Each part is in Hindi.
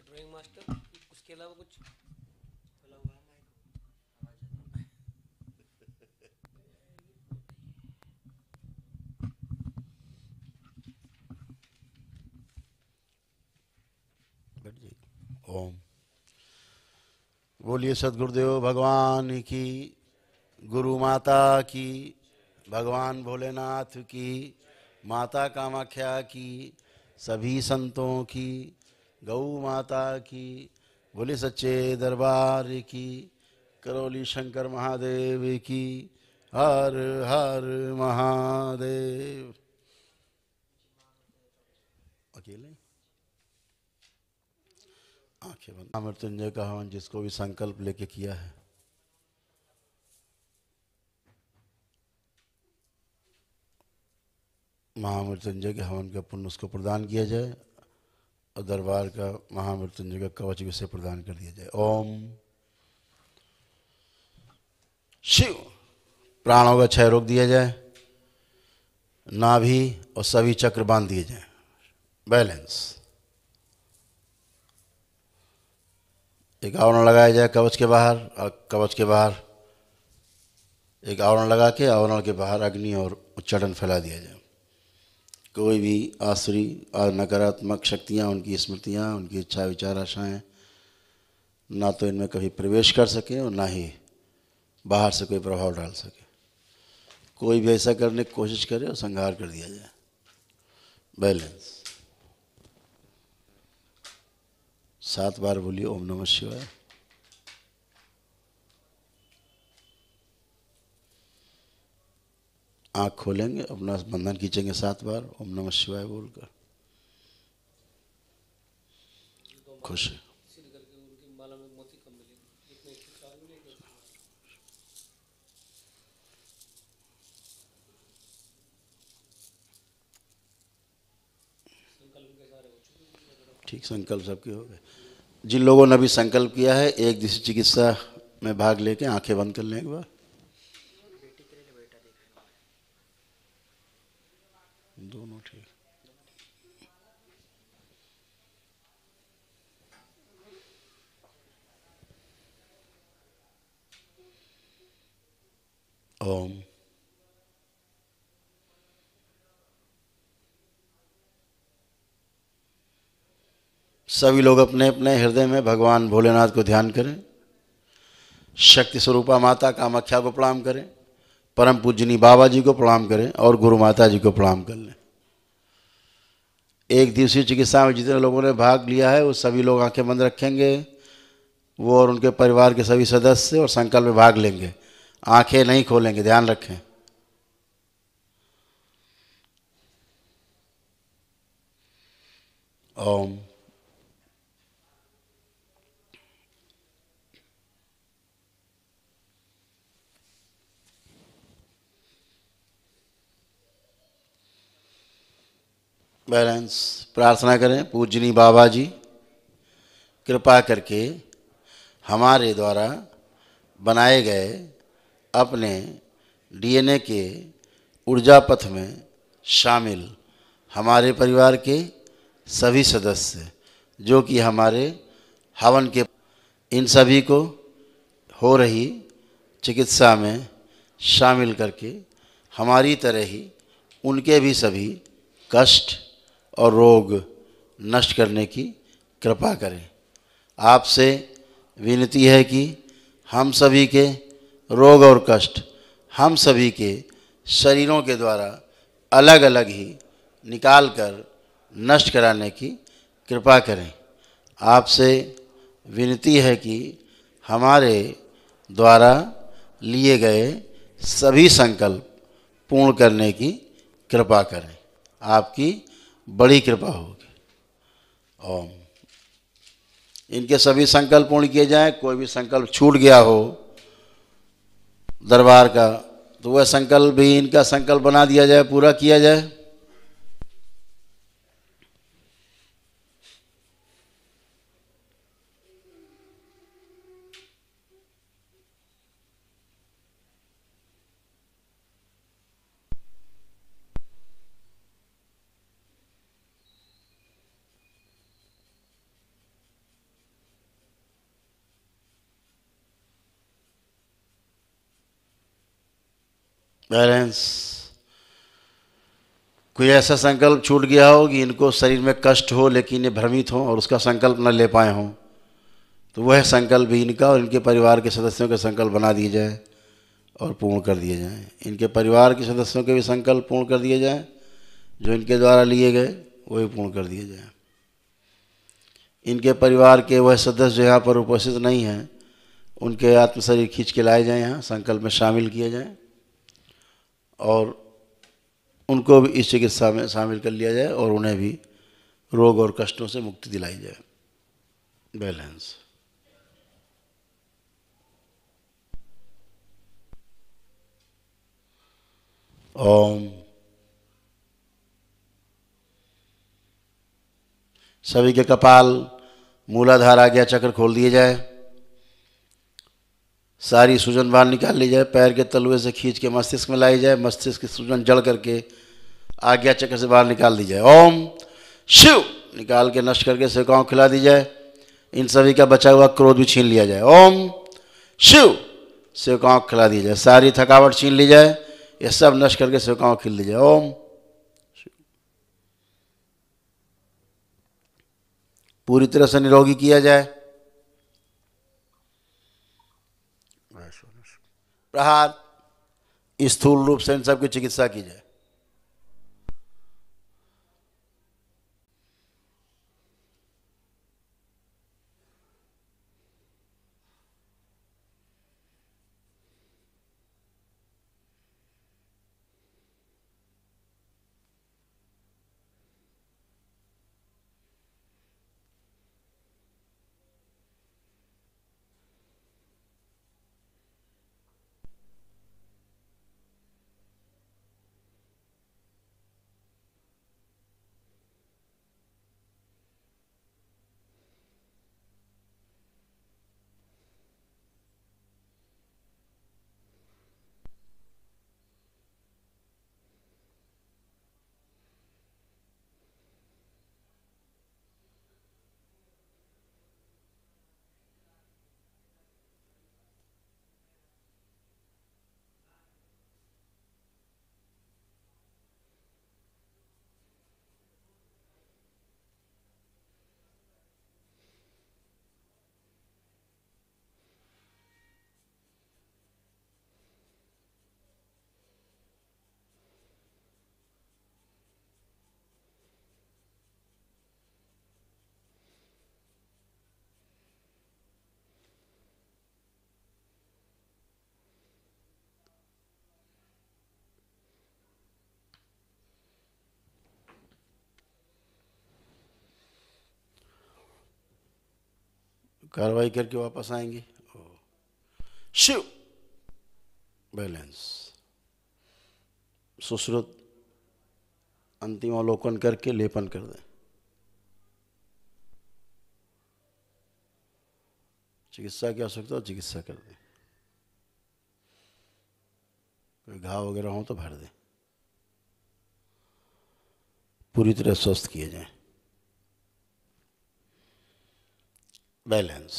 ड्राइंग मास्टर, उसके अलावा कुछ बोला हुआ है ओम। बोलिए सदगुरुदेव भगवान की, गुरु माता की, भगवान भोलेनाथ की, माता कामाख्या की, सभी संतों की, गौ माता की, बोले सच्चे दरबार की, करौली शंकर महादेव की, हर हर महादेव। अकेले आंखें बंद। मृत्युंजय का हवन जिसको भी संकल्प लेके किया है, महामृत्युंजय के हवन का पुण्य उसको प्रदान किया जाए और दरबार का महामृत्युंजय का कवच भी उसे प्रदान कर दिया जाए। ओम शिव। प्राणों का क्षय रोक दिया जाए, नाभि और सभी चक्र बांध दिए जाए। बैलेंस। एक आवरण लगाया जाए कवच के बाहर, और कवच के बाहर एक आवरण लगा के आवरण के बाहर अग्नि और उच्चाटन फैला दिया जाए। कोई भी आसुरी और नकारात्मक शक्तियाँ, उनकी स्मृतियाँ, उनकी इच्छा विचार आशाएँ ना तो इनमें कभी प्रवेश कर सके और ना ही बाहर से कोई प्रभाव डाल सके। कोई भी ऐसा करने की कोशिश करे और संहार कर दिया जाए। बैलेंस। 7 बार बोलिए ओम नमः शिवाय। आँख खोलेंगे, अपना बंधन खींचेंगे 7 बार ओम नमः शिवाय बोलकर। खुश है। सीधी करके उनकी माला में मोती कम मिलेंगे, जितने 104 मिलेंगे उतने संकल्प के सारे हो चुके हैं। ठीक, संकल्प सबके हो गए। जिन लोगों ने अभी संकल्प किया है, एक दिवसीय चिकित्सा में भाग लेके आंखें बंद कर लें एक बार। बेटी के लिए बेटा देखा दोनों ठीक। ओम। सभी लोग अपने अपने हृदय में भगवान भोलेनाथ को ध्यान करें, शक्ति स्वरूपा माता कामाख्या को प्रणाम करें, परम पूजनी बाबा जी को प्रणाम करें और गुरु माता जी को प्रणाम कर लें। एक दिवसीय चिकित्सा में जितने लोगों ने भाग लिया है वो सभी लोग आंखें बंद रखेंगे, वो और उनके परिवार के सभी सदस्य, और संकल्प में भाग लेंगे। आंखें नहीं खोलेंगे, ध्यान रखें। ओम। बैलेंस। प्रार्थना करें, पूजनी बाबा जी कृपा करके हमारे द्वारा बनाए गए अपने डीएनए के ऊर्जा पथ में शामिल हमारे परिवार के सभी सदस्य, जो कि हमारे हवन के, इन सभी को हो रही चिकित्सा में शामिल करके हमारी तरह ही उनके भी सभी कष्ट और रोग नष्ट करने की कृपा करें। आपसे विनती है कि हम सभी के रोग और कष्ट हम सभी के शरीरों के द्वारा अलग अलग ही निकाल कर नष्ट कराने की कृपा करें। आपसे विनती है कि हमारे द्वारा लिए गए सभी संकल्प पूर्ण करने की कृपा करें। आपकी बड़ी कृपा होगी। ओम। इनके सभी संकल्प पूर्ण किए जाएं। कोई भी संकल्प छूट गया हो दरबार का, तो वह संकल्प भी इनका संकल्प बना दिया जाए, पूरा किया जाए। बैलेंस। कोई ऐसा संकल्प छूट गया हो कि इनको शरीर में कष्ट हो लेकिन ये भ्रमित हो और उसका संकल्प न ले पाए हों, तो वह संकल्प भी इनका और इनके परिवार के सदस्यों के संकल्प बना दिए जाए और पूर्ण कर दिए जाएं। इनके परिवार के सदस्यों के भी संकल्प पूर्ण कर दिए जाएं, जो इनके द्वारा लिए गए वही पूर्ण कर दिए जाएं। इनके परिवार के वह सदस्य जो यहाँ पर उपस्थित नहीं हैं, उनके आत्म शरीर खींच के लाए जाएं, यहाँ संकल्प में शामिल किए जाएं और उनको भी इस चिकित्सा में शामिल कर लिया जाए और उन्हें भी रोग और कष्टों से मुक्ति दिलाई जाए। बैलेंस। ओम। सभी के कपाल, मूलाधार, आज्ञा चक्र खोल दिए जाए। सारी सूजन बाहर निकाल ली जाए, पैर के तलुए से खींच के मस्तिष्क में लाई जाए, मस्तिष्क की सूजन जड़ करके आज्ञा चक्र से बाहर निकाल दी जाए। ओम शिव निकाल के नष्ट करके सेवकाओं को खिला दी जाए। इन सभी का बचा हुआ क्रोध भी छीन लिया जाए। ओम शिव सेवकाओं को खिला दी जाए। सारी थकावट छीन ली जाए, ये सब नष्ट करके सेवकाओं को खिल दी जाए। ओम शिव। पूरी तरह से निरोगी किया जाए। प्रहार स्थूल रूप से इन सब की चिकित्सा की जाए। कार्रवाई करके वापस आएंगे। शिव। बैलेंस। सुश्रुत अंतिम अवलोकन करके लेपन कर दें। चिकित्सा की आवश्यकता हो चिकित्सा कर दें। कोई घाव वगैरह हो तो भर दें। पूरी तरह स्वस्थ किए जाएं। बैलेंस।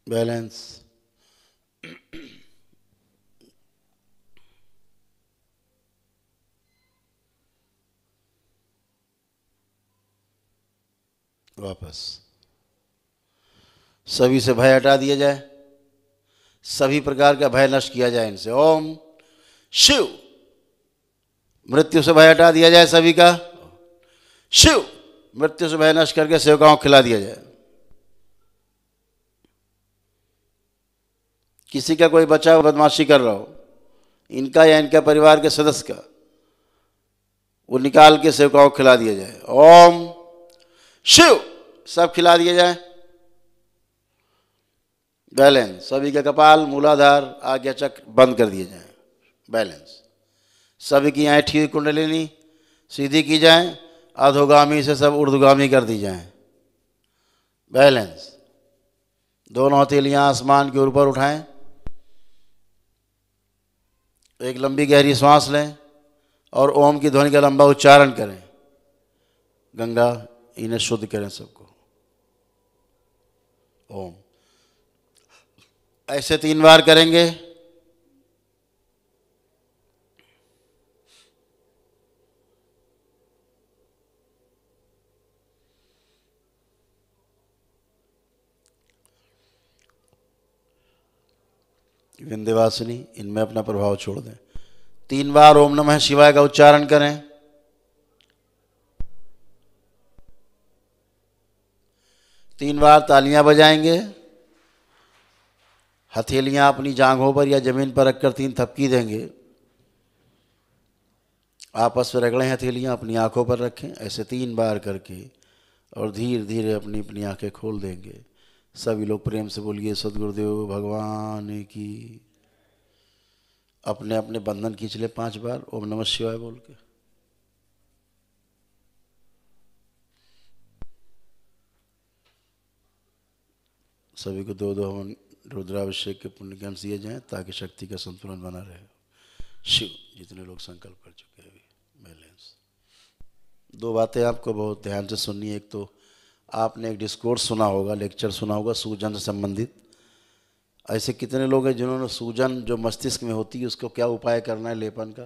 बैलेंस। वापस। सभी से भय हटा दिया जाए। सभी प्रकार का भय नष्ट किया जाए इनसे। ओम शिव। मृत्यु से भय हटा दिया जाए सभी का। शिव। मृत्यु से भय नष्ट करके सेवकाओं को खिला दिया जाए। किसी का कोई बच्चा बदमाशी कर रहा हो, इनका या इनका परिवार के सदस्य का, वो निकाल के सेवकाओं को खिला दिया जाए। ओम शिव। सब खिला दिया जाए। बैलेंस। सभी के कपाल, मूलाधार, आज्ञा चक्र बंद कर दिए जाए। बैलेंस। सभी की ऐंठी हुई कुंडलिनी सीधी की जाए, अधोगामी से सब ऊर्ध्वगामी कर दी जाए। बैलेंस। दोनों हथेलियां आसमान के ऊपर उठाएं। एक लंबी गहरी सांस लें और ओम की ध्वनि का लंबा उच्चारण करें। गंगा इन्हें शुद्ध करें सबको। ओम ऐसे 3 बार करेंगे। विंध्यवासिनी इनमें अपना प्रभाव छोड़ दें। 3 बार ओम नमः शिवाय का उच्चारण करें। तीन बार तालियां बजाएंगे। हथेलियां अपनी जांघों पर या जमीन पर रखकर 3 थपकी देंगे। आपस में रगड़ें, हथेलियां अपनी आंखों पर रखें। ऐसे 3 बार करके और धीरे धीरे अपनी अपनी आंखें खोल देंगे। सभी लोग प्रेम से बोलिए सद्गुरुदेव भगवान की। अपने अपने बंधन खींच ले 5 बार ओम नमः शिवाय बोल के। सभी को 2-2 हवन रुद्राभिषेक के पुण्य के अंश दिए जाएं ताकि शक्ति का संतुलन बना रहे। शिव जितने लोग संकल्प कर चुके हैं अभी बैलेंस। 2 बातें आपको बहुत ध्यान से सुननी है। एक तो आपने एक डिस्कोर्स सुना होगा, लेक्चर सुना होगा सूजन से संबंधित। ऐसे कितने लोग हैं जिन्होंने सूजन जो मस्तिष्क में होती है उसको क्या उपाय करना है लेपन का?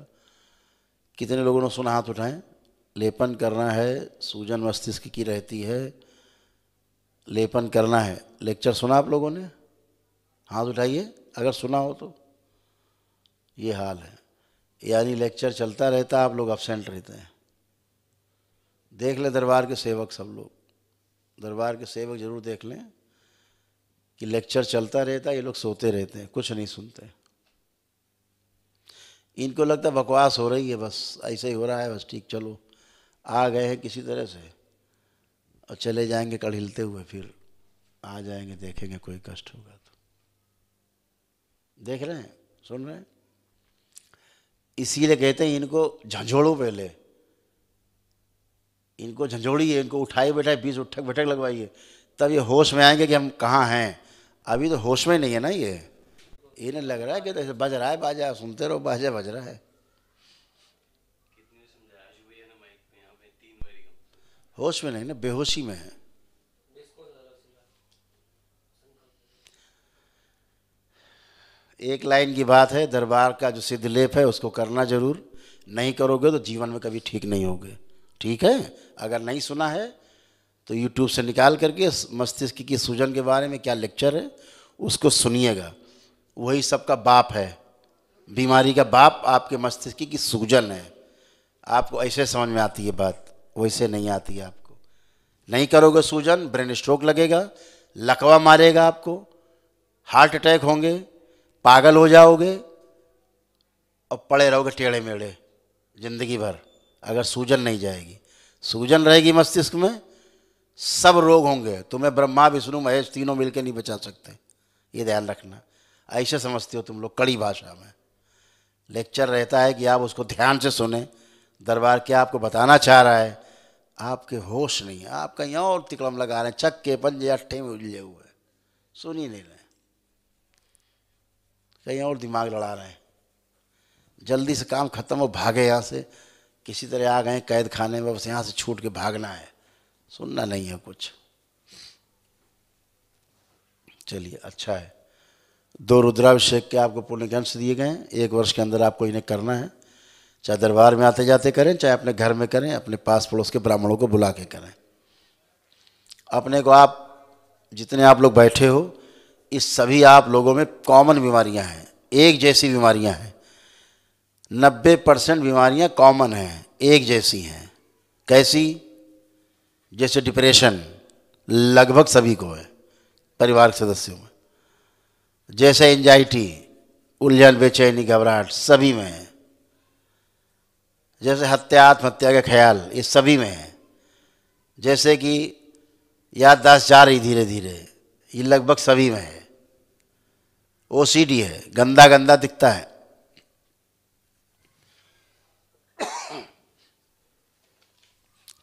कितने लोगों ने सुना? हाथ उठाएं। लेपन करना है, सूजन मस्तिष्क की रहती है, लेपन करना है। लेक्चर सुना आप लोगों ने? हाथ उठाइए अगर सुना हो तो। ये हाल है, यानी लेक्चर चलता रहता, आप लोग एब्सेंट रहते हैं। देख ले दरबार के सेवक, सब लोग दरबार के सेवक जरूर देख लें कि लेक्चर चलता रहता, ये लोग सोते रहते हैं, कुछ नहीं सुनते। इनको लगता है बकवास हो रही है, बस ऐसे ही हो रहा है, बस ठीक चलो आ गए हैं किसी तरह से और चले जाएंगे कड़ हिलते हुए, फिर आ जाएंगे, देखेंगे कोई कष्ट होगा तो। देख रहे हैं, सुन रहे हैं? इसीलिए कहते हैं इनको झंझोड़ो, पहले इनको झंझोड़िए, इनको उठाए बैठाए, 20 उठक बैठक लगवाइए, तब ये होश में आएंगे कि हम कहाँ हैं। अभी तो होश में नहीं है ना ये। इन्हें लग रहा है कि तो बज रहा है बाजा, सुनते रहो बाजा बज रहा है। होश में नहीं ना, बेहोशी में है। एक लाइन की बात है, दरबार का जो सिद्ध लेप है उसको करना जरूर। नहीं करोगे तो जीवन में कभी ठीक नहीं होगे। ठीक है? अगर नहीं सुना है तो यूट्यूब से निकाल करके मस्तिष्क की सूजन के बारे में क्या लेक्चर है उसको सुनिएगा। वही सबका बाप है, बीमारी का बाप आपके मस्तिष्क की सूजन है। आपको ऐसे समझ में आती है बात, वैसे नहीं आती है आपको। नहीं करोगे सूजन, ब्रेन स्ट्रोक लगेगा, लकवा मारेगा आपको, हार्ट अटैक होंगे, पागल हो जाओगे और पड़े रहोगे टेढ़े मेढ़े जिंदगी भर, अगर सूजन नहीं जाएगी। सूजन रहेगी मस्तिष्क में, सब रोग होंगे। तुम्हें ब्रह्मा विष्णु महेश तीनों मिलकर नहीं बचा सकते, ये ध्यान रखना। ऐसे समझते हो तुम लोग कड़ी भाषा में। लेक्चर रहता है कि आप उसको ध्यान से सुने। दरबार क्या आपको बताना चाह रहा है, आपके होश नहीं है, आप कहीं और तिकड़म लगा रहे हैं, चक्के पंजे अट्ठे में उलझे हुए, सुन ही नहीं रहे, कहीं और दिमाग लड़ा रहे हैं। जल्दी से काम खत्म हो, भागे यहाँ से। किसी तरह आ गए कैद खाने में, बस यहाँ से छूट के भागना है, सुनना नहीं है कुछ। चलिए अच्छा है। 2 रुद्राभिषेक के आपको पुण्य के अंश दिए गए हैं। 1 वर्ष के अंदर आपको इन्हें करना है, चाहे दरबार में आते जाते करें, चाहे अपने घर में करें, अपने पास पड़ोस के ब्राह्मणों को बुला के करें। अपने को, आप जितने आप लोग बैठे हो, इस सभी आप लोगों में कॉमन बीमारियां हैं, एक जैसी बीमारियां हैं। 90% बीमारियां कॉमन हैं, एक जैसी हैं। कैसी? जैसे डिप्रेशन लगभग सभी को है परिवार के सदस्यों में। जैसे एंजाइटी, उलझन, बेचैनी, घबराहट सभी में है। जैसे हत्या, आत्महत्या के ख्याल, ये सभी में है। जैसे कि याददाश्त जा रही धीरे धीरे, ये लगभग सभी में है। ओसीडी है, गंदा गंदा दिखता है।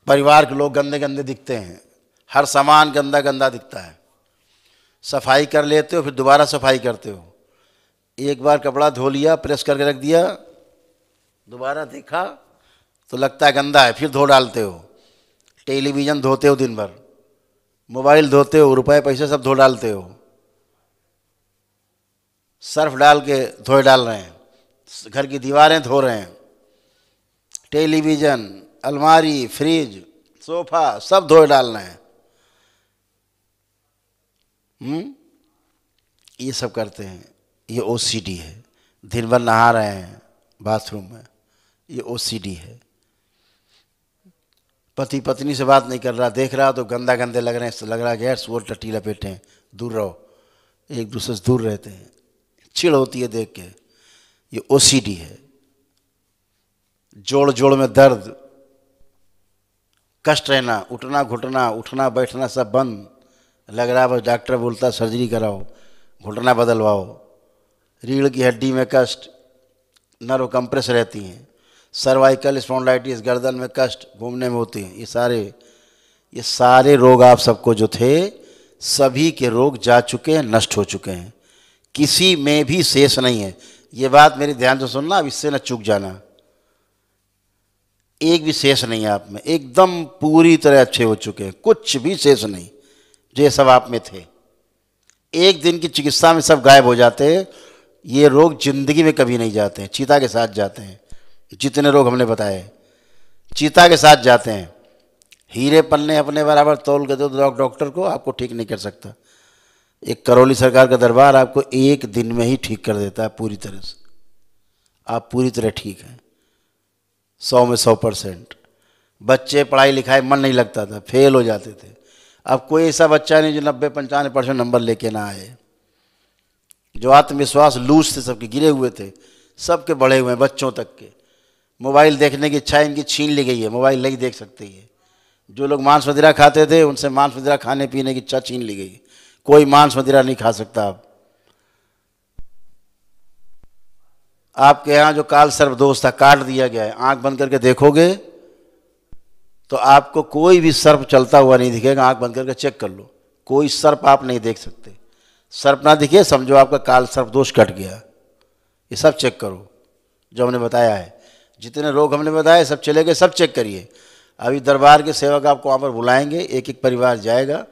परिवार के लोग गंदे गंदे दिखते हैं, हर सामान गंदा गंदा दिखता है। सफाई कर लेते हो फिर दोबारा सफाई करते हो, एक बार कपड़ा धो लिया, प्रेस करके रख दिया, दोबारा देखा तो लगता है गंदा है, फिर धो डालते हो। टेलीविज़न धोते हो दिन भर, मोबाइल धोते हो, रुपए पैसे सब धो डालते हो, सर्फ डाल के धोए डाल रहे हैं, घर की दीवारें धो रहे हैं, टेलीविज़न, अलमारी, फ्रिज, सोफा सब धोए डाल रहे हैं। ये सब करते हैं, ये ओसीडी है। दिन भर नहा रहे हैं बाथरूम में, ये ओसीडी है। पति पत्नी से बात नहीं कर रहा, देख रहा तो गंदा गंदे लग रहे हैं, लग रहा है गैर सुअर टट्टी लपेटे हैं, दूर रहो, एक दूसरे से दूर रहते हैं, चिढ़ होती है देख के। ये ओसीडी है। जोड़ जोड़ में दर्द, कष्ट रहना, उठना घुटना, उठना बैठना सब बंद, लग रहा है बस डॉक्टर बोलता सर्जरी कराओ, घुटना बदलवाओ, रीढ़ की हड्डी में कष्ट, नर्व कंप्रेस रहती हैं, सर्वाइकल स्पॉन्डिलाइटिस, गर्दन में कष्ट, घूमने में होती हैं। ये सारे रोग आप सबको जो थे, सभी के रोग जा चुके हैं, नष्ट हो चुके हैं, किसी में भी शेष नहीं है। ये बात मेरी ध्यान से सुनना, अब इससे न चूक जाना। एक भी शेष नहीं है आप में, एकदम पूरी तरह अच्छे हो चुके हैं, कुछ भी शेष नहीं। जो ये सब आप में थे, एक दिन की चिकित्सा में सब गायब हो जाते हैं। ये रोग जिंदगी में कभी नहीं जाते हैं, चीता के साथ जाते हैं। जितने रोग हमने बताए चीता के साथ जाते हैं। हीरे पन्ने अपने बराबर तौल के दो डॉक्टर को, आपको ठीक नहीं कर सकता। एक करौली सरकार का दरबार आपको एक दिन में ही ठीक कर देता है पूरी तरह से। आप पूरी तरह ठीक हैं, 100 में 100%। बच्चे पढ़ाई लिखाई मन नहीं लगता था, फेल हो जाते थे। अब कोई ऐसा बच्चा नहीं जो 90-95% नंबर लेके ना आए। जो आत्मविश्वास लूज थे, सबके गिरे हुए थे, सबके बढ़े हुए हैं, बच्चों तक के। मोबाइल देखने की इच्छा इनकी छीन ली गई है, मोबाइल नहीं देख सकते ये। जो लोग मांस मदिरा खाते थे, उनसे मांस मदिरा खाने पीने की इच्छा छीन ली गई। कोई मांस मदिरा नहीं खा सकता अब। आपके यहाँ जो काल सर्प दोष था, काट दिया गया है। आंख बंद करके देखोगे तो आपको कोई भी सर्प चलता हुआ नहीं दिखेगा। आंख बंद करके चेक कर लो, कोई सर्प आप नहीं देख सकते। सर्प ना दिखे समझो आपका काल सर्प दोष कट गया। ये सब चेक करो जो हमने बताया है। जितने रोग हमने बताए सब चले गए, सब चेक करिए। अभी दरबार के सेवक आपको वहाँ पर बुलाएंगे, एक एक परिवार जाएगा।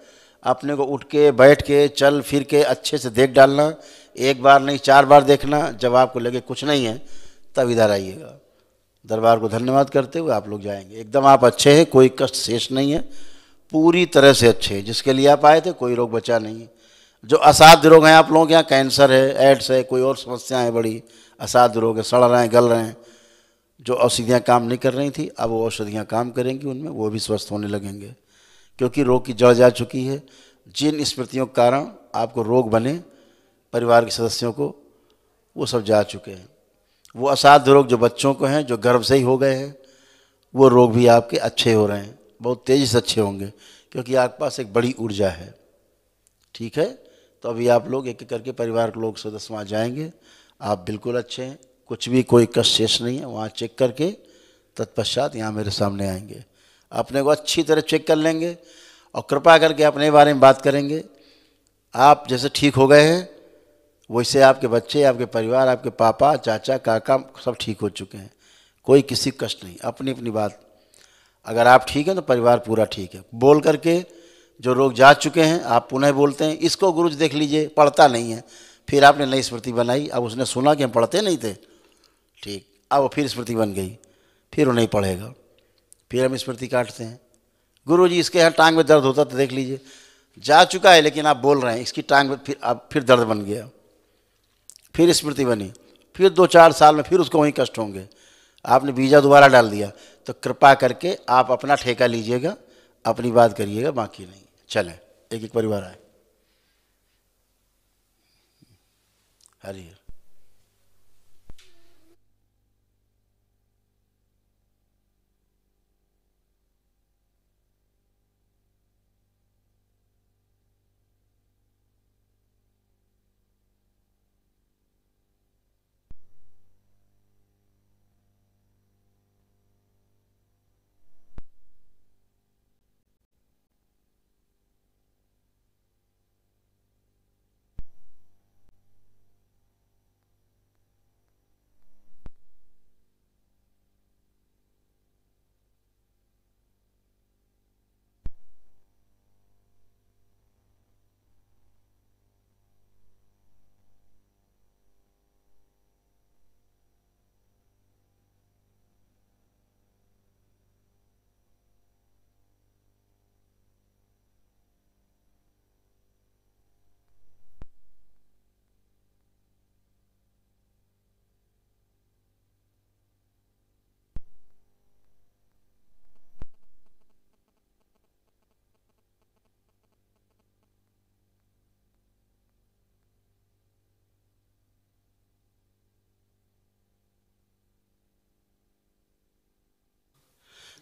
अपने को उठ के बैठ के चल फिर के अच्छे से देख डालना, एक बार नहीं 4 बार देखना। जब आपको लगे कुछ नहीं है तब इधर आइएगा। दरबार को धन्यवाद करते हुए आप लोग जाएंगे। एकदम आप अच्छे हैं, कोई कष्ट शेष नहीं है, पूरी तरह से अच्छे हैं। जिसके लिए आप आए थे कोई रोग बचा नहीं है। जो असाध्य रोग हैं आप लोगों के यहाँ, कैंसर है, एड्स है, कोई और समस्याएं हैं बड़ी असाध्य रोग है, सड़ रहे हैं, गल रहे हैं, जो औषधियाँ काम नहीं कर रही थी अब वो औषधियाँ काम करेंगी, उनमें वो भी स्वस्थ होने लगेंगे। क्योंकि रोग की जड़ जा चुकी है। जिन स्मृतियों के कारण आपको रोग बने परिवार के सदस्यों को, वो सब जा चुके हैं। वो असाध्य रोग जो बच्चों को हैं, जो गर्भ से ही हो गए हैं, वो रोग भी आपके अच्छे हो रहे हैं, बहुत तेज़ी से अच्छे होंगे, क्योंकि आपके पास एक बड़ी ऊर्जा है। ठीक है, तो अभी आप लोग एक एक करके परिवार के लोग सदस्य वहाँ जाएंगे। आप बिल्कुल अच्छे हैं, कुछ भी कोई कष्ट शेष नहीं है। वहाँ चेक करके तत्पश्चात यहाँ मेरे सामने आएंगे, अपने को अच्छी तरह चेक कर लेंगे और कृपा करके अपने बारे में बात करेंगे। आप जैसे ठीक हो गए हैं वैसे आपके बच्चे, आपके परिवार, आपके पापा, चाचा, काका सब ठीक हो चुके हैं। कोई किसी कष्ट नहीं। अपनी अपनी बात, अगर आप ठीक हैं तो परिवार पूरा ठीक है। बोल करके जो रोग जा चुके हैं आप पुनः बोलते हैं, इसको गुरुजी देख लीजिए पढ़ता नहीं है। फिर आपने नई स्मृति बनाई, अब उसने सुना कि हम पढ़ते नहीं थे, ठीक, अब वो फिर स्मृति बन गई, फिर वो नहीं पढ़ेगा। फिर हम स्मृति काटते हैं, गुरुजी इसके यहाँ टांग में दर्द होता तो देख लीजिए, जा चुका है लेकिन आप बोल रहे हैं इसकी टांग में फिर अब फिर दर्द बन गया, फिर स्मृति बनी, फिर 2-4 साल में फिर उसको वहीं कष्ट होंगे। आपने बीजा दोबारा डाल दिया। तो कृपा करके आप अपना ठेका लीजिएगा, अपनी बात करिएगा, बाकी नहीं। चलें, एक एक परिवार आए। हरिहर।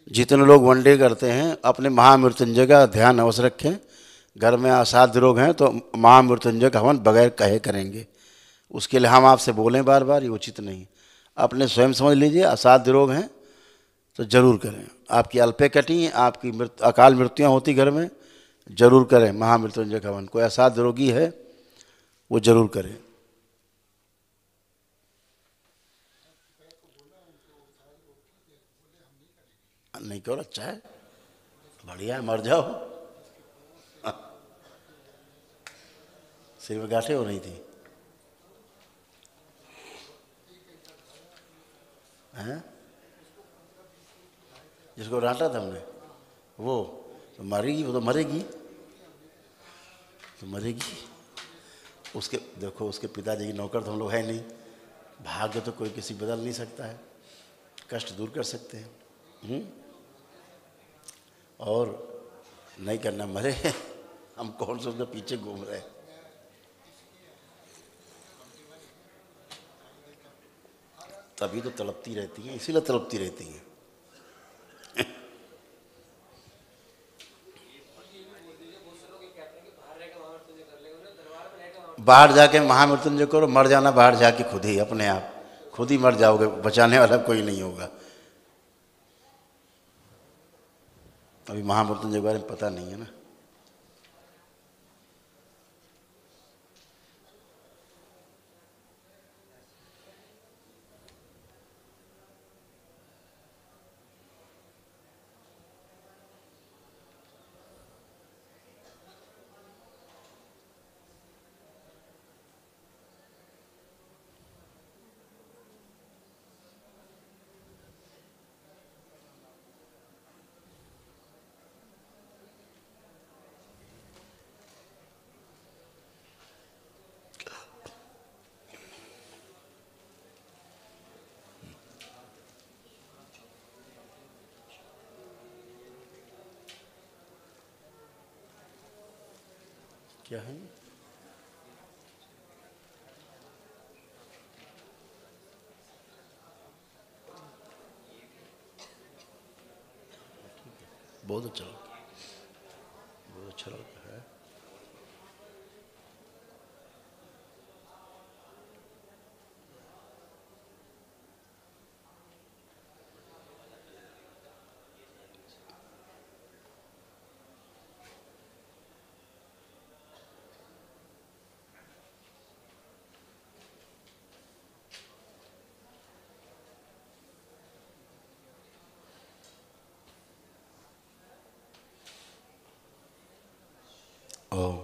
जितने लोग वनडे करते हैं अपने महामृत्युंजय का ध्यान अवश्य रखें। घर में असाध्य रोग हैं तो महामृत्युंजय का हवन बगैर कहे करेंगे। उसके लिए हम आपसे बोलें बार बार, ये उचित नहीं। अपने स्वयं समझ लीजिए असाध्य रोग हैं तो जरूर करें। आपकी अल्पे कटी, आपकी अकाल मृत्युआँ होती घर में, जरूर करें महामृत्युंजय का हवन। कोई असाध्य रोगी है वो जरूर करें। नहीं करो, अच्छा है, बढ़िया है, मर जाओ। सिर में गांठें हो रही थी हैं? जिसको डांटा था हमने वो तो मरेगी, वो तो मरेगी, तो मरेगी। उसके देखो, उसके पिताजी की नौकर तो हम लोग है नहीं। भाग्य तो कोई किसी बदल नहीं सकता है, कष्ट दूर कर सकते हैं। और नहीं करना, मरे हम कौन से उसके पीछे घूम रहे हैं। तभी तो तड़पती रहती हैं, इसीलिए तड़पती रहती हैं। बाहर जाके महामृत्युंजय करो, मर जाना बाहर जाके खुद ही, अपने आप खुद ही मर जाओगे, बचाने वाला कोई नहीं होगा। अभी महामृत्युंजय के बारे में पता नहीं है ना। क्या है? बहुत अच्छा, बहुत अच्छा लगता है। ओह,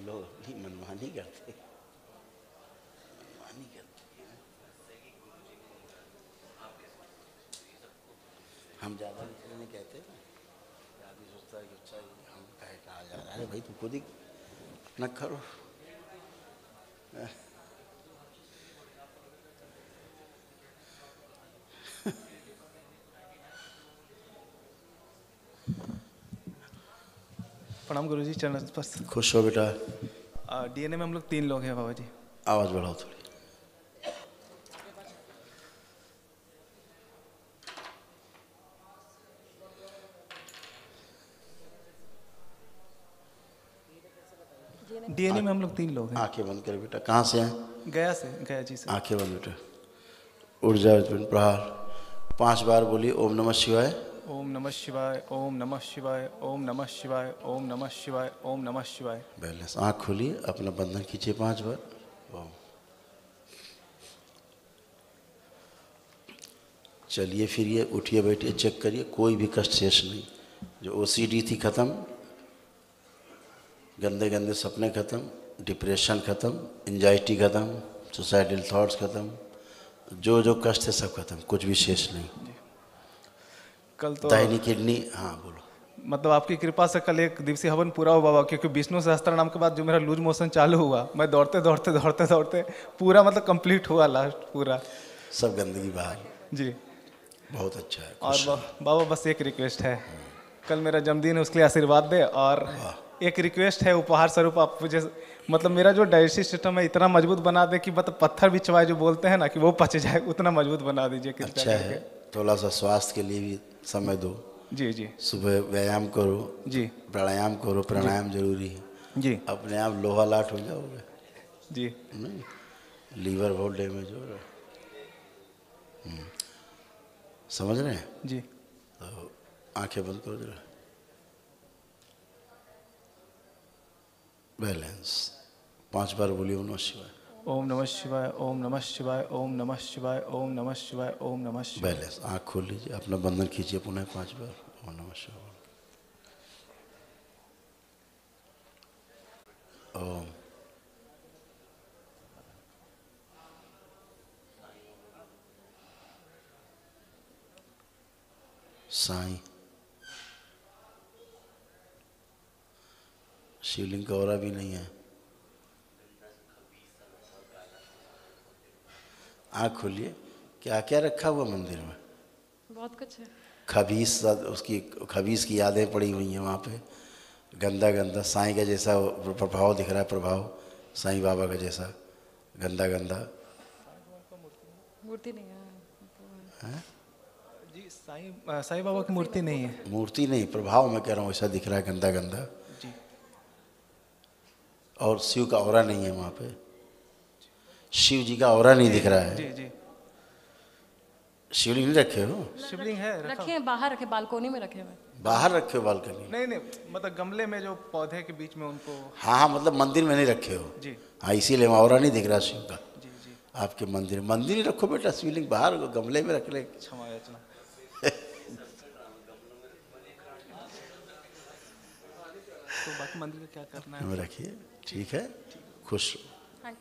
लोग नहीं मनमानी करते, मनमानी करते हैं। हम ज़्यादा इसलिए नहीं कहते ना, आदमी सोचता है कि अच्छा हम कहे कहा जा रहा है। अरे भाई तुम खुद ही अपना करो। प्रणाम गुरुजी, चरण स्पर्श। खुश हो बेटा। डीएनए में हम लोग 3 लोग हैं बाबा जी। आवाज़ बढ़ाओ थोड़ी। डीएनए में हम लोग 3 लोग हैं। आंखें बंद कर बेटा। कहाँ से हैं? गया से, गया जी से। आंखें बंद बेटा। उठ जाओ प्रहार 5 बार बोलिए ओम नमः शिवाय। ओम नमः शिवाय, ओम नमः शिवाय, ओम नमः शिवाय, ओम नमः शिवाय, ओम नमः शिवाय। बैलेंस। आँख खोलिए, अपना बंधन खींचिए 5 बार। ओम। चलिए फिरिए, उठिए बैठिए, चेक करिए, कोई भी कष्ट शेष नहीं। जो ओसीडी थी खत्म, गंदे गंदे सपने खत्म, डिप्रेशन खत्म, एंजाइटी खत्म, सुसाइडल थॉट्स खत्म, जो जो कष्ट है सब खत्म, कुछ भी शेष नहीं। कल तो दाहिनी किडनी, हाँ बोलो। मतलब आपकी कृपा से कल 1 दिवसीय हवन पूरा हुआ बाबा, क्योंकि विष्णु सहस्त्र नाम के बाद जो मेरा लूज मोशन चालू हुआ, मैं दौड़ते दौड़ते दौड़ते दौड़ते पूरा मतलब कंप्लीट हुआ लास्ट पूरा। सब गंदगी बाहर जी बहुत अच्छा है। और बाबा बस एक रिक्वेस्ट है, कल मेरा जन्मदिन है, उसके लिए आशीर्वाद दे। और एक रिक्वेस्ट है उपहार स्वरूप, आप मुझे मतलब मेरा जो डाइजेस्टिव सिस्टम है इतना मजबूत बना दे कि मतलब पत्थर भी चबाए जो बोलते हैं ना कि वो पच जाए, उतना मजबूत बना दीजिए कृपया अच्छा है, करके। थोड़ा सा स्वास्थ्य के लिए भी समय दो। जी जी सुबह व्यायाम करो, जी प्राणायाम करो, प्राणायाम जरूरी है। जी अपने आप लोहा लाट हो जाओगे। जी नहीं, लीवर बहुत डैमेज हो रहा है। समझ रहे हैं? जी। तो आंखें बंद करो जरा। बैलेंस 5 बार बोलिए ओम नमः शिवाय। ओम नमः शिवाय, ओम नमः शिवाय, ओम नमः शिवाय, ओम नमः शिवाय, ओम नमः शिवाय। बैलेंस, आँख खोल लीजिए, अपना बंधन खींचिए पुनः 5 बार। ओम नमः शिवाय। ओम। साईं, शिवलिंग का औरा भी नहीं है। आँख खोलिए, क्या क्या रखा हुआ मंदिर में? बहुत कुछ है। खबीस, उसकी खबीस की यादें पड़ी हुई हैं वहाँ पे। गंदा गंदा साईं का जैसा प्रभाव दिख रहा है, प्रभाव साईं बाबा का जैसा गंदा गंदा। मूर्ति नहीं है जी, साईं बाबा की मूर्ति नहीं है। मूर्ति नहीं, प्रभाव मैं कह रहा हूँ ऐसा दिख रहा है, गंदा गंदा। जी और शिव का औरा नहीं है वहाँ पे, शिव जी का औरा नहीं दिख रहा है। जी जी। शिवलिंग नहीं रखे हो? शिवलिंग है रखा। रखे हैं, बाहर रखे, बालकोनी में रखे हुए। बाहर रखे हो बालकनी? नहीं नहीं, मतलब गमले में जो पौधे के बीच में उनको। हाँ हाँ, मतलब मंदिर में नहीं रखे हो। जी हाँ, इसीलिए वहाँ औरा नहीं दिख रहा शिव का। जी जी। आपके मंदिर मंदिर ही रखो बेटा, शिवलिंग बाहर गमले में रख ले। क्षमा याचना। तो बाकी मंदिर का क्या करना है? में रखिए, ठीक है, खुश रहो। हाँ।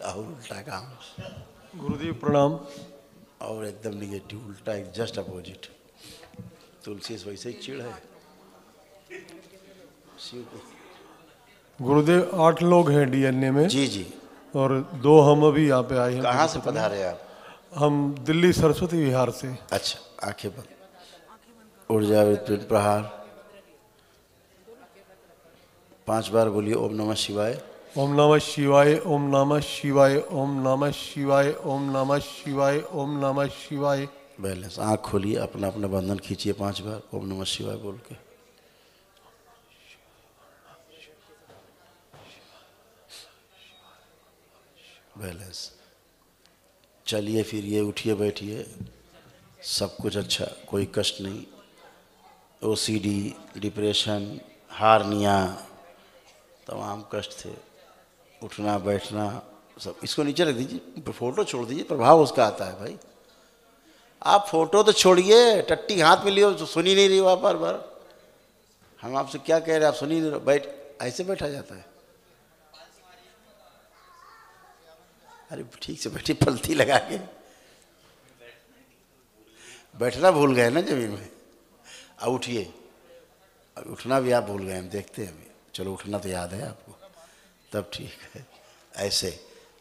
और उल्टा काम। गुरुदेव प्रणाम। और एकदम निगेटिव, उल्टा, जस्ट अपोजिट। तुलसी से वैसे ही चिड़ है शिव की। गुरुदेव 8 लोग हैं डीएनए में। जी जी। और 2 हम अभी यहाँ पे आए हैं। कहाँ से पधारे आप? हम दिल्ली सरस्वती विहार से। अच्छा, आंखें बंद, ऊर्जा विद्युत प्रहार 5 बार बोलिए ओम नमः शिवाय। ओम नमः शिवाय, ओम नमः शिवाय, ओम नमः शिवाय, ओम नमः शिवाय, ओम नमः शिवाय। बैलेंस, आँख खोलिए, अपना अपना बंधन खींचिए 5 बार ओम नमः शिवाय बोल के। बैलेंस, चलिए फिरिए, उठिए बैठिए, सब कुछ अच्छा, कोई कष्ट नहीं। ओसीडी, डिप्रेशन, हार्निया, तमाम कष्ट थे, उठना बैठना सब। इसको नीचे रख दीजिए, फोटो छोड़ दीजिए, प्रभाव उसका आता है भाई। आप फोटो तो छोड़िए, टट्टी हाथ में लियो, तो सुन ही नहीं रही हो आप बार बार। हम आपसे क्या कह रहे हैं, आप सुन ही नहीं रहे। बैठ, ऐसे बैठा जाता है? अरे ठीक से बैठी, पलथी लगा के। बैठना भूल गए ना जमीन में। अब उठिए, अब उठना भी आप भूल गए, हम देखते हैं अभी। चलो, उठना तो याद है आपको, तब ठीक है। ऐसे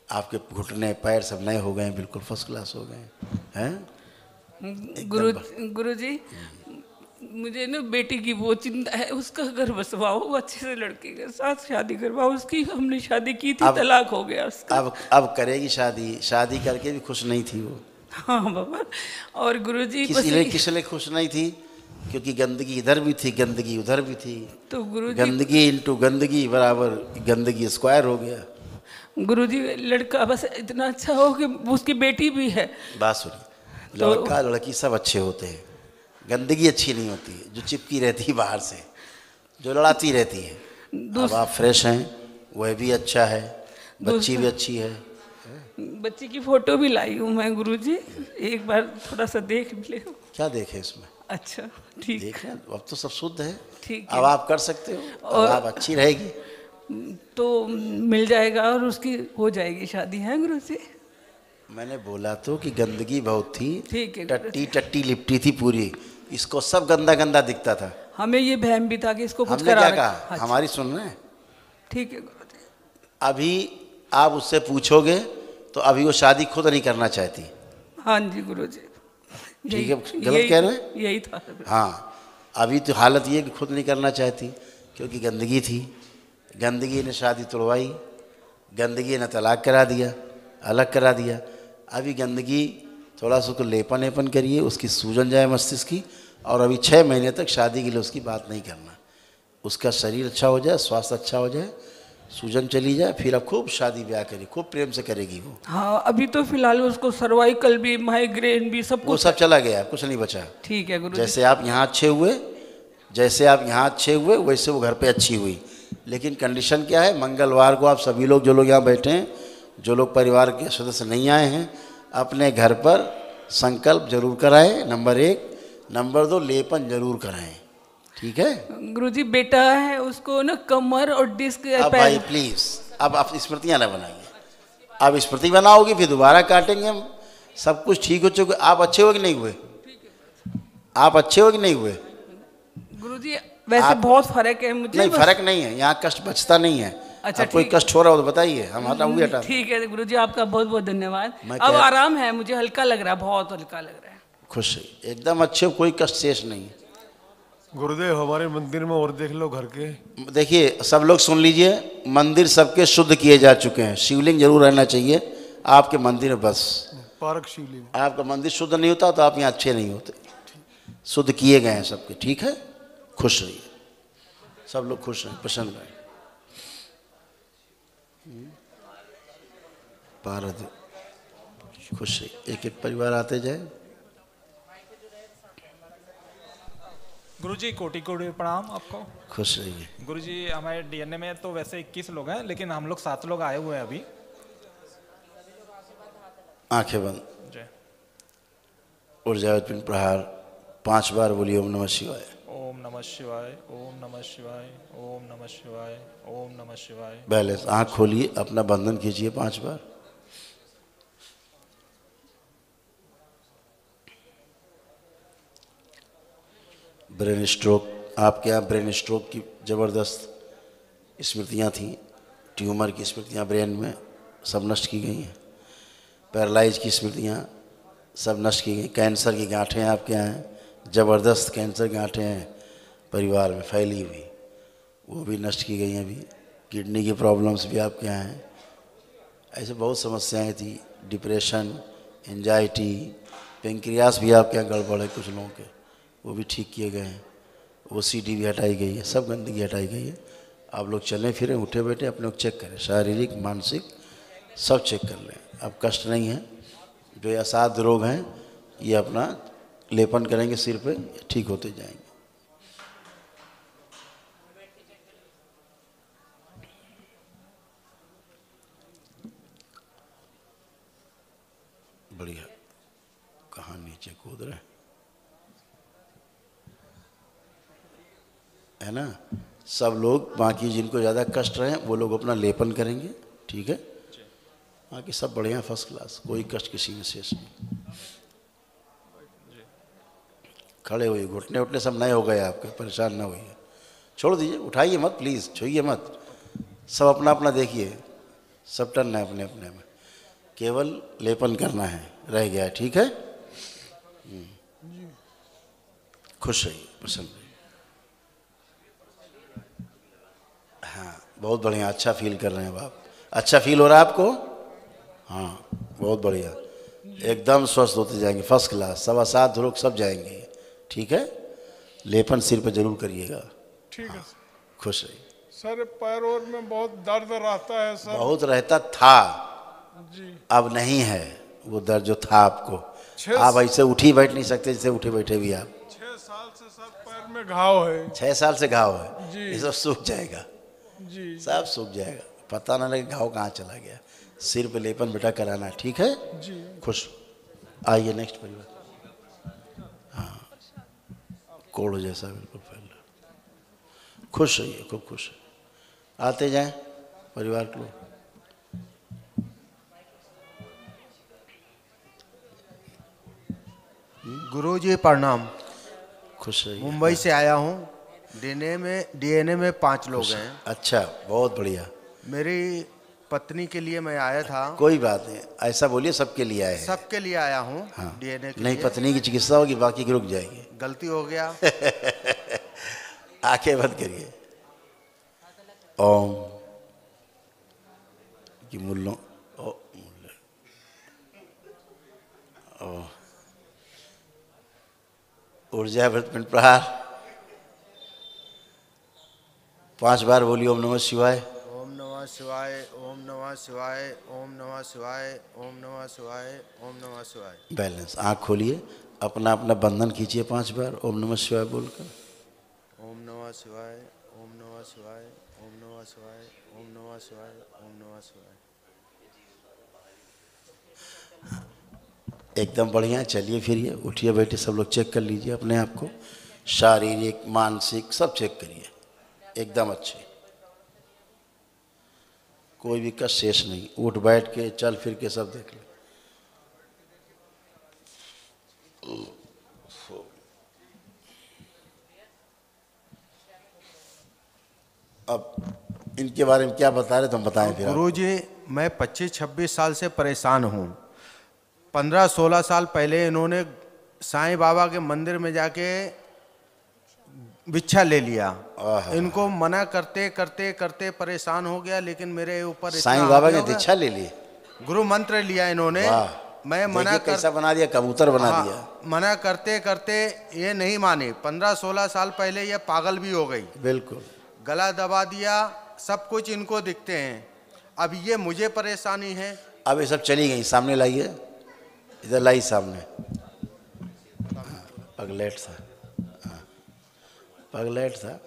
आपके घुटने पैर सब नए हो गए, बिल्कुल फर्स्ट क्लास हो गए हैं। गुरुजी, मुझे ना बेटी की वो चिंता है, उसका घर बसवाओ, अच्छे से लड़के के साथ शादी करवाओ। उसकी हमने शादी की थी, तलाक हो गया उसका। अब करेगी शादी, शादी करके भी खुश नहीं थी वो। हाँ बाबा। और गुरुजी किस लिए खुश नहीं थी? क्योंकि गंदगी इधर भी थी, गंदगी उधर भी थी। तो गुरुजी, गंदगी इंटू गंदगी बराबर गंदगी स्क्वायर हो गया। गुरुजी, लड़का बस इतना अच्छा हो कि उसकी बेटी भी है। बात सुनिए, लड़का लड़की सब अच्छे होते हैं, गंदगी अच्छी नहीं होती है, जो चिपकी रहती है बाहर से, जो लड़ाती रहती है। अब आप फ्रेश हैं, वह भी अच्छा है, बच्ची भी अच्छी है। बच्ची की फोटो भी लाई हूँ मैं गुरुजी, एक बार थोड़ा सा देख ले। क्या देखे इसमें? अच्छा ठीक देखें, अब तो सब शुद्ध है। ठीक है। अब आप कर सकते हो, अब आप अच्छी रहेगी तो मिल जाएगा और उसकी हो जाएगी शादी, है गुरुजी? मैंने बोला तो कि गंदगी बहुत थी, ठीक है, टट्टी टट्टी लिपटी थी पूरी, इसको सब गंदा गंदा दिखता था। हमें ये वहम भी था कि इसको कुछ हमने करा क्या कहा? अच्छा। हमारी सुन रहे हैं? ठीक है गुरुजी। अभी आप उससे पूछोगे तो अभी वो शादी खुद नहीं करना चाहती। हाँ जी गुरुजी, ठीक है, गलत कह रहे हैं? यही था। हाँ, अभी तो हालत ये कि खुद नहीं करना चाहती क्योंकि गंदगी थी। गंदगी ने शादी तोड़वाई, गंदगी ने तलाक करा दिया, अलग करा दिया। अभी गंदगी थोड़ा सा उसको लेपन वेपन करिए, उसकी सूजन जाए मस्तिष्क की, और अभी 6 महीने तक शादी के लिए उसकी बात नहीं करना। उसका शरीर अच्छा हो जाए, स्वास्थ्य अच्छा हो जाए, सूजन चली जाए, फिर अब खूब शादी ब्याह करेगी, खूब प्रेम से करेगी वो। हाँ, अभी तो फिलहाल उसको सर्वाइकल भी, माइग्रेन भी, सब वो कुछ सब चला गया, कुछ नहीं बचा। ठीक है गुरुजी। जैसे आप यहाँ अच्छे हुए, जैसे आप यहाँ अच्छे हुए, वैसे वो घर पे अच्छी हुई। लेकिन कंडीशन क्या है, मंगलवार को आप सभी लोग, जो लोग यहाँ बैठे हैं, जो लोग परिवार के सदस्य नहीं आए हैं, अपने घर पर संकल्प जरूर कराएं, नंबर 1। नंबर 2, लेपन जरूर कराएं, ठीक है गुरुजी? बेटा है, उसको ना कमर और डिस्क अब भाई प्लीज, अब आप स्मृतियाँ ना बनाइए। अब स्मृति बनाओगी फिर दोबारा काटेंगे हम। सब कुछ ठीक हो चुके। आप अच्छे हो कि नहीं हुए? आप अच्छे हो कि नहीं हुए? गुरुजी वैसे बहुत फर्क है मुझे। नहीं, फर्क नहीं है, यहाँ कष्ट बचता नहीं है। अच्छा, अब कोई कष्ट हो रहा हो तो बताइए, हम हटा। ठीक है गुरुजी, आपका बहुत बहुत धन्यवाद। मैं अब कह- आराम है, मुझे हल्का लग रहा है, बहुत हल्का लग रहा है। खुश है, एकदम अच्छे हो, कोई कष्ट शेष नहीं है। गुरुदेव हमारे मंदिर में और देख लो घर के। देखिए सब लोग सुन लीजिए, मंदिर सबके शुद्ध किए जा चुके हैं। शिवलिंग जरूर रहना चाहिए आपके मंदिर में, बस। पार्क शिवलिंग। आपका मंदिर शुद्ध नहीं होता तो आप यहाँ अच्छे नहीं होते। शुद्ध किए गए हैं सबके, ठीक है। खुश रहिए, सब लोग खुश रहें, प्रसन्न रहें। पारद खुश रहिए, एक एक परिवार आते जाए। गुरुजी कोटि कोटि प्रणाम आपको। खुश रहिए। गुरुजी हमारे डीएनए में तो वैसे 21 लोग हैं, लेकिन हम लोग 7 लोग आए हुए हैं अभी। आंखें बंद, जय। ऊर्जा पिंड प्रहार 5 बार बोलिए ओम नमः शिवाय। ओम नमः शिवाय, ओम नमः शिवाय, ओम नमः शिवाय, ओम नमः शिवाय। बैलेंस, आंख खोलिए, अपना बंधन कीजिए 5 बार। ब्रेन स्ट्रोक, आपके यहाँ ब्रेन स्ट्रोक की ज़बरदस्त स्मृतियाँ थीं, ट्यूमर की स्मृतियाँ ब्रेन में सब नष्ट की गई हैं। पैरालाइज की स्मृतियाँ सब नष्ट की गई। कैंसर की गांठें आपके यहाँ हैं, ज़बरदस्त कैंसर गांठें हैं परिवार में फैली हुई, वो भी नष्ट की गई हैं अभी। किडनी की प्रॉब्लम्स भी आपके यहाँ हैं। ऐसे बहुत समस्याएं थी, डिप्रेशन, एंजाइटी, पेंक्रियास भी आपके यहाँ गड़बड़ है कुछ लोगों के, वो भी ठीक किए गए हैं। OCD भी हटाई गई है, सब गंदगी हटाई गई है। आप लोग चलें फिरें, उठे बैठे अपने को चेक करें, शारीरिक मानसिक सब चेक कर लें। अब कष्ट नहीं है, जो ये असाध्य रोग हैं ये अपना लेपन करेंगे सिर पे, ठीक होते जाएंगे। बढ़िया, कहाँ नीचे कूद रहे है ना। सब लोग, बाकी जिनको ज़्यादा कष्ट रहे वो लोग अपना लेपन करेंगे, ठीक है। बाकी सब बढ़िया, फर्स्ट क्लास, कोई कष्ट किसी में शेष नहीं। खड़े हुए, घुटने उठने सब नए हो गए आपके, परेशान ना होइए, छोड़ दीजिए, उठाइए मत प्लीज़, छुइए मत। सब अपना अपना देखिए, सब टन है अपने अपने में, केवल लेपन करना है, रह गया है, ठीक है। खुश रहिए, प्रसन्न रहिए। हाँ, बहुत बढ़िया, अच्छा फील कर रहे हैं आप। अच्छा फील हो रहा है आपको? हाँ, बहुत बढ़िया, एकदम स्वस्थ होते जाएंगे, फर्स्ट क्लास। 7.25 रोग सब जाएंगे, ठीक है। लेपन सिर पे जरूर करिएगा, ठीक है। खुश रहिए। सर पैर और में बहुत दर्द रहता है सर। बहुत रहता था जी। अब नहीं है वो दर्द जो था आपको। छः- आप ऐसे उठी बैठ नहीं सकते जैसे उठे बैठे भी आप। 6 साल से सर पैर में घाव है। 6 साल से घाव है, जी। ये सब सूख जाएगा, जी सब सूख जाएगा, पता ना लगे घाव कहाँ चला गया। सिर पे लेपन बेटा कराना है, ठीक है। जी। खुश आइए, नेक्स्ट परिवार। हाँ, कोड़ जैसा बिल्कुल फैल रहा। खुश रहिए, खूब खुश, आते जाएं परिवार के लोग। गुरुजी प्रणाम। खुश रहिए। मुंबई से आया हूँ। डीएनए में 5 लोग हैं। अच्छा, बहुत बढ़िया। मेरी पत्नी के लिए मैं आया था। कोई बात नहीं, ऐसा बोलिए सबके लिए आए हैं। सबके लिए आया हूँ। हाँ। डीएनए के नहीं, लिए। पत्नी की चिकित्सा होगी, बाकी की रुक जाएगी। गलती हो गया। आंखें बंद करिए। ओम की मुल्लों ओ ऊर्जा व्रत पिंड प्रहार 5 बार बोलिए। ओम नमः शिवाय। ओम नमः शिवाय, ओम नमः शिवाय, ओम नमः शिवाय, ओम नमः शिवाय, ओम नमः शिवाय। बैलेंस। आँख खोलिए, अपना अपना बंधन खींचिए 5 बार ओम नमः शिवाय बोलकर। ओम नमः शिवाय, ओम नमः शिवाय, ओम नमः शिवाय, ओम नमः शिवाय, ओम नमः शिवाय। एकदम बढ़िया। चलिए फिरिए, उठिए, बैठिए। सब लोग चेक कर लीजिए अपने आप को, शारीरिक मानसिक सब चेक करिए, एकदम अच्छे, कोई भी कष्ट शेष नहीं। उठ बैठ के चल फिर के सब देख लो। अब इनके बारे में क्या बता रहे तुम बताएं फिर। गुरुजी, मैं 25-26 साल से परेशान हूँ। 15-16 साल पहले इन्होंने साईं बाबा के मंदिर में जाके भिक्षा ले लिया। इनको मना करते करते करते परेशान हो गया, लेकिन मेरे ऊपर साईं बाबा ने दीक्षा ले ली, गुरु मंत्र लिया इन्होंने। मैं मना कैसा बना दिया, कबूतर बना हाँ, दिया। मना करते करते ये नहीं माने। 15-16 साल पहले ये पागल भी हो गई। बिल्कुल। गला दबा दिया, सब कुछ इनको दिखते हैं। अब ये मुझे परेशानी है। अब ये सब चली गई। सामने लाइए, इधर लाई सामने। पगलेट था, पगलेट था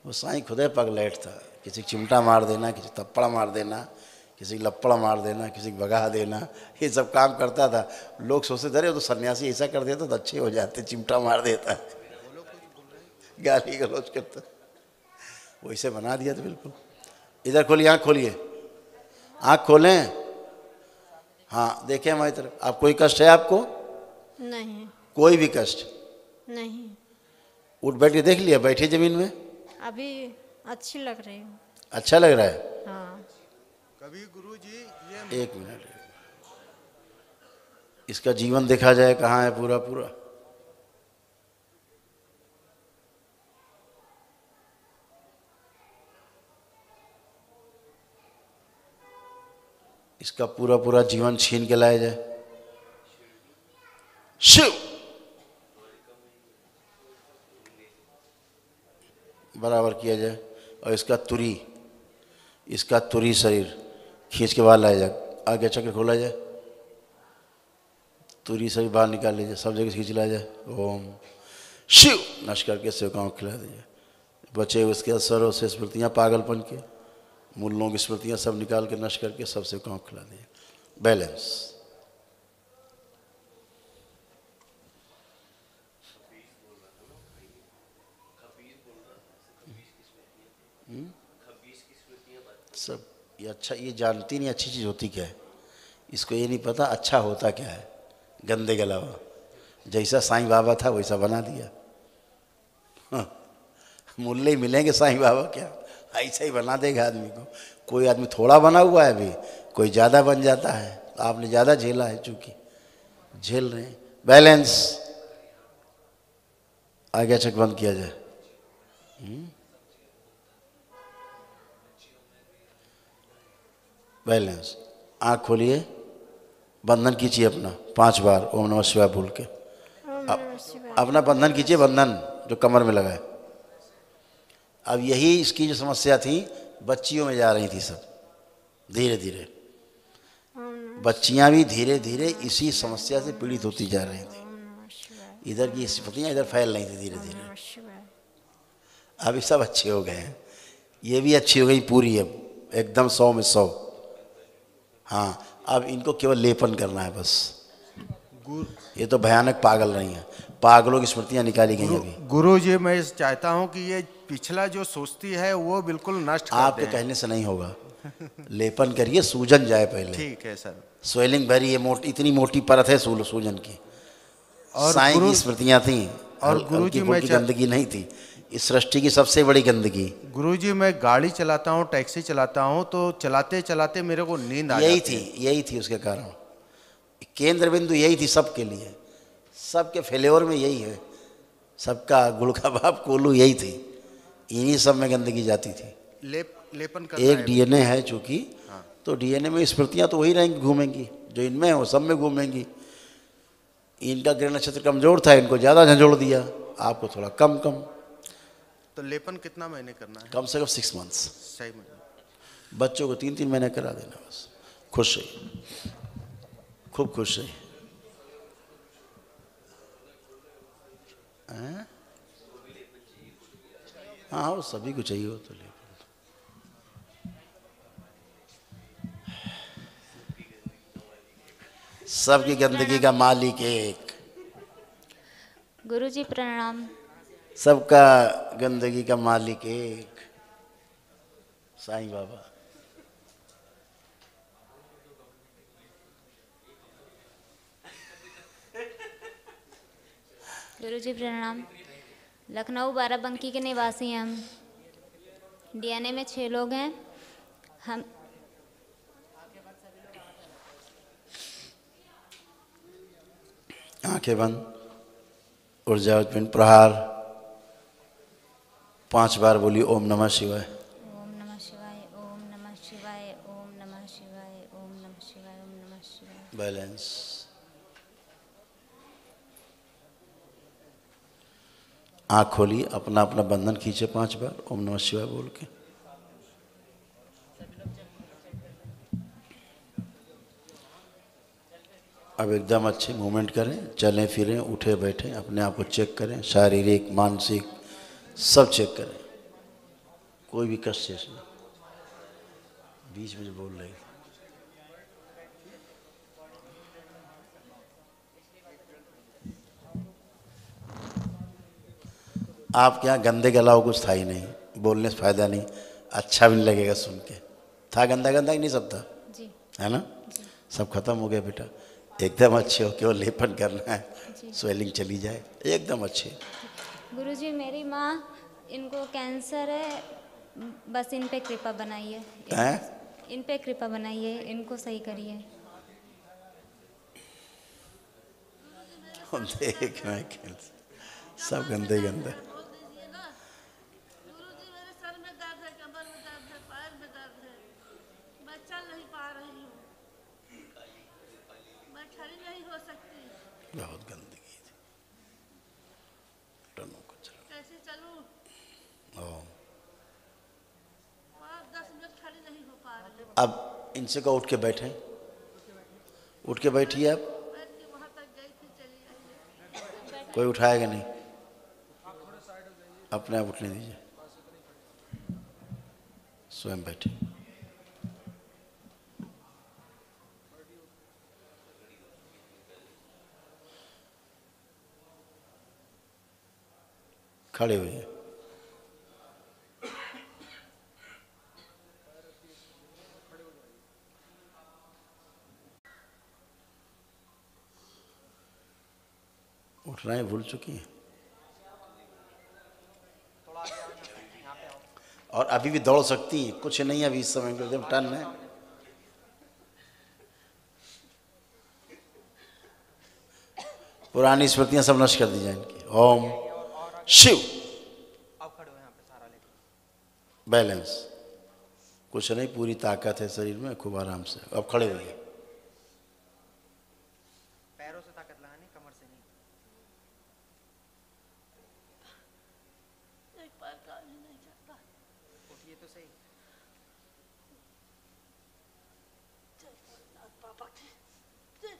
वो। साईं खुद पगलेट था। किसी चिमटा मार देना, किसी थप्पड़ मार देना, किसी लप्पड़ मार देना, किसी भगा देना, ये सब काम करता था। लोग सोचते थे तो सन्यासी ऐसा कर देता तो अच्छे हो जाते, चिमटा मार देता, गाली गलौज करता, वैसे बना दिया था बिल्कुल। इधर खोलिए, आँख खोलिए, आँख खोलें। हाँ देखें हमारी तरफ। आप कोई कष्ट है आपको? नहीं। कोई भी कष्ट नहीं। उठ बैठ के देख लिया, बैठे जमीन में। अभी अच्छी लग रही हूँ। अच्छा लग रहा है? हाँ। कभी गुरुजी ये 1 मिनट, इसका जीवन देखा जाए कहाँ है पूरा पूरा। इसका पूरा पूरा जीवन छीन के लाया जाए। शिव बराबर किया जाए। और इसका तुरी शरीर खींच के बाहर लाया जाए। आगे चक्र खोला जाए, तुरी शरीर बाहर निकाल लीजिए, सब जगह खींच लाया जाए। ओम शिव नश करके सेवकाओं को खिला दीजिए। बचे उसके असर से स्मृतियाँ, पागलपन के मूलों की स्मृतियाँ सब निकाल के नश करके सब सेवकाओं को खिला दीजिए। बैलेंस। सब ये अच्छा, ये जानती नहीं अच्छी चीज़ होती क्या है। इसको ये नहीं पता अच्छा होता क्या है। गंदे के अलावा जैसा साईं बाबा था वैसा बना दिया। हाँ, मुल्ले ही मिलेंगे साईं बाबा क्या, ऐसा ही बना देगा आदमी को। कोई आदमी थोड़ा बना हुआ है अभी, कोई ज़्यादा बन जाता है। आपने ज़्यादा झेला है, चूँकि झेल रहे हैं। बैलेंस। आगे चेक बंद किया जाए। बैलेंस। आँख खोलिए, बंधन कीजिए अपना 5 बार ओम नमः शिवाय बोल के। अपना बंधन कीजिए, बंधन जो कमर में लगा है। अब यही इसकी जो समस्या थी, बच्चियों में जा रही थी सब धीरे धीरे। बच्चियां भी धीरे धीरे इसी समस्या से पीड़ित होती जा रही थी। इधर की स्थितियाँ इधर फैल रही थी धीरे धीरे। अभी सब अच्छे हो गए हैं, ये भी अच्छी हो गई पूरी, अब एकदम 100 में 100। हाँ, अब इनको केवल लेपन करना है बस। ये तो भयानक पागल नहीं है, पागलों की स्मृतियाँ निकाली गई अभी। गुरुजी, मैं चाहता हूँ कि ये पिछला जो सोचती है वो बिल्कुल नष्ट कर दें। आपके कहने से नहीं होगा। लेपन करिए, सूजन जाए पहले। ठीक है सर। स्वेलिंग भरी, ये मोटी, इतनी मोटी परत है सूजन की। और साईं की स्मृतियाँ थी, और गुरुजी मैं गंदगी नहीं थी। इस सृष्टि की सबसे बड़ी गंदगी। गुरुजी मैं गाड़ी चलाता हूँ, टैक्सी चलाता हूँ, तो चलाते चलाते मेरे को नींद आ जाती है। यही थी उसके कारण। केंद्र बिंदु यही थी सबके लिए, सबके फेल्योर में यही है, सबका गुड़ का बाप कोलू यही थी, इन्हीं सब में गंदगी जाती थी। लेपन करना एक है। डीएनए है चूंकि, तो डीएनए में स्मृतियाँ तो वही रहेंगी, घूमेंगी, जो इनमें है वो सब में घूमेंगी। इनका ग्रह नक्षत्र कमजोर था, इनको ज़्यादा झंझोड़ दिया, आपको थोड़ा कम कम। तो लेपन कितना महीने करना है? कम से कम 6 मंथ्स। सही में बच्चों को 3-3 महीने करा देना, बस खुश रहिए, खूब खुश रहिए। हाँ वो सभी को चाहिए हो तो ले। सबकी गंदगी का मालिक एक। गुरुजी प्रणाम। सबका गंदगी का मालिक एक, साईं बाबा। गुरुजी प्रणाम। लखनऊ बाराबंकी के निवासी हैं हम। डीएनए में 6 लोग हैं हम। आंखें बंद, ऊर्जा उत्पन्न प्रहार 5 बार बोली ओम नमः शिवाय। ओम नमः शिवाय, ओम नमः शिवाय, ओम नमः शिवाय, ओम नमः शिवाय, ओम नमः शिवाय। बैलेंस। आँख खोली, अपना अपना बंधन खींचे 5 बार ओम नमः शिवाय बोल के। अब एकदम अच्छे मूवमेंट करें, चलें फिरें, उठे बैठें, अपने आप को चेक करें, शारीरिक मानसिक सब चेक करें, कोई भी कष्ट शेष नहीं। बीच में जो बोल रही आपके यहाँ गंदे के अलावा कुछ था ही नहीं, बोलने से फायदा नहीं, अच्छा भी नहीं लगेगा सुन के। था गंदा गंदा ही नहीं सब था जी, है ना? सब खत्म हो गया बेटा, एकदम अच्छे हो, केवल लेपन करना है, स्वेलिंग चली जाए, एकदम अच्छे। गुरुजी मेरी माँ, इनको कैंसर है, बस इन पे कृपा बनाइए। इन पे कृपा बनाइए, इनको सही करिए। देख मैं सब गंदे गंदे। बहुत गंदगी थी। टनों को चलो। कैसे चलूं? और 10 मिनट खड़ी नहीं हो पा रही। अब इनसे को उठ के बैठे, उठ के बैठिए आप। वहां तक गई थी, चली आई। कोई उठाएगा नहीं, अपने आप उठने दीजिए, स्वयं बैठे। खड़े हुए, उठना है, भूल चुकी है। और अभी भी दौड़ सकती है, कुछ नहीं अभी इस समय एकदम टन है। पुरानी स्मृतियां सब नष्ट कर दी जाए इनकी। ओम शिव। बैलेंस, कुछ नहीं, पूरी ताकत है शरीर में, खूब आराम से। अब खड़े होइए, पैरों से ताकत लगानी, कमर से नहीं। एक बार काम ही नहीं करता। उठिए तो सही। जय भोलेनाथ बाबा की जय।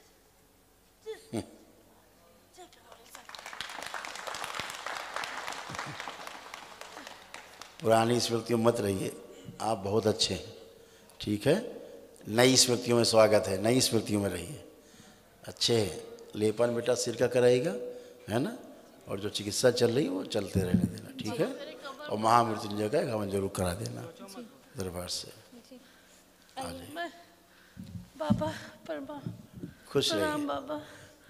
पुरानी स्मृतियों मत रहिए, आप बहुत अच्छे हैं, ठीक है? नई स्मृतियों में स्वागत है, नई स्मृतियों में रहिए, अच्छे हैं। लेपन बेटा सिर का कराइएगा, है ना? और जो चिकित्सा चल रही है वो चलते रहने देना, ठीक है? और महामृत्युंजय का हवन जरूर करा देना दरबार से। बाबा प्रणाम। खुश रहिए बाबा,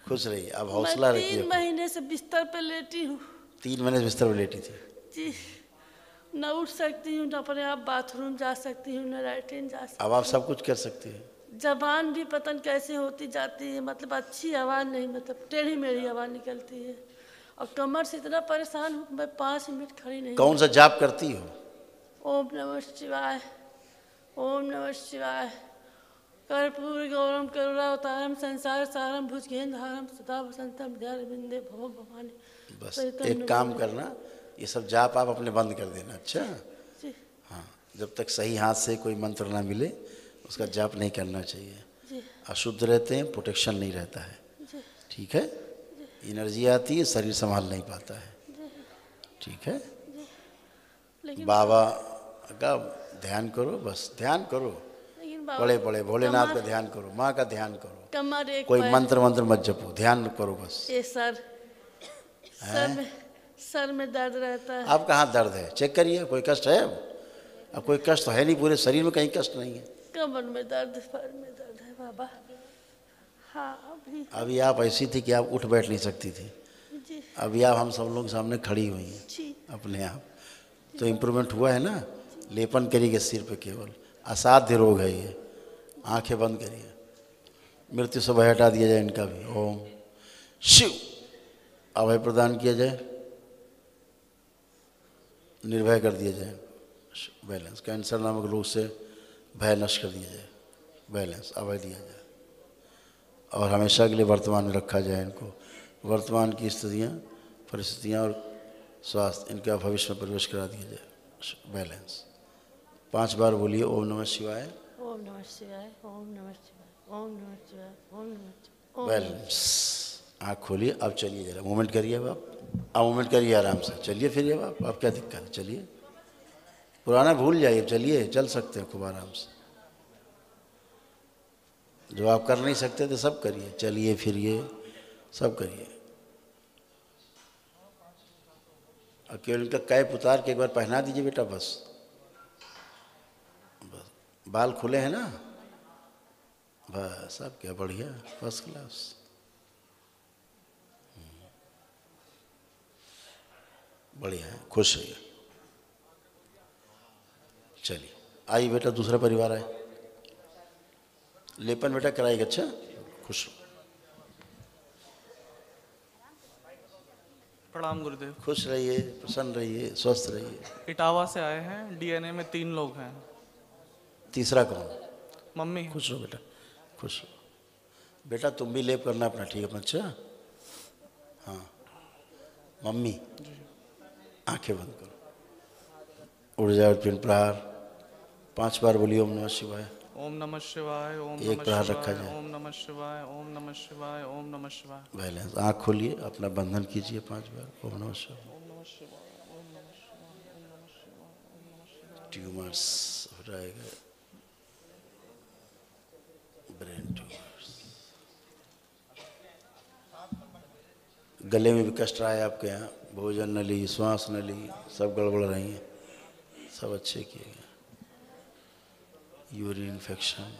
खुश रहिए। अब हौसला रखिए। 3 महीने से बिस्तर पे लेटी हूँ। 3 महीने से बिस्तर पर लेटी थी। जी न उठ सकती हूँ, न अपने आप बाथरूम जा सकती हूँ, न लैट्रिन जा सकती अब आप सब कुछ कर सकते हैं। हूँ। जबान भी पता नहीं कैसे होती जाती है, मतलब अच्छी आवाज़ नहीं, मतलब टेढ़ी मेढ़ी आवाज़ निकलती है। और कमर से इतना परेशान हूँ कि मैं 5 मिनट खड़ी नहीं। कौन सा जाप करती हो? ओम नमः शिवाय, ओम नमः शिवाय। कर्पूर गौरम करुणावतारम संसार सारम भुजगेंद्रहारम सदा वसंतम विंदे भव भवानी। बस एक काम करना, ये सब जाप आप अपने बंद कर देना। अच्छा जी हाँ, जब तक सही हाथ से कोई मंत्र ना मिले उसका जाप नहीं करना चाहिए। जी अशुद्ध रहते हैं, प्रोटेक्शन नहीं रहता है। जी ठीक है, एनर्जी आती है, शरीर संभाल नहीं पाता है। जी ठीक है, लेकिन बाबा का ध्यान करो, बस ध्यान करो, लेकिन बाबा बड़े बड़े भोलेनाथ का कमर ध्यान करो, माँ का ध्यान करो, कमर एक कोई पैर मंत्र मंत्र मत जपो, ध्यान करो बस। ये सर में दर्द रहता है। आप कहाँ दर्द है? चेक करिए, कोई कष्ट है? अब कोई कष्ट तो है नहीं, पूरे शरीर में कहीं कष्ट नहीं है। कमर में दर्द, पैर में दर्द है बाबा। हाँ अभी आप ऐसी थी कि आप उठ बैठ नहीं सकती थी, जी अभी आप हम सब लोग सामने खड़ी हुई हैं जी अपने आप। तो इम्प्रूवमेंट हुआ है ना। लेपन करिए सिर पे, केवल असाध्य रोग है ये। आंखें बंद करिए, मृत्यु से भय हटा दिया जाए इनका भी। ओम शिव अभय प्रदान किया जाए, निर्भय कर दिया जाए, बैलेंस। कैंसर नामक रोग से भय नष्ट कर दिया जाए, बैलेंस अभय दिया जाए, और हमेशा के लिए वर्तमान में रखा जाए इनको। वर्तमान की स्थितियाँ, परिस्थितियाँ और स्वास्थ्य इनका भविष्य में प्रवेश करा दिया जाए, बैलेंस। 5 बार बोलिए ओम नमः शिवाय, ओम नमः शिवाय, ओम नमः शिवाय, ओम नमः शिवाय, ओम नमः शिवाय। बैलेंस। आँख खोलिए, अब चलिए जरा, मूवमेंट करिए। अब मूवमेंट करिए आराम से, चलिए फिर अब क्या दिक्कत है? चलिए, पुराना भूल जाइए, चलिए चल सकते हैं खूब आराम से। जो आप कर नहीं सकते थे सब करिए, चलिए फिरिए सब करिए। और केवल इनका कैप उतार के एक बार पहना दीजिए बेटा, बस। बाल खुले हैं ना, बस। सब क्या बढ़िया, फर्स्ट क्लास। बढ़िया है, खुश रहिए। चलिए आइए बेटा, दूसरा परिवार आए। लेपन बेटा कराइएगा। अच्छा, खुश रहो। प्रणाम गुरुदेव। खुश रहिए, प्रसन्न रहिए, स्वस्थ रहिए। इटावा से आए हैं, डीएनए में 3 लोग हैं। तीसरा कौन? मम्मी। खुश रहो बेटा, खुश रहो बेटा। तुम भी लेप करना अपना, ठीक है अपना? अच्छा हाँ, मम्मी आंखें बंद करो, उड़ जाओ पिंड प्रहार। 5 बार बोलिए ओम नमः शिवाय। ओम नमः शिवाय, ओम एक नमः प्रहार शिवाय, रखा जाए। ओम नमः शिवाय, ओम नमः शिवाय, ओम नमः शिवाय। बैलेंस। आँख खोलिए, अपना बंधन कीजिए 5 बार। ओम नमः शिवाय। ट्यूमर्स हटाएगा, ब्रेन ट्यूमर्स। गले में भी कष्ट रहा है आपके यहाँ, भोजन नली, श्वास नली सब गड़बड़ रही है, सब अच्छे किए गए। यूरिन इन्फेक्शन,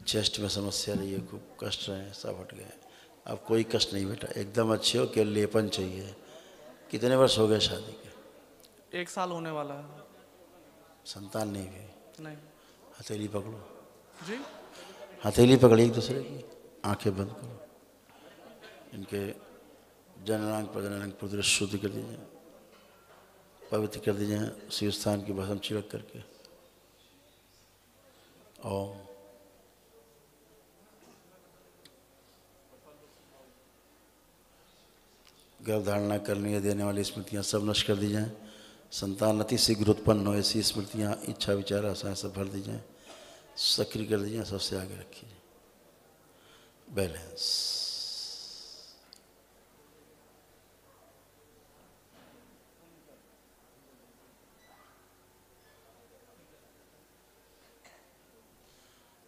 चेस्ट में समस्या रही है, खूब कष्ट रहे हैं, सब हट गए। अब कोई कष्ट नहीं बेटा, एकदम अच्छे हो। केवल लेपन चाहिए। कितने वर्ष हो गए शादी के? 1 साल होने वाला है। संतान नहीं हुई? नहीं। हथेली पकड़ो जी। हथेली पकड़ी एक दूसरे की, आंखें बंद करो। इनके जननांग प्रजननांग पुत्र शुद्ध कर दीजिए, पवित्र कर दीजिए शिव स्थान की भस्म छिड़क करके। ओम गर्भधारणा करने देने वाली स्मृतियाँ सब नष्ट कर दी जाएँ। संतान अति शीघ्र उत्पन्न हो, ऐसी स्मृतियाँ, इच्छा विचार आशाएं सब भर दी जाएँ, सक्रिय कर दीजिए, सबसे आगे रखिए। बैलेंस।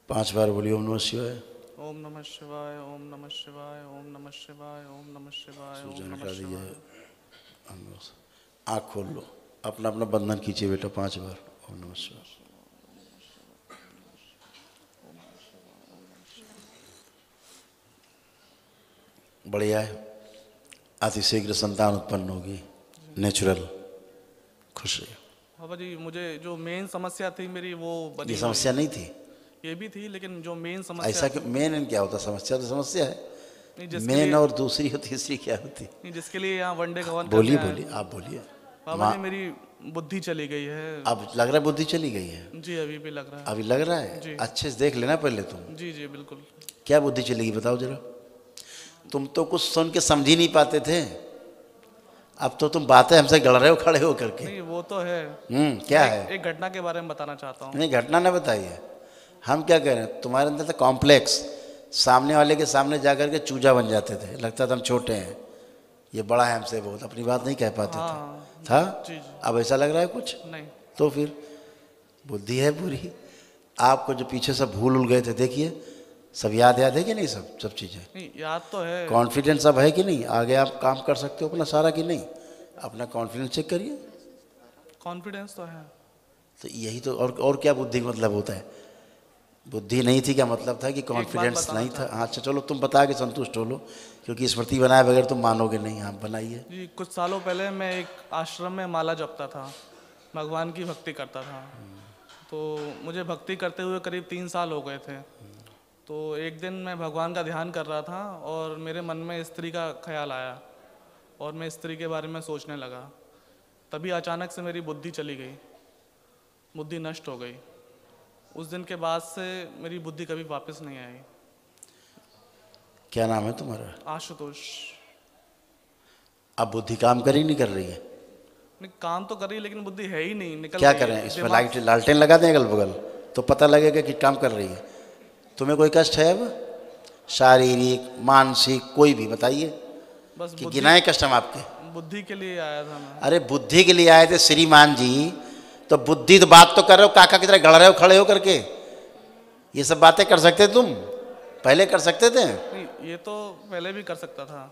पांच बार बोलिए ओम नमः शिवाय। ओम नमः शिवाय, ओम नमः शिवाय, ओम नमः शिवाय, ओम नमः शिवाय, ओम सूजन नमः हटा शिवाय। दीजिए। आँख खोल लो, अपना अपना बंधन कीजिए बेटा 5 बार। ओम नमः शिवाय। बढ़िया है, अति शीघ्र संतान उत्पन्न होगी, नेचुरल। खुश रहिए। बाबा जी मुझे जो मेन समस्या थी मेरी वो बनी ये समस्या नहीं थी, ये भी थी, लेकिन जो मेन समस्या ऐसा कि मेन क्या होता, समस्या तो समस्या है, नहीं, जिसके मेन लिए- और दूसरी और तीसरी क्या होती? नहीं, जिसके लिए यहाँ वनडे का बोलिए बोलिए, आप बोलिए। बाबा जी मेरी बुद्धि चली गई है। अब लग रहा है बुद्धि चली गई है? जी अभी भी लग रहा है। अभी लग रहा है? जी। अच्छे से देख लेना पहले तुम। जी जी बिल्कुल। क्या बुद्धि चलेगी बताओ जरा। तुम तो कुछ सुन के समझ ही नहीं पाते थे, अब तो तुम बातें हमसे गढ़ रहे हो खड़े हो करके। नहीं वो तो है। क्या मैं है? एक घटना के बारे में बताना चाहता हूँ। नहीं घटना ना बताइए, हम क्या कह रहे हैं, तुम्हारे अंदर तो कॉम्प्लेक्स, सामने वाले के सामने जाकर के चूजा बन जाते थे, लगता था हम छोटे हैं, ये बड़ा है हमसे बहुत, अपनी बात नहीं कह पाते थे। था? जी जी। अब ऐसा लग रहा है कुछ? नहीं। तो फिर बुद्धि है पूरी। आपको जो पीछे सब भूल उल गए थे, देखिए सब याद है कि नहीं, सब चीज़ें नहीं याद तो है। कॉन्फिडेंस अब है कि नहीं, आगे आप काम कर सकते हो अपना सारा कि नहीं? अपना कॉन्फिडेंस चेक करिए। कॉन्फिडेंस तो है। तो यही तो, और क्या बुद्धि का मतलब होता है? बुद्धि नहीं थी क्या मतलब था कि कॉन्फिडेंस नहीं था? हाँ अच्छा चलो तुम बता के संतुष्ट हो लो, क्योंकि स्मृति बनाए बगैर तुम मानोगे नहीं। आप बनाइए। जी कुछ सालों पहले मैं एक आश्रम में माला जपता था, भगवान की भक्ति करता था। तो मुझे भक्ति करते हुए करीब 3 साल हो गए थे। तो एक दिन मैं भगवान का ध्यान कर रहा था और मेरे मन में स्त्री का ख्याल आया और मैं स्त्री के बारे में सोचने लगा। तभी अचानक से मेरी बुद्धि चली गई, बुद्धि नष्ट हो गई। उस दिन के बाद से मेरी बुद्धि कभी वापस नहीं आई। क्या नाम है तुम्हारा? आशुतोष। अब बुद्धि काम कर ही नहीं कर रही है? नहीं काम तो कर रही है लेकिन बुद्धि है ही नहीं, निकल क्या गई करें, है। इसमें दिमाग- लाइट लालटेन लगा दें अगल बगल तो पता लगेगा कि काम कर रही है। तुम्हें कोई कष्ट है अब, शारीरिक मानसिक कोई भी बताइए, बस कि बुद्धि- गिनाए कष्ट हम आपके? बुद्धि के लिए आया था मैं। अरे बुद्धि के लिए आए थे श्रीमान जी, तो बुद्धि तो बात तो कर रहे हो, काका की तरह गड़ रहे हो खड़े हो करके। ये सब बातें कर सकते तुम, पहले कर सकते थे? नहीं ये तो पहले भी कर सकता था,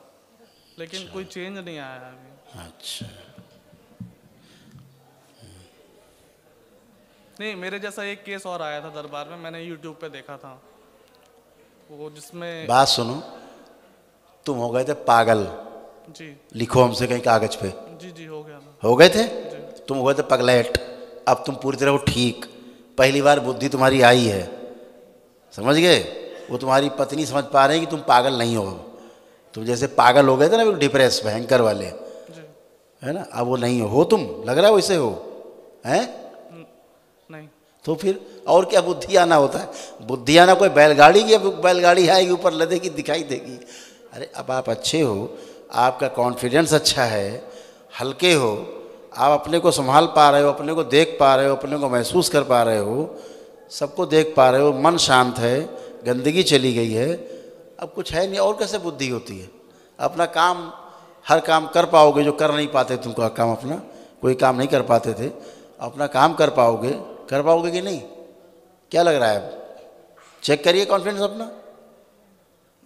लेकिन कोई चेंज नहीं आया अभी। अच्छा नहीं मेरे जैसा एक केस और आया था दरबार में, मैंने यूट्यूब पे देखा था वो, जिसमें बात सुनो, तुम हो गए थे पागल। जी लिखो हमसे कहीं कागज पे। जी जी हो गया था। हो गए थे? तुम हो गए थे पगलेट, अब तुम पूरी तरह हो ठीक। पहली बार बुद्धि तुम्हारी आई है, समझ गए? वो तुम्हारी पत्नी समझ पा रहे हैं कि तुम पागल नहीं हो। तुम जैसे पागल हो गए थे ना, डिप्रेस भयंकर वाले, है ना, अब वो नहीं हो तुम, लग रहा है वैसे हो, हैं? नहीं। तो फिर और क्या बुद्धि आना होता है? बुद्धि आना कोई बैलगाड़ी की, अब बैलगाड़ी आएगी ऊपर लदेगी दिखाई देगी। अरे अब आप अच्छे हो, आपका कॉन्फिडेंस अच्छा है, हल्के हो, आप अपने को संभाल पा रहे हो, अपने को देख पा रहे हो, अपने को महसूस कर पा रहे हो, सबको देख पा रहे हो, मन शांत है, गंदगी चली गई है, अब कुछ है नहीं। और कैसे बुद्धि होती है? अपना काम, हर काम कर पाओगे जो कर नहीं पाते तुमको काम, अपना कोई काम नहीं कर पाते थे, अपना काम कर पाओगे कि नहीं? क्या लग रहा है? अब चेक करिए कॉन्फिडेंस अपना,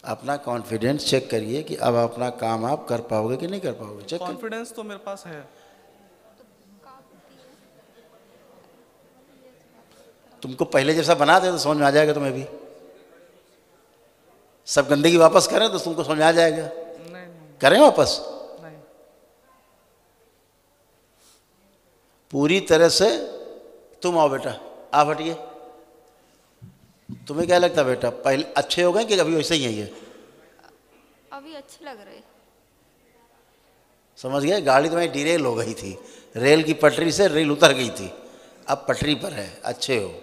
अपना कॉन्फिडेंस चेक करिए कि अब अपना काम आप कर पाओगे कि नहीं कर पाओगे। चेक कॉन्फिडेंस तो मेरे पास है। तुमको पहले जैसा बना दे तो समझ में आ जाएगा तुम्हें भी। सब गंदगी वापस करें तो तुमको समझ में आ जाएगा। नहीं। करें वापस? नहीं। पूरी तरह से तुम आओ बेटा, आप हटिए। तुम्हें क्या लगता बेटा, पहले अच्छे हो गए कि अभी वैसे ही है? ये अभी अच्छे लग रहे। समझ गए? गाड़ी तुम्हारी डिरेल हो गई थी, रेल की पटरी से रेल उतर गई थी, अब पटरी पर है, अच्छे हो,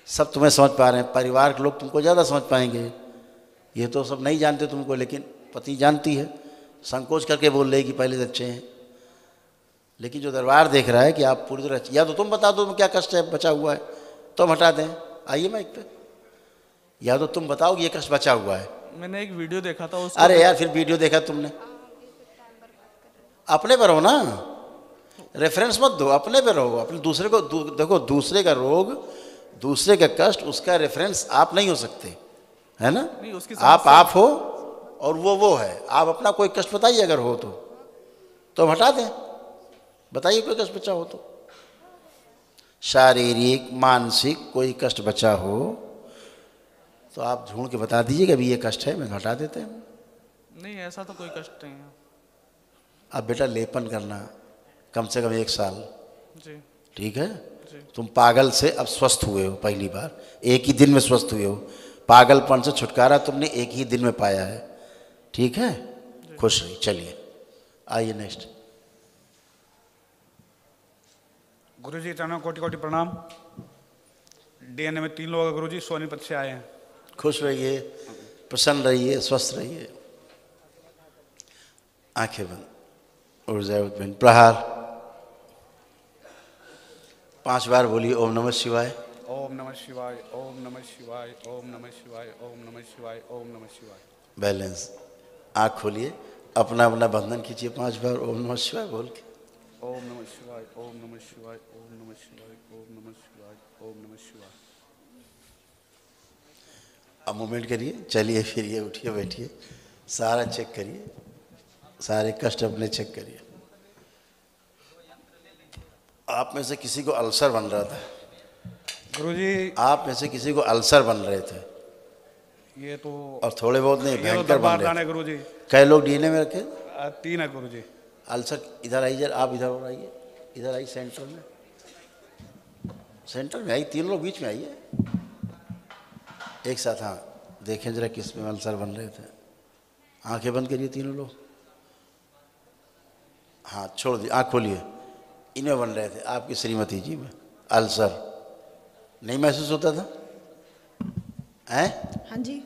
सब तुम्हें समझ पा रहे हैं। परिवार के लोग तुमको ज़्यादा समझ पाएंगे, ये तो सब नहीं जानते तुमको, लेकिन पति जानती है, संकोच करके बोल रही कि पहले से अच्छे हैं। लेकिन जो दरबार देख रहा है कि आप पूरी तरह, या तो तुम बता दो क्या कष्ट है बचा हुआ है तो हम हटा दें, आइए माइक पे, या तो तुम बताओ कि ये कष्ट बचा हुआ है। मैंने एक वीडियो देखा था उसको। अरे यार फिर वीडियो देखा तुमने, अपने पर हो ना, रेफरेंस मत दो, अपने पे रहो। अपने दूसरे को देखो, दूसरे का रोग, दूसरे का कष्ट, उसका रेफरेंस आप नहीं हो सकते, है ना? नहीं, उसकी आप हो और वो है। आप अपना कोई कष्ट बताइए अगर हो तो हम हटा दें। बताइए कोई कष्ट बचा हो तो, शारीरिक मानसिक कोई कष्ट बचा हो तो आप ढूंढ के बता दीजिएगा अभी ये कष्ट है, मैं हटा देते हैं। नहीं ऐसा तो कोई कष्ट नहीं है। अब बेटा लेपन करना कम से कम 1 साल, जी ठीक है? जी। तुम पागल से अब स्वस्थ हुए हो, पहली बार एक ही दिन में स्वस्थ हुए हो। पागलपन से छुटकारा तुमने एक ही दिन में पाया है, ठीक है? खुश रहिए। चलिए आइए नेक्स्ट। गुरु जी चरणों कोटि कोटि प्रणाम। डीएनए में 3 लोग हैं गुरु जी, सोनीपत से आए हैं। खुश रहिए, प्रसन्न रहिए, स्वस्थ रहिए। आंखें बंद, ऊर्जा उत्पन्न, प्रहार 5 बार बोलिए ओम नमः शिवाय। ओम नमः शिवाय, ओम नमः शिवाय, ओम नमः शिवाय, ओम नमः शिवाय, ओम नमः शिवाय। बैलेंस। आँख खोलिए, अपना अपना बंधन खींचिए 5 बार ओम नमः शिवाय बोल के। ओम नमः शिवाय, ओम नमः शिवाय, ओम नमः शिवाय, ओम नमः शिवाय, ओम नमः शिवाय। अब मूवमेंट करिए, चलिए फिरिए, उठिए, बैठिए, सारा चेक करिए, सारे कष्ट अपने चेक करिए। आप में से किसी को अल्सर बन रहा था गुरुजी, आप में से किसी को अल्सर बन रहे थे, ये तो और थोड़े बहुत नहीं, भयंकर बन रहे थे। गुरुजी कई लोग डीएनए में रखे 3 है गुरुजी। अल्सर। इधर आइए, आप इधर और आइए, इधर आइए, सेंटर में, सेंटर में आइए, 3 लोग बीच में आइए एक साथ। हाँ देखें जरा किस में अल्सर बन रहे थे। आंखें बंद करिए तीनों लोग, हाँ छोड़ दिए, आँख खोलिए। इनमें बन रहे थे, आपकी श्रीमती जी में अल्सर। नहीं महसूस होता था? हैं? हाँ जी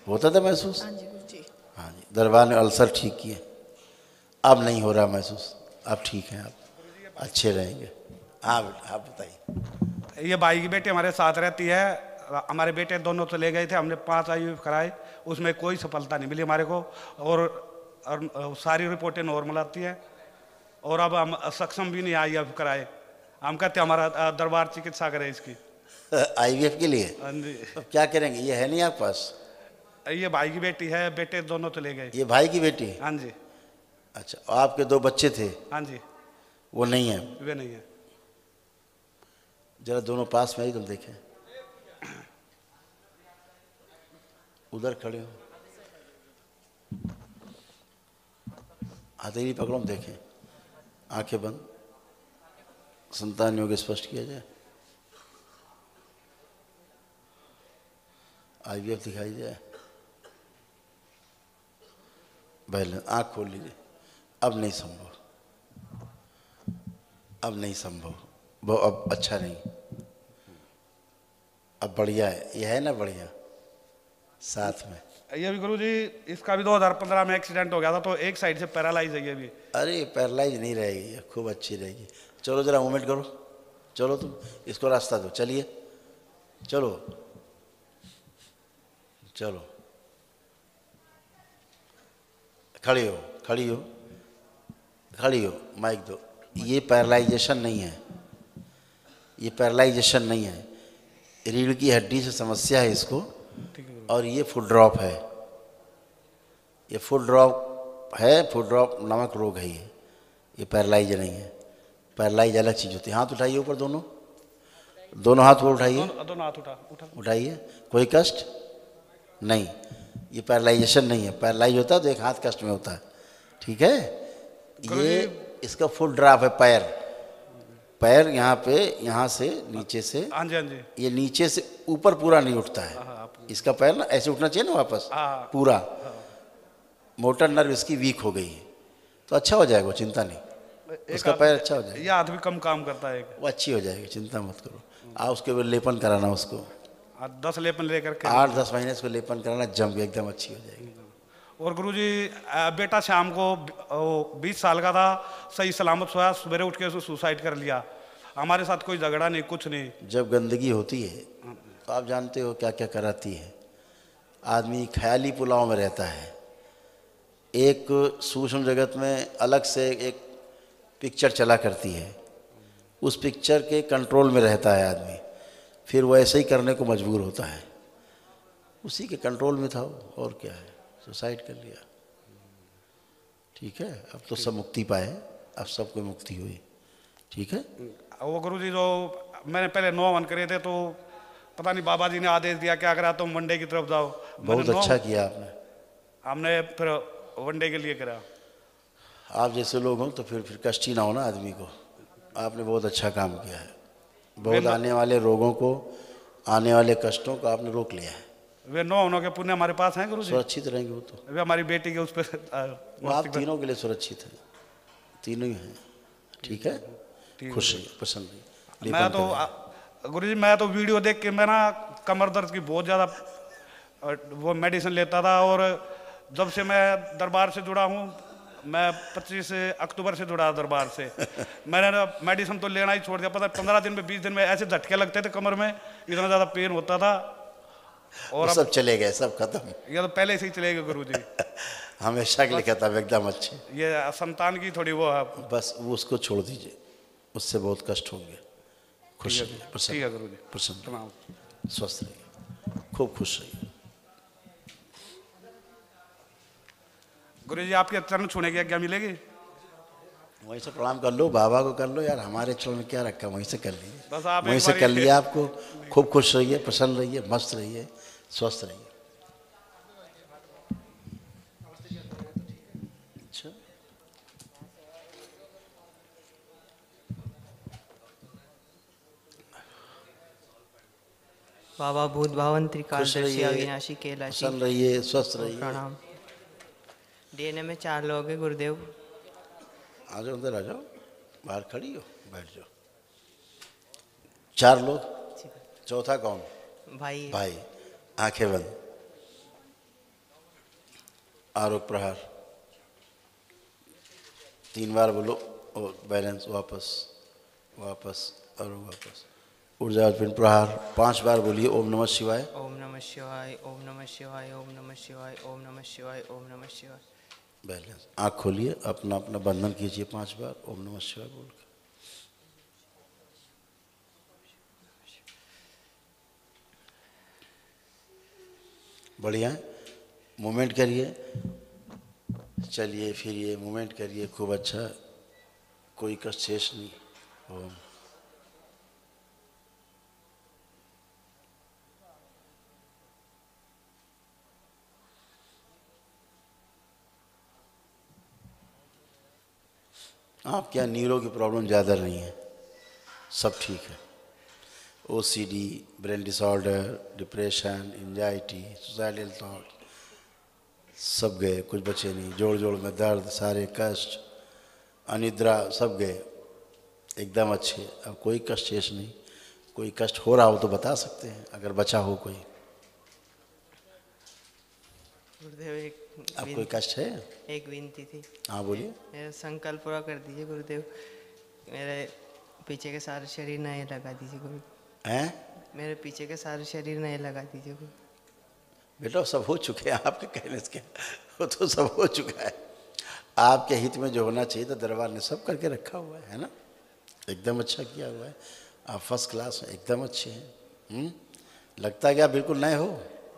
होता था महसूस? हाँ जी गुरु जी। हाँ जी, दरबार ने अल्सर ठीक किए, अब नहीं हो रहा महसूस, अब ठीक हैं, आप अच्छे रहेंगे। हाँ बेटा आप बताइए। ये भाई की बेटी हमारे साथ रहती है। हमारे बेटे दोनों तो ले गए थे, हमने 5 IVF कराए, उसमें कोई सफलता नहीं मिली हमारे को, और सारी रिपोर्टें नॉर्मल आती है, और अब हम सक्षम भी नहीं IVF कराए। हम कहते हमारा दरबार चिकित्सा करे इसकी। IVF के लिए? हाँ जी। तो क्या करेंगे, ये है नहीं आपके पास? ये भाई की बेटी है, बेटे दोनों तो ले गए। ये भाई की बेटी? हाँ जी। अच्छा, आपके 2 बच्चे थे? हाँ जी। वो नहीं है? वे नहीं है। जरा दोनों पास में ही तुम देखें, उधर खड़े हो, हथेली पकड़ो, देखें, आंखें बंद, संतान योग स्पष्ट किया जाए, IVF दिखाई जाए। बैलेंस। आँख खोल लीजिए। अब नहीं संभव, अब नहीं संभव, वो अब अच्छा नहीं, अब बढ़िया है। ये है ना बढ़िया साथ में? ये भी गुरुजी, इसका भी 2015 में एक्सीडेंट हो गया था, तो एक साइड से पैरालाइज है ये भी। अरे पैरालाइज नहीं रहेगी, खूब अच्छी रहेगी। चलो जरा मूवमेंट करो, चलो तुम इसको रास्ता दो, चलिए चलो चलो, खड़ी हो, खड़ी हो, खड़ी हो, माइक दो। ये पैरालाइजेशन नहीं है, ये पैरालाइजेशन नहीं है, रीढ़ की हड्डी से समस्या है इसको, और ये फुट ड्रॉप है, ये फुट ड्रॉप है, फुट ड्रॉप नामक रोग है ये पैरालाइज नहीं है। पैरालाइज अलग चीज़ होती है। हाथ उठाइए ऊपर, दोनों दोनों हाथ ऊपर उठाइए, दोनों हाथ उठाइए। कोई कष्ट नहीं, ये पैरालाइजेशन नहीं है। पैरालाइज होता है तो एक हाथ कष्ट में होता है, ठीक है? ये इसका फुट ड्रॉप है, पैर, पैर यहाँ पे, यहाँ से नीचे से, हाँ जी हाँ जी, ये नीचे से ऊपर पूरा नहीं उठता है। इसका पैर ना ऐसे उठना चाहिए ना वापस पूरा। मोटर नर्व इसकी वीक हो गई है, तो अच्छा हो जाएगा, चिंता नहीं, उसका पैर अच्छा हो जाएगा। ये हाथ भी कम काम करता है, वो अच्छी हो जाएगी, चिंता मत करो। आप उसके ऊपर लेपन कराना, उसको 10 लेपन लेकर के 8-10 महीने इसको लेपन कराना, जम के एकदम अच्छी हो जाएगी। और गुरुजी, बेटा शाम को 20 साल का था, सही सलामत सोया, सवेरे उठ के उसने सुसाइड कर लिया। हमारे साथ कोई झगड़ा नहीं, कुछ नहीं। जब गंदगी होती है तो आप जानते हो क्या क्या कराती है। आदमी ख्याली पुलाव में रहता है, एक सूक्ष्म जगत में अलग से एक पिक्चर चला करती है, उस पिक्चर के कंट्रोल में रहता है आदमी, फिर वो ऐसे ही करने को मजबूर होता है। उसी के कंट्रोल में था वो, और क्या है, सुसाइड कर लिया। ठीक है, अब तो सब मुक्ति पाए, अब सबको मुक्ति हुई। ठीक है। वो गुरुजी, जो मैंने पहले 9 वन करे थे, तो पता नहीं बाबा जी ने आदेश दिया क्या करा, तुम वनडे की तरफ जाओ। बहुत अच्छा किया आपने। हमने फिर वनडे के लिए करा। आप जैसे लोग हों तो फिर कष्ट ही ना हो ना आदमी को। आपने बहुत अच्छा काम किया है, बहुत आने वाले रोगों को, आने वाले कष्टों को आपने रोक लिया है। वे 9 होने के पुण्य हमारे पास हैं गुरुजी। सुरक्षित रहेंगे वो तो। वे हमारी बेटी के उस पर वो आप तीनों के लिए सुरक्षित है, तीनों ही हैं। ठीक है, खुश रहिए, प्रसन्न रहिए। मैं तो गुरुजी मैं तो वीडियो देख के मैं ना कमर दर्द की बहुत ज़्यादा वो मेडिसिन लेता था, और जब से मैं दरबार से जुड़ा हूँ, मैं 25 अक्टूबर से जुड़ा दरबार से, मैंने मेडिसिन तो लेना ही छोड़ दिया। पता 15 दिन में 20 दिन में ऐसे झटके लगते थे कमर में, इतना ज़्यादा पेन होता था। और सब चले गए, सब खत्म। ये तो पहले से ही चले गए गुरुजी। हमेशा के लिए खत्म, एकदम अच्छे। ये संतान की थोड़ी वो है, बस वो उसको छोड़ दीजिए, उससे बहुत कष्ट होंगे। खुश रहिए, प्रसन्न, ठीक है गुरुजी, प्रसन्न, स्वस्थ रहिए, खूब खुश रहिए। गुरुजी आपके चरण छूने की आज्ञा मिलेगी? वहीं से प्रणाम कर लो, बाबा को कर लो यार, हमारे चरण में क्या रखा, वहीं से कर लीजिए। बस आप वहीं से कर लिया आपको। खूब खुश रहिए, प्रसन्न रहिए, मस्त रहिए, स्वस्थ रहिए। अच्छा, बाबा भूत भावन त्रिकाल खुश रहिए, अविनाशी कैलाशी, प्रसन्न रहिए, स्वस्थ रहिए। प्रणाम। डीएनए में 4 लोग हैं गुरुदेव। आ जाओ, अंदर आ जाओ, बाहर खड़ी हो, बैठ जाओ। 4 लोग, चौथा कौन? भाई। भाई, आंखें बंद, आरोप प्रहार 3 बार बोलो, और बैलेंस वापस वापस और वापस। ऊर्जा पिंड प्रहार 5 बार बोलिए। ओम नमः शिवाय, ओम नमः शिवाय, ओम नमः शिवाय, ओम नमः शिवाय, ओम नमः शिवाय, ओम नमः शिवाय। बैलेंस। आँख खोलिए, अपना अपना बंधन कीजिए 5 बार ओम नमः शिवाय बोल के। बढ़िया, मूवमेंट करिए, चलिए फिरिए, मूवमेंट करिए, खूब अच्छा, कोई कष्ट शेष नहीं। ओम। आपके यहाँ नीरों की प्रॉब्लम ज़्यादा नहीं है, सब ठीक है। OCD, brain disorder, depression, anxiety, suicidal thought सब गए, कुछ बचे नहीं। जोड़ जोड़ में दर्द, सारे कष्ट, अनिद्रा सब गए, एकदम अच्छे। अब कोई कष्ट शेष नहीं। कोई कष्ट हो रहा हो तो बता सकते हैं, अगर बचा हो कोई। गुरुदेव एक अब कोई कष्ट है? एक विनती थी। हाँ बोलिए। मेरा संकल्प पूरा कर दीजिए गुरुदेव, मेरे पीछे के सारे शरीर नए लगा दीजिए गुरु। हैं? मेरे पीछे के सारे शरीर नए लगा दीजिए गुरु। बेटा सब हो चुके हैं, आपके कहने से क्या, वो तो सब हो चुका है। आपके हित में जो होना चाहिए था दरबार ने सब करके रखा हुआ है ना। एकदम अच्छा किया हुआ है, आप फर्स्ट क्लास हैं, एकदम अच्छे हैं। लगता है कि आप बिल्कुल नए हो।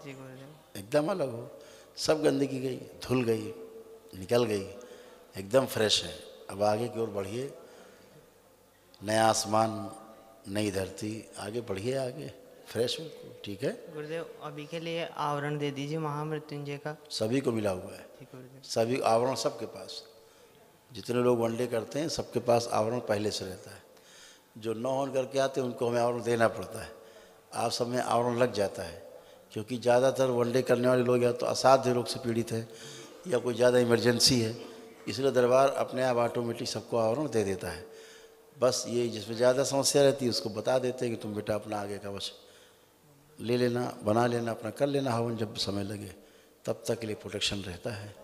जी गुरुदेव। एकदम अलग हो, सब गंदगी गई, धुल गई, निकल गई, एकदम फ्रेश है। अब आगे की ओर बढ़िए, नया आसमान, नई धरती, आगे बढ़िए, आगे फ्रेश हो। ठीक है गुरुदेव, अभी के लिए आवरण दे दीजिए महामृत्युंजय का। सभी को मिला हुआ है, सभी आवरण सबके पास। जितने लोग वनडे करते हैं सबके पास आवरण पहले से रहता है। जो 9 ऑन करके आते हैं उनको हमें आवरण देना पड़ता है। आप सब में आवरण लग जाता है, क्योंकि ज़्यादातर वनडे करने वाले लोग या तो असाध्य रोग से पीड़ित है या कोई ज़्यादा इमरजेंसी है, इसलिए दरबार अपने आप ऑटोमेटिक सबको आवरण दे देता है। बस ये जिसमें ज़्यादा समस्या रहती है उसको बता देते हैं कि तुम बेटा अपना आगे का बस ले लेना, बना लेना, अपना कर लेना हवन, जब समय लगे तब तक के लिए प्रोटेक्शन रहता है।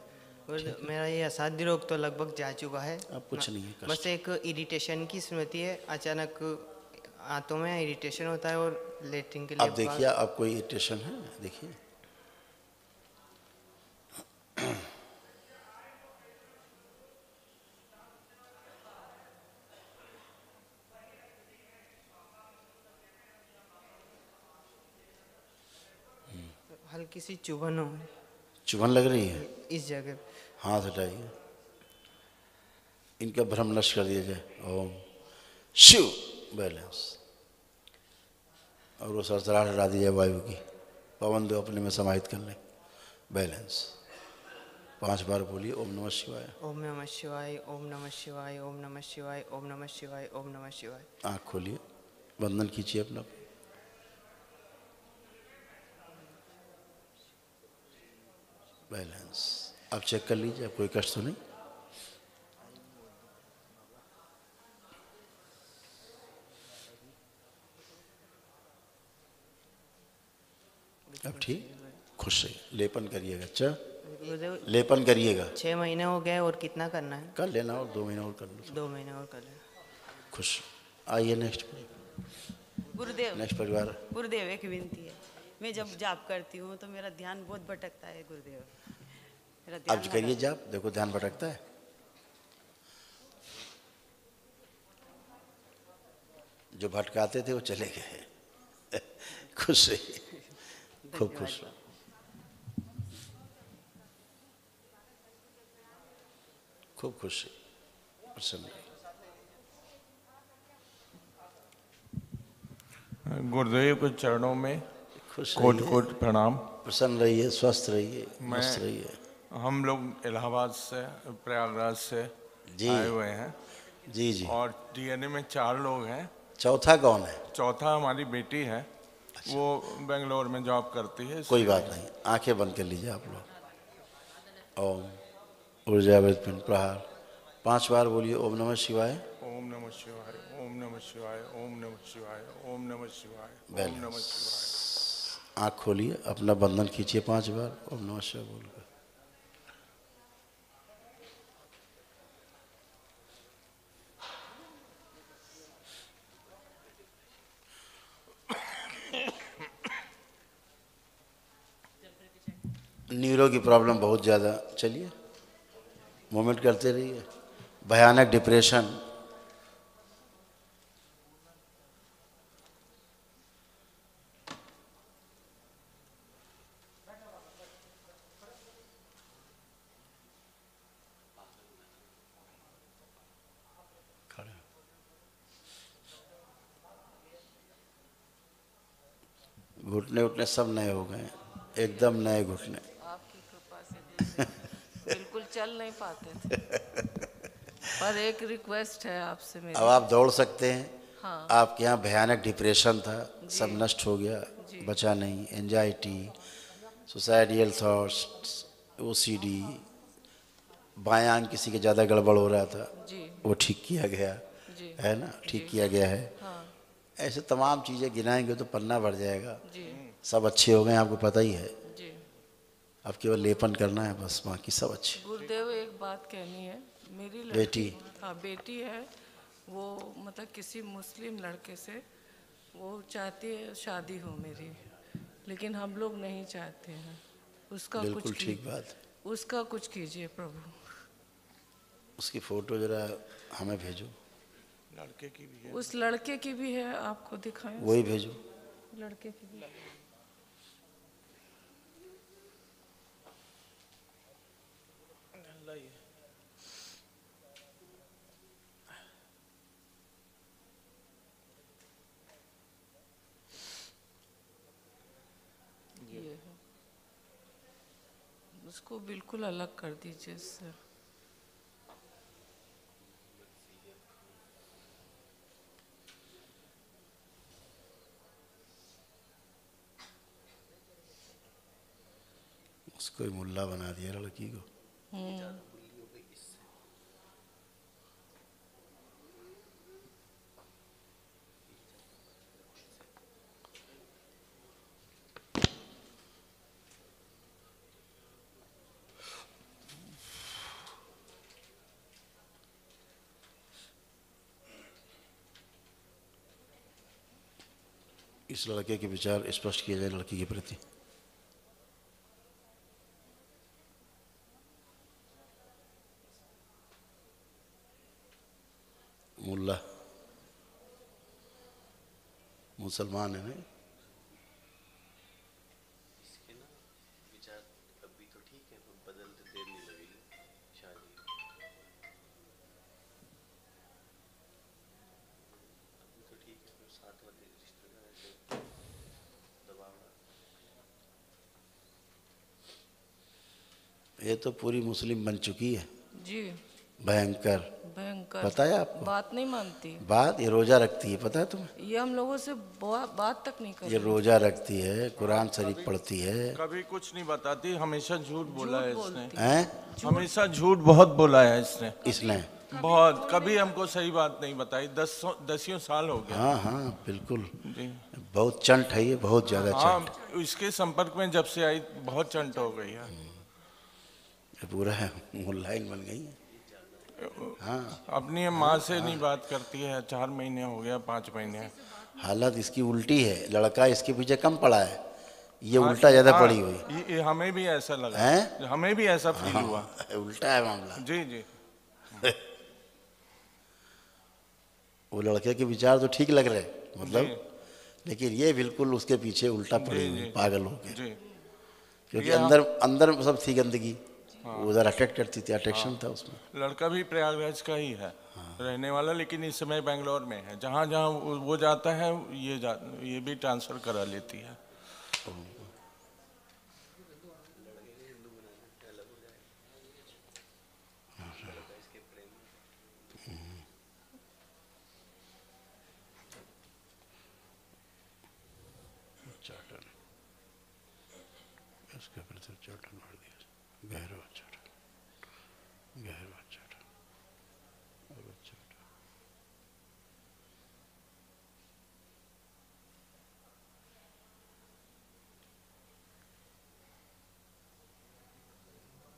मेरा ये असाध्य रोग तो लगभग जा चुका है। अब कुछ नहीं है, बस एक इरिटेशन की स्मृति है, अचानक आंतों में इरिटेशन होता है और लेटरिन के लिए। अब देखिए, अब कोई इरिटेशन है? देखिए हल्की सी चुभन हो। चुभन लग रही है इस जगह। हाथ हटाइए, इनका भ्रम नष्ट कर दिया जाए। ओम शिव, बैलेंस। और वो सरसराहट हटा दी जाए वायु की, पवन दो अपने में समाहित कर लें, बैलेंस। 5 बार बोलिए ओम नमः शिवाय। ओम नमः शिवाय, ओम नमः शिवाय, ओम नमः शिवाय, ओम नमः शिवाय, ओम नमः शिवाय। आँख खोलिए, बंधन कीजिए अपना। बैलेंस अब चेक कर लीजिए, कोई कष्ट तो नहीं। अब ठीक, खुश है। लेपन करिएगा। अच्छा, लेपन करिएगा। 6 महीने हो गए और कितना करना है? कर लेना और 2 महीने और कर लो। 2 महीने और कर लेना। खुश। आइए नेक्स्ट। गुरुदेव, नेक्स्ट परिवार। गुरुदेव एक विनती है, मैं जब जाप करती हूँ तो मेरा ध्यान बहुत भटकता है गुरुदेव। मेरा ध्यान अब करिए जाप, देखो ध्यान भटकता है। जो भटकाते थे वो चले गए। खुश रहिए, खूब खुश। खूब खुश रहिए, प्रसन्न रहिए। गुरुदेव के चरणों में खुश कोट रहिए, कोट प्रणाम। प्रसन्न रहिए, स्वस्थ रहिए, मस्त रहिए। हम लोग इलाहाबाद से, प्रयागराज से जी आए हुए हैं। जी जी। और डीएनए में 4 लोग हैं। चौथा कौन है? चौथा हमारी बेटी है। अच्छा। वो बेंगलोर में जॉब करती है। कोई बात नहीं, आंखें बंद कर लीजिए आप लोग। ओम ऊर्जा पिंड प्रहार 5 बार बोलिए ओम नमः शिवाय। ओम नमः शिवाय, ओम नमः शिवाय, ओम नमः शिवाय, ओम नमः शिवाय, ओम बैलेंस। नमः शिवाय। आँख खोलिए, अपना बंधन खींचिए 5 बार ओम नमः शिवाय बोलकर। न्यूरो की प्रॉब्लम बहुत ज़्यादा, चलिए मूवमेंट करते रहिए। भयानक डिप्रेशन, घुटने उठने सब नए हो गए, एकदम नए घुटने। आपकी कृपा से बिल्कुल चल नहीं पाते थे। पर एक रिक्वेस्ट है आपसे मेरी। अब आप दौड़ सकते हैं। हाँ। आपके यहाँ भयानक डिप्रेशन था, सब नष्ट हो गया, बचा नहीं। एंजाइटी, सुसाइडियल थॉट्स, ओसीडी, बायां अंग किसी के ज़्यादा गड़बड़ हो रहा था, वो ठीक किया गया है ना, ठीक किया गया है। हाँ। ऐसे तमाम चीज़ें गिनाएंगे तो पन्ना भर जाएगा। सब अच्छे हो गए, आपको पता ही है। अब केवल लेपन करना है बस, बाकी सब अच्छे। गुरुदेव एक बात कहनी है, मेरी बेटी। हाँ बेटी है, वो मतलब किसी मुस्लिम लड़के से वो चाहती है शादी हो मेरी, लेकिन हम लोग नहीं चाहते हैं। उसका बिल्कुल कुछ ठीक बात है। उसका कुछ कीजिए प्रभु। उसकी फ़ोटो ज़रा हमें भेजो। लड़के की भी है। उस लड़के की भी है, आपको दिखाएं। वही भेजो। लड़के की भी। ये है, उसको बिल्कुल अलग कर दीजिए इससे। उसको ही मुल्ला बना दिया लड़की को। इस लड़के के विचार स्पष्ट किए जाए लड़की के प्रति। मुल्ला मुसलमान है नहीं? इसके ना विचार अभी तो ठीक है, बदलते देर नहीं लगेगी शादी। अभी तो ठीक है, साथ वाले रिश्तेदार ऐसे दबाव ये तो पूरी मुस्लिम बन चुकी है। जी भयंकर। भयंकर। पता है आपको? बात नहीं मानती। बात ये रोजा रखती है, पता है तुम्हें? ये हम लोगों से बात तक नहीं करती। ये रोजा रखती है, कुरान शरीफ पढ़ती है। कभी कुछ नहीं बताती, हमेशा झूठ बोला है इसने। हैं? हमेशा झूठ बहुत बोला है इसने। इसने बहुत, कभी हमको सही बात नहीं बताई। 10 साल हो गए। हाँ हाँ बिल्कुल जी। बहुत चंट है ये, बहुत ज्यादा चंट। हाँ, इसके संपर्क में जब से आई बहुत चंट हो गई है। ये पूरा लाइन बन गई है। हाँ, अपनी माँ से नहीं बात करती है, 4 महीने हो गया, 5 महीने। हालत इसकी उल्टी है, लड़का इसके पीछे कम पड़ा है, ये उल्टा ज्यादा पड़ी हुई। ये हमें भी ऐसा लगा है, हमें भी ऐसा फील हुआ। उल्टा है मामला। जी जी। वो लड़के के विचार तो ठीक लग रहे मतलब, लेकिन ये बिल्कुल उसके पीछे उल्टा पड़ी हुई, पागल हो गए। क्योंकि अंदर सब थी गंदगी, उधर अट्रैक्ट करती थी, अट्रैक्शन था उसमें। लड़का भी प्रयागराज का ही है रहने वाला, लेकिन इस समय बेंगलोर में है। जहाँ जहाँ वो जाता है ये भी ट्रांसफर करा लेती है। इसके प्रति चोटन मार दिया, गहरा चोटन, गहरा चोटन,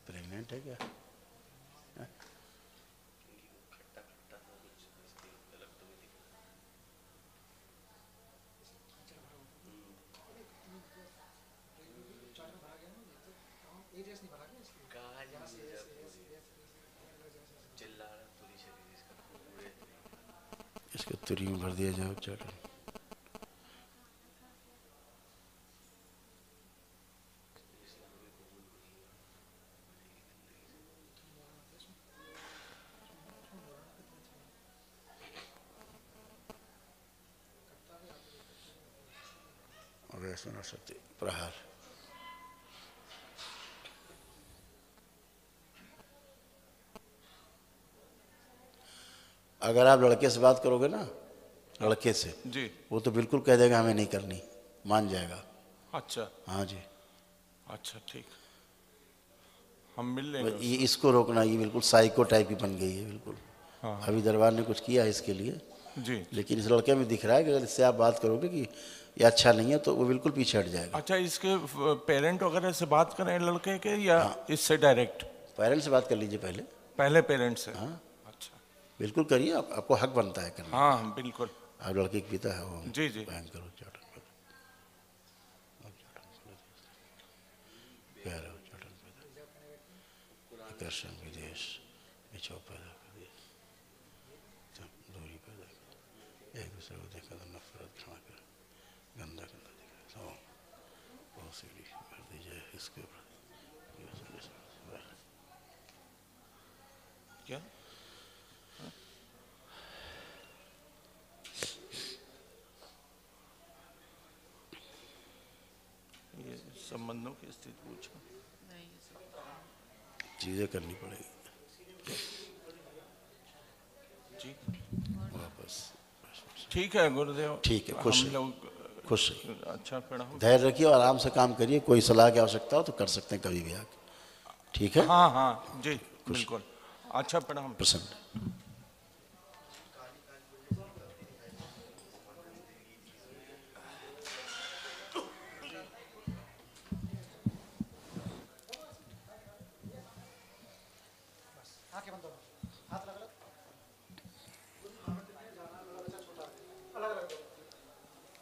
प्रेग्नेंट है क्या? इसके तुरी में भर दिया जाओ चाटन। और ऐसा न सकते प्रहार। अगर आप लड़के से बात करोगे ना, लड़के से जी, वो तो बिल्कुल कह देगा हमें नहीं करनी, मान जाएगा। अच्छा। हाँ जी। अच्छा ठीक, हम मिल लेंगे। ये इसको रोकना, ये बिल्कुल साइको टाइप की बन गई है बिल्कुल। हाँ। अभी दरबार ने कुछ किया है इसके लिए जी, लेकिन इस लड़के में दिख रहा है कि अगर इससे आप बात करोगे कि ये अच्छा नहीं है तो वो बिल्कुल पीछे हट जाएगा। अच्छा, इसके पेरेंट वगैरह से बात करें लड़के के या इससे डायरेक्ट? पेरेंट्स से बात कर लीजिए पहले पेरेंट्स से। हाँ बिल्कुल करिए, आपको हक बनता है करना। हाँ बिल्कुल। आप लड़के के पिता है वो। जी जी। बयान करो चाटन प्यारा चाटन पैदा आकर्षण विदेश बिछो पैदा कर दिया, दूरी पैदा कर, एक दूसरे को देखा तो नफरत खड़ा कर, गंदा गंदा दिखा सब बहुत सीढ़ी कर दी जाए इसके ऊपर। क्या ये संबंधों की स्थिति पूछो, चीजें करनी पड़ेगी जी। वापस ठीक है गुरुदेव। ठीक है, खुश हम लोग खुश रहिए। अच्छा प्रणाम। धैर्य रखिए और आराम से काम करिए, कोई सलाह की आवश्यकता हो तो कर सकते हैं कभी भी आके, ठीक है? हाँ हाँ जी बिल्कुल। अच्छा प्रणाम। प्रसन्न।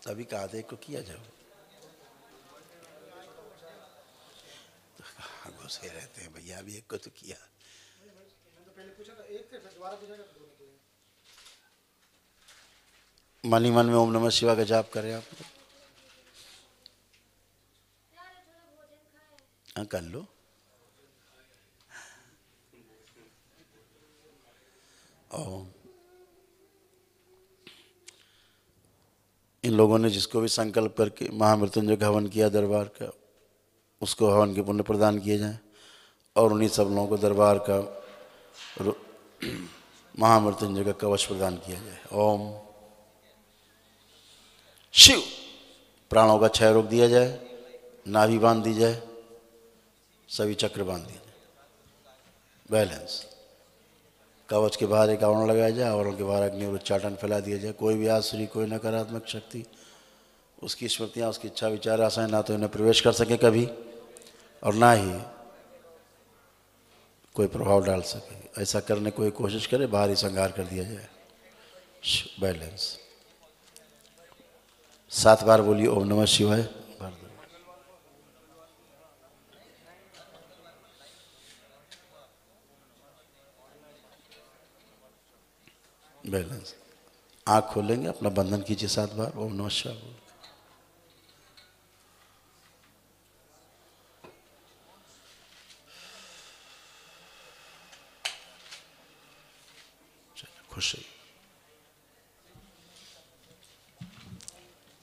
तभी कहा था एक को किया जाओ, तो कहाँ घुसे रहते हैं भैया, अभी एक को तो किया। मन ही मन में ओम नमः शिवाय का जाप करें आप। हाँ कर लो। ओम। इन लोगों ने जिसको भी संकल्प करके महामृत्युंजय का हवन किया दरबार का, उसको हवन के पुण्य प्रदान किए जाएं। और उन्हीं सब लोगों को दरबार का महामृत्युंजय का कवच प्रदान किया जाए। ओम शिव। प्राणों का क्षय रोक दिया जाए, नाभि बांध दी जाए, सभी चक्र बांध दिए जाए। बैलेंस। कवच के बाहर एक आवरण लगाया जाए, आवरण के बाहर अग्नि और उच्चाटन फैला दिया जाए। कोई भी आसुरी, कोई नकारात्मक शक्ति, उसकी स्मृतियाँ, उसकी इच्छा विचार आशाएं ना तो इन्हें प्रवेश कर सके कभी, और ना ही कोई प्रभाव डाल सके। ऐसा करने की कोई कोशिश करे, बाहरी संहार कर दिया जाए। बैलेंस। 7 बार बोलिए ओम नमः शिवाय। बैलेंस। आँख खोलेंगे, अपना बंधन कीजिए 7 बार ओम नमः शिवाय बोल। खुश रहिए।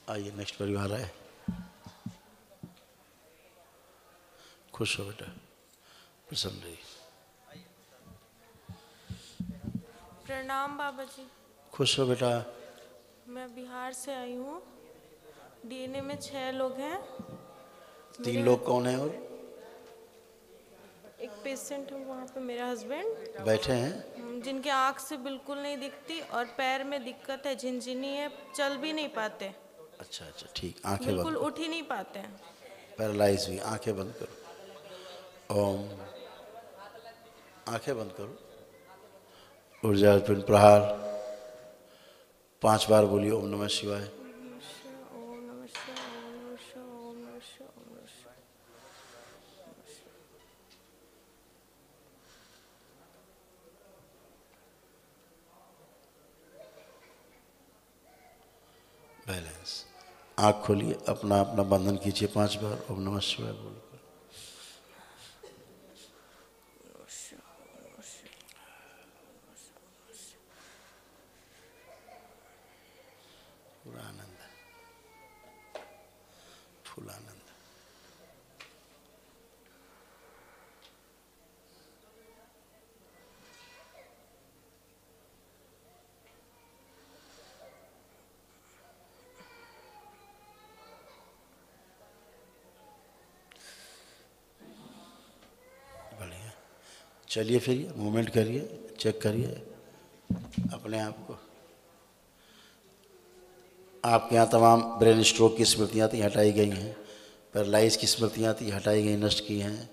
आइए नेक्स्ट परिवार है। खुश हो बेटा, प्रसन्न रहिए। प्रणाम बाबा जी। खुश हो बेटा। मैं बिहार से आई हूँ। डीएनए में 6 लोग हैं। 3 लोग कौन हैं? और एक पेशेंट है वहाँ पे, मेरे हस्बैंड बैठे हैं, जिनके आँख से बिल्कुल नहीं दिखती और पैर में दिक्कत है, झिनझिनी है, चल भी नहीं पाते। अच्छा अच्छा ठीक। आंखें बिल्कुल बंद, उठ ही नहीं पाते हैं। पैरालाइज हुई। आंखें बंद करो। ओम। आंखें बंद करो। ऊर्जा पिंड प्रहार 5 बार बोलिए ओम नमः शिवाय। बैलेंस। आँख खोलिए, अपना अपना बंधन कीजिए 5 बार ओम नमः शिवाय बोलकर। पूरा आनंद, फुल आनंद। चलिए फिर मूवमेंट करिए, चेक करिए अपने आप को। आपके यहाँ तमाम ब्रेन स्ट्रोक की स्मृतियाँ थी, हटाई गई हैं। पैरालाइज की स्मृतियाँ थी, हटाई गई, नष्ट की हैं।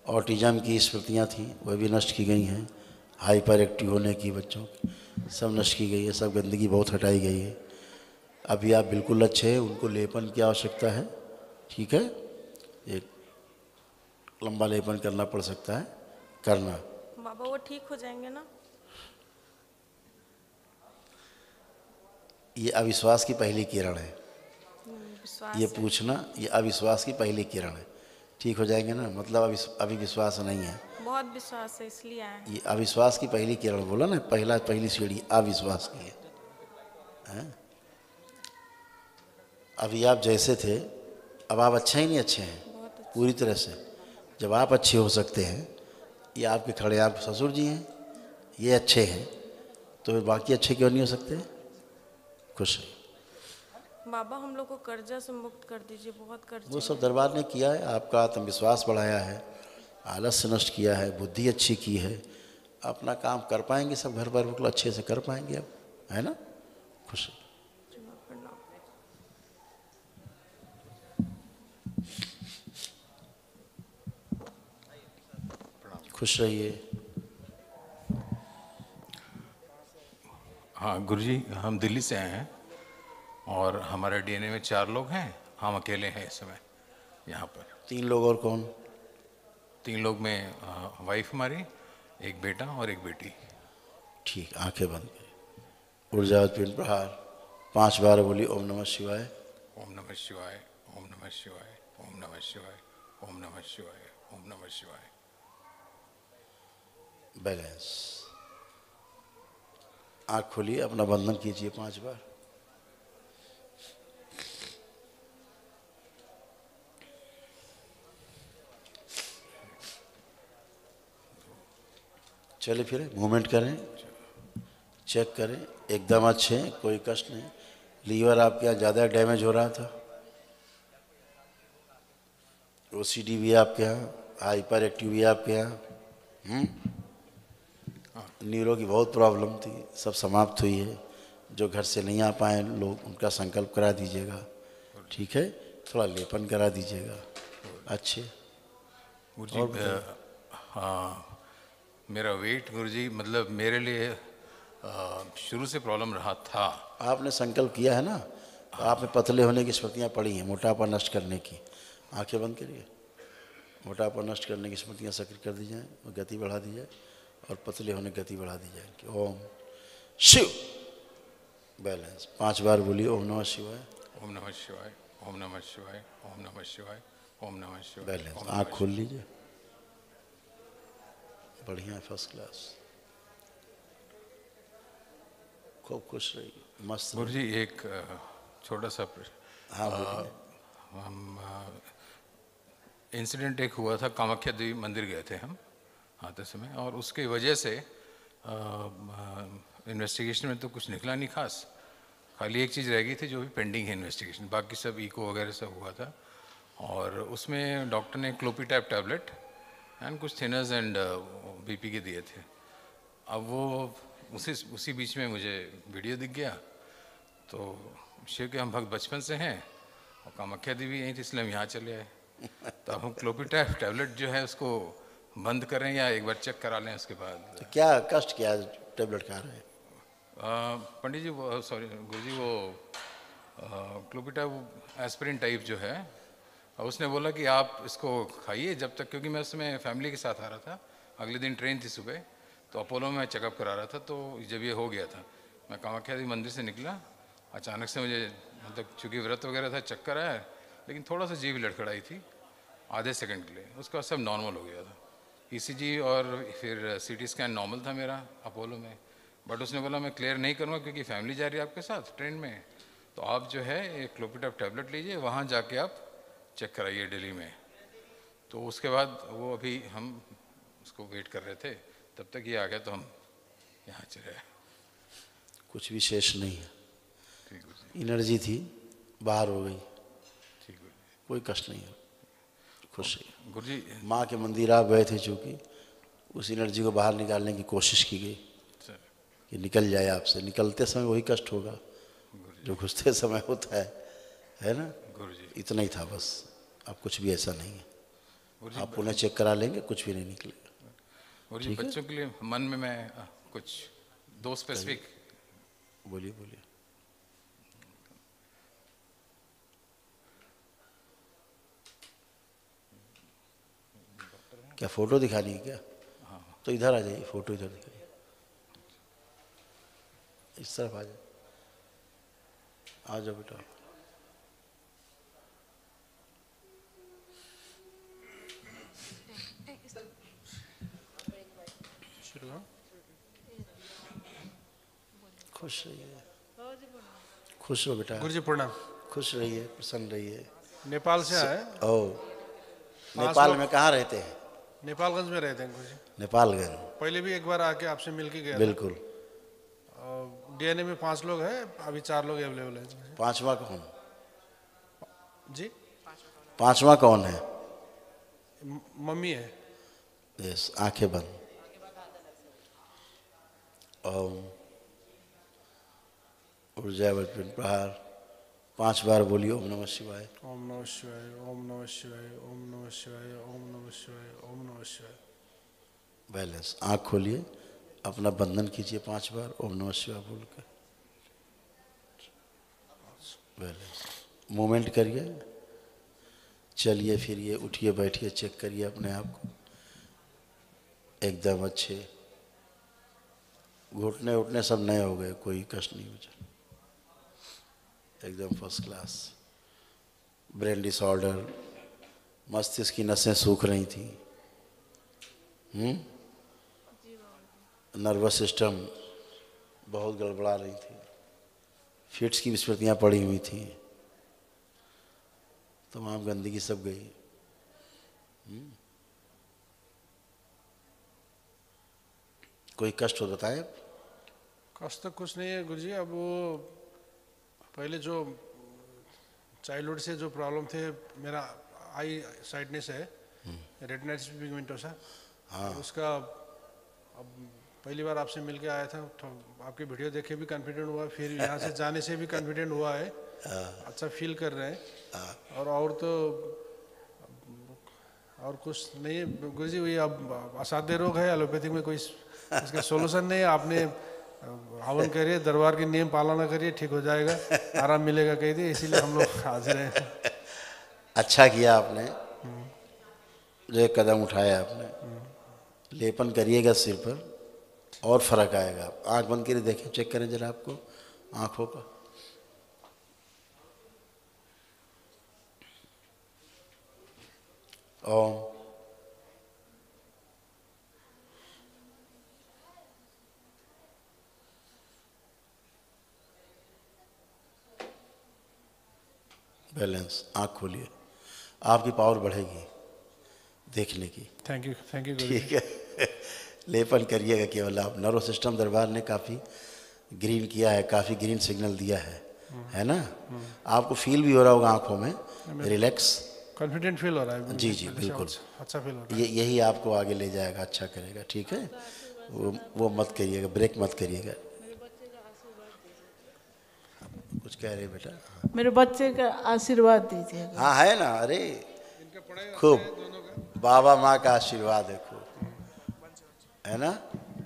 ऑटिज़म की स्मृतियाँ थी, वह भी नष्ट की गई हैं। हाइपर एक्टिव होने की बच्चों की सब नष्ट की गई है। सब गंदगी बहुत हटाई गई है। अभी आप बिल्कुल अच्छे हैं। उनको लेपन की आवश्यकता है, ठीक है? एक लंबा लेपन करना पड़ सकता है, करना। बाबा वो ठीक हो जाएंगे ना? ये अविश्वास की पहली किरण है। विश्वास ये है। पूछना, ये अविश्वास की पहली किरण है। ठीक हो जाएंगे ना, मतलब अभी विश्वास नहीं है। बहुत विश्वास है, इसलिए आए। ये अविश्वास की पहली किरण बोला ना, पहली सीढ़ी अविश्वास की है। अभी आप जैसे थे, अब आप अच्छे ही नहीं अच्छे हैं पूरी तरह से। जब आप अच्छे हो सकते हैं, ये आपके खड़े आप ससुर जी हैं, ये अच्छे हैं, तो बाकी अच्छे क्यों नहीं हो सकते? खुश है। बाबा हम लोग को कर्जा से मुक्त कर दीजिए, बहुत कर्जा। वो सब दरबार ने किया है। आपका आत्मविश्वास बढ़ाया है, आलस्य नष्ट किया है, बुद्धि अच्छी की है। अपना काम कर पाएंगे, सब घर पर बिल्कुल अच्छे से कर पाएंगे अब, है ना? खुश है। खुश रहिए। हाँ गुरुजी, हम दिल्ली से आए हैं और हमारे डीएनए में 4 लोग हैं। हम अकेले हैं इस समय यहाँ पर। 3 लोग और कौन? 3 लोग में वाइफ हमारी, एक बेटा और एक बेटी। ठीक। आंखें बंद करें। ऊर्जा पिंड प्रहार 5 बार बोली ओम नमः शिवाय। ओम नमः शिवाय, ओम नमः शिवाय, ओम नमः शिवाय, ओम नमः शिवाय, ओम नमः शिवाय। बैलेंस। आँख खोलिए, अपना बंधन कीजिए 5 बार। चले फिरे, मूवमेंट करें, चेक करें, एकदम अच्छे हैं, कोई कष्ट नहीं। लीवर आपके यहाँ ज़्यादा डैमेज हो रहा था, ओसीडी भी आपके यहाँ, हाइपर एक्टिव भी आपके यहाँ, न्यूरो की बहुत प्रॉब्लम थी, सब समाप्त हुई है। जो घर से नहीं आ पाए लोग, उनका संकल्प करा दीजिएगा, ठीक है? थोड़ा लेपन करा दीजिएगा। अच्छे गुरुजी, हाँ, मेरा वेट गुरुजी मतलब मेरे लिए शुरू से प्रॉब्लम रहा था। आपने संकल्प किया है ना, तो आप में पतले होने की स्मृतियाँ पड़ी हैं, मोटापा नष्ट करने की। आंखें बंद करिए, मोटापा नष्ट करने की स्मृतियाँ सक्रिय कर दी जाएँ और गति बढ़ा दी जाए, और पतले होने की गति बढ़ा दी जाएगी। ओम शिव, बैलेंस 5 बार बोलिए। ओम नमः शिवाय, ओम नमः शिवाय, ओम नमः शिवाय, ओम नमः शिवाय, ओम नमः शिवाय। बैलेंस, आँख खोल लीजिए, बढ़िया है, फर्स्ट क्लास, खूब खुश रहिए, मस्त। गुरुजी एक छोटा सा प्रश्न। हाँ बोलिए। हम इंसिडेंट एक हुआ था, कामाख्या देवी मंदिर गए थे हम आते समय, और उसके वजह से इन्वेस्टिगेशन में तो कुछ निकला नहीं खास, खाली एक चीज़ रह गई थी जो भी पेंडिंग है इन्वेस्टिगेशन, बाकी सब इको वगैरह सब हुआ था। और उसमें डॉक्टर ने क्लोपीटैप टैबलेट एंड कुछ थिनर्स एंड बीपी के दिए थे। अब वो उसी बीच में मुझे वीडियो दिख गया, तो शिव के हम भक्त बचपन से हैं और कामाख्या देवी यहीं थी, इसलिए हम यहाँ चले आए। तो अब हम क्लोपीटैप टैबलेट जो है उसको बंद करें या एक बार चेक करा लें उसके बाद? तो क्या कष्ट, क्या टैबलेट खा रहे हैं? पंडित जी वो, सॉरी गुरुजी, वो क्लोपीटैप एस्पिरिन टाइप जो है, उसने बोला कि आप इसको खाइए जब तक, क्योंकि मैं उसमें फैमिली के साथ आ रहा था, अगले दिन ट्रेन थी सुबह, तो अपोलो में चेकअप करा रहा था। तो जब ये हो गया था, मैं कामाख्या देवी मंदिर से निकला, अचानक से मुझे मतलब चूँकि व्रत वगैरह था, चक्कर आया, लेकिन थोड़ा सा जीभ लड़खड़ाई थी आधे सेकंड के लिए, उसके बाद सब नॉर्मल हो गया था। ईसीजी और फिर सीटी स्कैन नॉर्मल था मेरा अपोलो में, बट उसने बोला मैं क्लियर नहीं करूँगा क्योंकि फैमिली जा रही है आपके साथ ट्रेन में, तो आप जो है एक क्लोपीटैप टैबलेट लीजिए, वहाँ जाके आप चेक कराइए दिल्ली में। तो उसके बाद वो अभी हम उसको वेट कर रहे थे, तब तक ये आ गया तो हम यहाँ चले आए। कुछ विशेष नहीं है, ठीक है, एनर्जी थी बाहर हो गई, ठीक है, कोई कष्ट नहीं है, खुश है। गुरुजी, माँ के मंदिर आप गए थे, चूँकि उस एनर्जी को बाहर निकालने की कोशिश की गई कि निकल जाए आपसे। निकलते समय वही कष्ट होगा जो घुसते समय होता है ना? गुरुजी, इतना ही था बस, अब कुछ भी ऐसा नहीं है। गुरुजी, आप पुनः चेक करा लेंगे, कुछ भी नहीं निकलेगा। गुरुजी, बच्चों के लिए मन में मैं कुछ 2 स्पेसिफिक। बोलिए बोलिए। क्या फोटो दिखानी है क्या? हाँ। तो इधर आ जाइए, फोटो इधर दिखाइए, इस तरफ आ जाए, आ जाओ बेटा। खुश रहिए, खुश रहो बेटा। गुरुजी प्रणाम। खुश रहिए, प्रसन्न रहिए। नेपाल से आए? ओ, नेपाल में कहाँ रहते हैं? नेपालगंज में रहते हैं गुरुजी। नेपालगंज। पहले भी एक बार आके आपसे मिल के गया। बिल्कुल। डीएनए में 5 लोग हैं, अभी 4 लोग अवेलेबल है। 5वां कौन जी? 5वां कौन है? मम्मी है। यस, आंखें बंद। ओम ऊर्जा वर्पण प्रहार 5 बार बोलिए। ओम नमः शिवाय, ओम नमः शिवाय, ओम नमः शिवाय, ओम नमः शिवाय, ओम नमः शिवाय, ओम नमः शिवाय। बैलेंस, आँख खोलिए, अपना बंधन कीजिए 5 बार ओम नमः शिवाय बोल कर। बैलेंस, मूवमेंट करिए, चलिए फिरिए, उठिए बैठिए, चेक करिए अपने आप को, एकदम अच्छे। घुटने उठने सब नए हो गए, कोई कष्ट नहीं मुझे, एकदम फर्स्ट क्लास। ब्रेन डिसऑर्डर, मस्तिष्क की नसें सूख रही थी, नर्वस सिस्टम बहुत गड़बड़ा रही थी, फिट्स की विस्मृतियाँ पड़ी हुई थी, तमाम गंदगी सब गई। कोई कष्ट हो बताएं। कष्ट तो कुछ नहीं है गुरुजी। अब वो पहले जो चाइल्डहुड से जो प्रॉब्लम थे, मेरा आई साइडनेस है, रेटिनाइटिस पिगमेंटोसा। हाँ। उसका अब पहली बार आपसे मिल के आया था, तो आपकी वीडियो देखे भी कॉन्फिडेंट हुआ, फिर यहाँ से जाने से भी कॉन्फिडेंट हुआ है। अच्छा फील कर रहे हैं। और तो और कुछ नहीं है गुरुजी। वही अब असाध्य रोग है, एलोपैथिक में कोई इसका सोल्यूशन नहीं है। आपने हवन करिए, दरबार के नियम पालना करिए, ठीक हो जाएगा, आराम मिलेगा कह दिए, इसीलिए हम लोग हाजिर हैं। अच्छा किया आपने जो एक कदम उठाया आपने। लेपन करिएगा सिर पर और फर्क आएगा। आंख बंद करके देखें, चेक करें जरा आपको आंखों का। ओम। बैलेंस। आंख खोलिए, आपकी पावर बढ़ेगी देखने की। थैंक यू ठीक है। लेपन करिएगा केवल आप। नर्व सिस्टम दरबार ने काफ़ी ग्रीन किया है, काफ़ी ग्रीन सिग्नल दिया है ना। आपको फील भी हो रहा होगा आंखों में, रिलैक्स, कॉन्फिडेंट फील हो रहा है। जी जी बिल्कुल। अच्छा फील हो रहा है। यही आपको आगे ले जाएगा, अच्छा करेगा। ठीक है, वो मत करिएगा, ब्रेक मत करिएगा। कुछ कह रहे बेटा? मेरे बच्चे का आशीर्वाद दीजिए। हाँ है ना। अरे खूब, बाबा माँ का आशीर्वाद है खूब, है ना।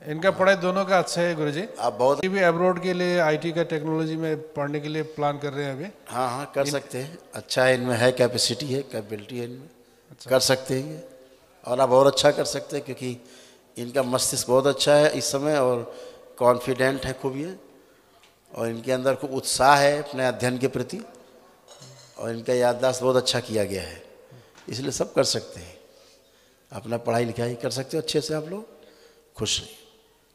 इनका पढ़ाई दोनों का अच्छा है गुरुजी। आप बहुत भी अब्रॉड के लिए आईटी का टेक्नोलॉजी में पढ़ने के लिए प्लान कर रहे हैं अभी। हाँ हाँ कर सकते हैं। अच्छा है, इनमें है कैपेसिटी है, कैपेबिलिटी है इनमें। अच्छा। कर सकते हैं ये, और आप और अच्छा कर सकते हैं क्योंकि इनका मस्तिष्क बहुत अच्छा है इस समय और कॉन्फिडेंट है खूब ये, और इनके अंदर खूब उत्साह है अपने अध्ययन के प्रति, और इनका याददाश्त बहुत अच्छा किया गया है, इसलिए सब कर सकते हैं। अपना पढ़ाई लिखाई कर सकते हो अच्छे से आप लोग। खुश रहिए,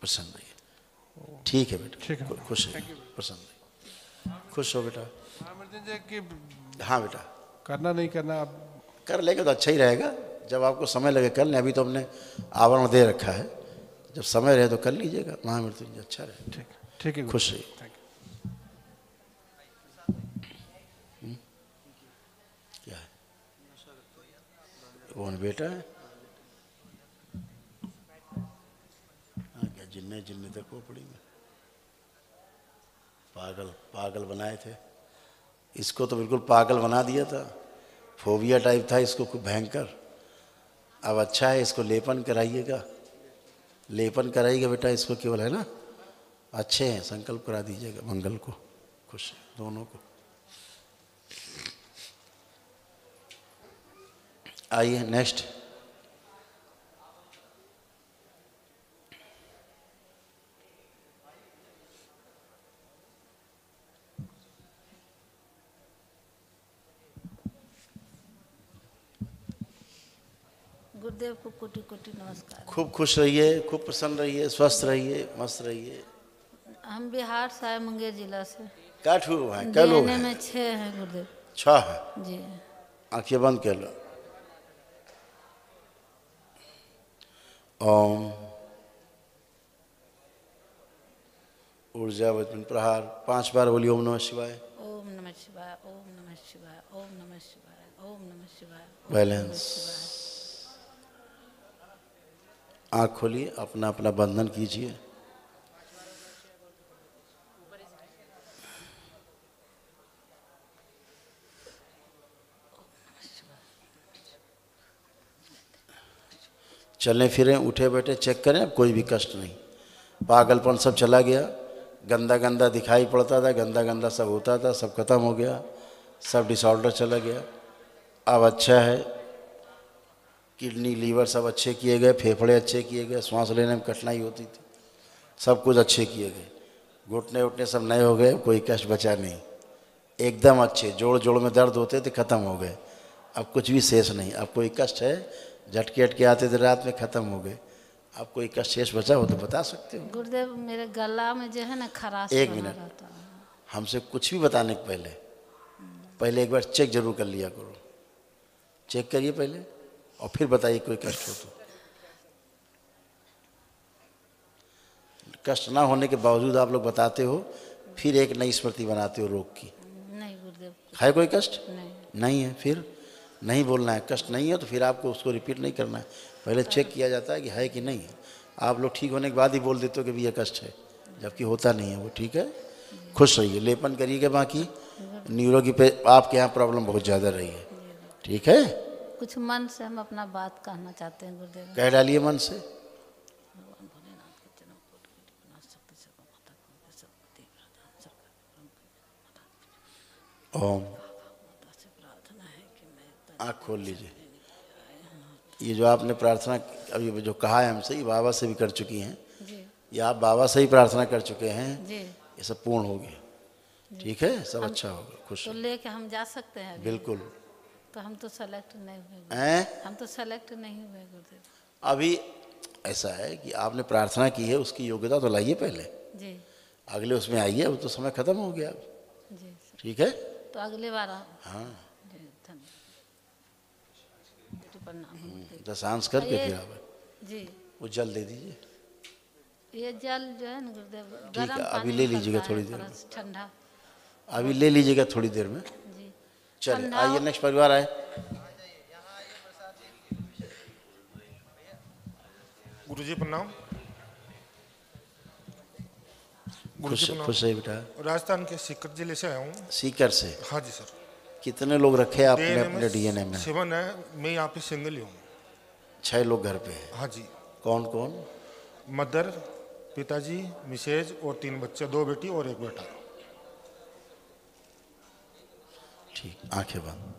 प्रसन्न रहिए। ठीक है बेटा, ठीक है, खुश रहिए, प्रसन्न रहिए। खुश हो बेटा। हाँ बेटा, करना नहीं करना आप कर लेंगे तो अच्छा ही रहेगा। जब आपको समय लगे कर लें। अभी तो हमने आवरण दे रखा है, जब समय रहे तो कर लीजिएगा। महामृत्युंजय अच्छा रहे। ठीक ठीक है, खुश रहिए। क्या है कौन बेटा है? क्या जिन्ने तक खोपड़ी में पागल बनाए थे इसको, तो बिल्कुल पागल बना दिया था। फोबिया टाइप था इसको, खूब भयंकर। अब अच्छा है, इसको लेपन कराइएगा, लेपन कराइएगा बेटा इसको केवल, है ना। अच्छे हैं, संकल्प करा दीजिएगा मंगल को। खुश है दोनों को। आइए नेक्स्ट। गुरुदेव को कोटि कोटि नमस्कार। खूब खुश रहिए, खूब प्रसन्न रहिए, स्वस्थ रहिए, मस्त रहिए। हम बिहार से आए, मुंगेर जिला से। क्या ठूर हैं, क्या लोग हैं? में 6 हैं गुरुदेव। 6 है जी। आंखें बंद कर लो। ओम। ऊर्जा वचन प्रहार 5 बार बोलिए। ओम नमः शिवाय। ओम नमः शिवाय, ओम नमः शिवाय, ओम नमः शिवाय, ओम नमः शिवाय। बैलेंस। आँख खोलिए, अपना अपना बंधन कीजिए। चलें फिरें, उठे बैठे चेक करें, अब कोई भी कष्ट नहीं। पागलपन सब चला गया, गंदा गंदा दिखाई पड़ता था, गंदा गंदा सब होता था, सब खत्म हो गया, सब डिसऑर्डर चला गया। अब अच्छा है, किडनी लीवर सब अच्छे किए गए, फेफड़े अच्छे किए गए, सांस लेने में कठिनाई होती थी, सब कुछ अच्छे किए गए। घुटने उठने सब नए हो गए, कोई कष्ट बचा नहीं, एकदम अच्छे। जोड़ जोड़ में दर्द होते थे, ख़त्म हो गए, अब कुछ भी शेष नहीं। अब कोई कष्ट है, झटके अटके आते थे रात में, ख़त्म हो गए। अब कोई कष्ट शेष बचा हो तो बता सकते हो। गुरुदेव मेरे गला में जो है ना खराश एक बना मिनट, रहता है। हमसे कुछ भी बताने के पहले एक बार चेक जरूर कर लिया करो। चेक करिए पहले और फिर बताइए कोई कष्ट हो तो। कष्ट ना होने के बावजूद आप लोग बताते हो, फिर एक नई स्मृति बनाते हो रोग की। नहीं गुरुदेव। है कोई कष्ट? नहीं। नहीं है, फिर नहीं बोलना है। कष्ट नहीं है तो फिर आपको उसको रिपीट नहीं करना है, पहले चेक किया जाता है कि है कि नहीं है। आप लोग ठीक होने के बाद ही बोल देते हो कि भी ये कष्ट है, जबकि होता नहीं है वो। ठीक है, खुश रहिए, लेपन करिएगा। बाकी न्यूरो की पे आपके यहाँ प्रॉब्लम बहुत ज़्यादा रही है। ठीक है, कुछ मन से हम अपना बात कहना चाहते हैं गुरुदेव। कह डालिए मन से। ओम। आँख खोल लीजिए। ये जो आपने प्रार्थना अभी जो कहा है हमसे, ये बाबा से भी कर चुकी हैं, ये आप बाबा से ही प्रार्थना कर चुके हैं, ये सब पूर्ण हो गया। ठीक है, सब अच्छा होगा, खुश तो लेके हम जा सकते हैं? बिल्कुल। तो हम तो सेलेक्ट नहीं हुए। हैं? हम तो सेलेक्ट नहीं हुए गुरुदेव। अभी ऐसा है कि आपने प्रार्थना की है, उसकी योग्यता तो लाइए पहले जी। अगले उसमें आइए, अब तो समय खत्म हो गया। जी ठीक है, तो अगले बार हाँ जी धन्यवाद। दशांश करके फिर आप जी वो जल दे दीजिए। ये जल जो है ना गुरुदेव, ठीक है, गर्म अभी पानी ले में लीजिएगा करता थोड़ी है, देर में। थोड़ा ठंडा। अभी ले लीजिएगा थोड़ी देर में। जी चलिए ठंडा आइए, नेक्स्ट परिवार आए। गुरुजी प्रणाम। खुश खुश है बेटा। राजस्थान के सीकर जिले से आया हूँ। सीकर से? हाँ जी सर। कितने लोग रखे आपने अपने डीएनए में? 7 है, मैं यहाँ पे सिंगल ही हूँ। 6 लोग घर पे हैं? हाँ जी। कौन कौन? मदर, पिताजी, मिसेज और 3 बच्चे, 2 बेटी और 1 बेटा। ठीक, आंखें बंद।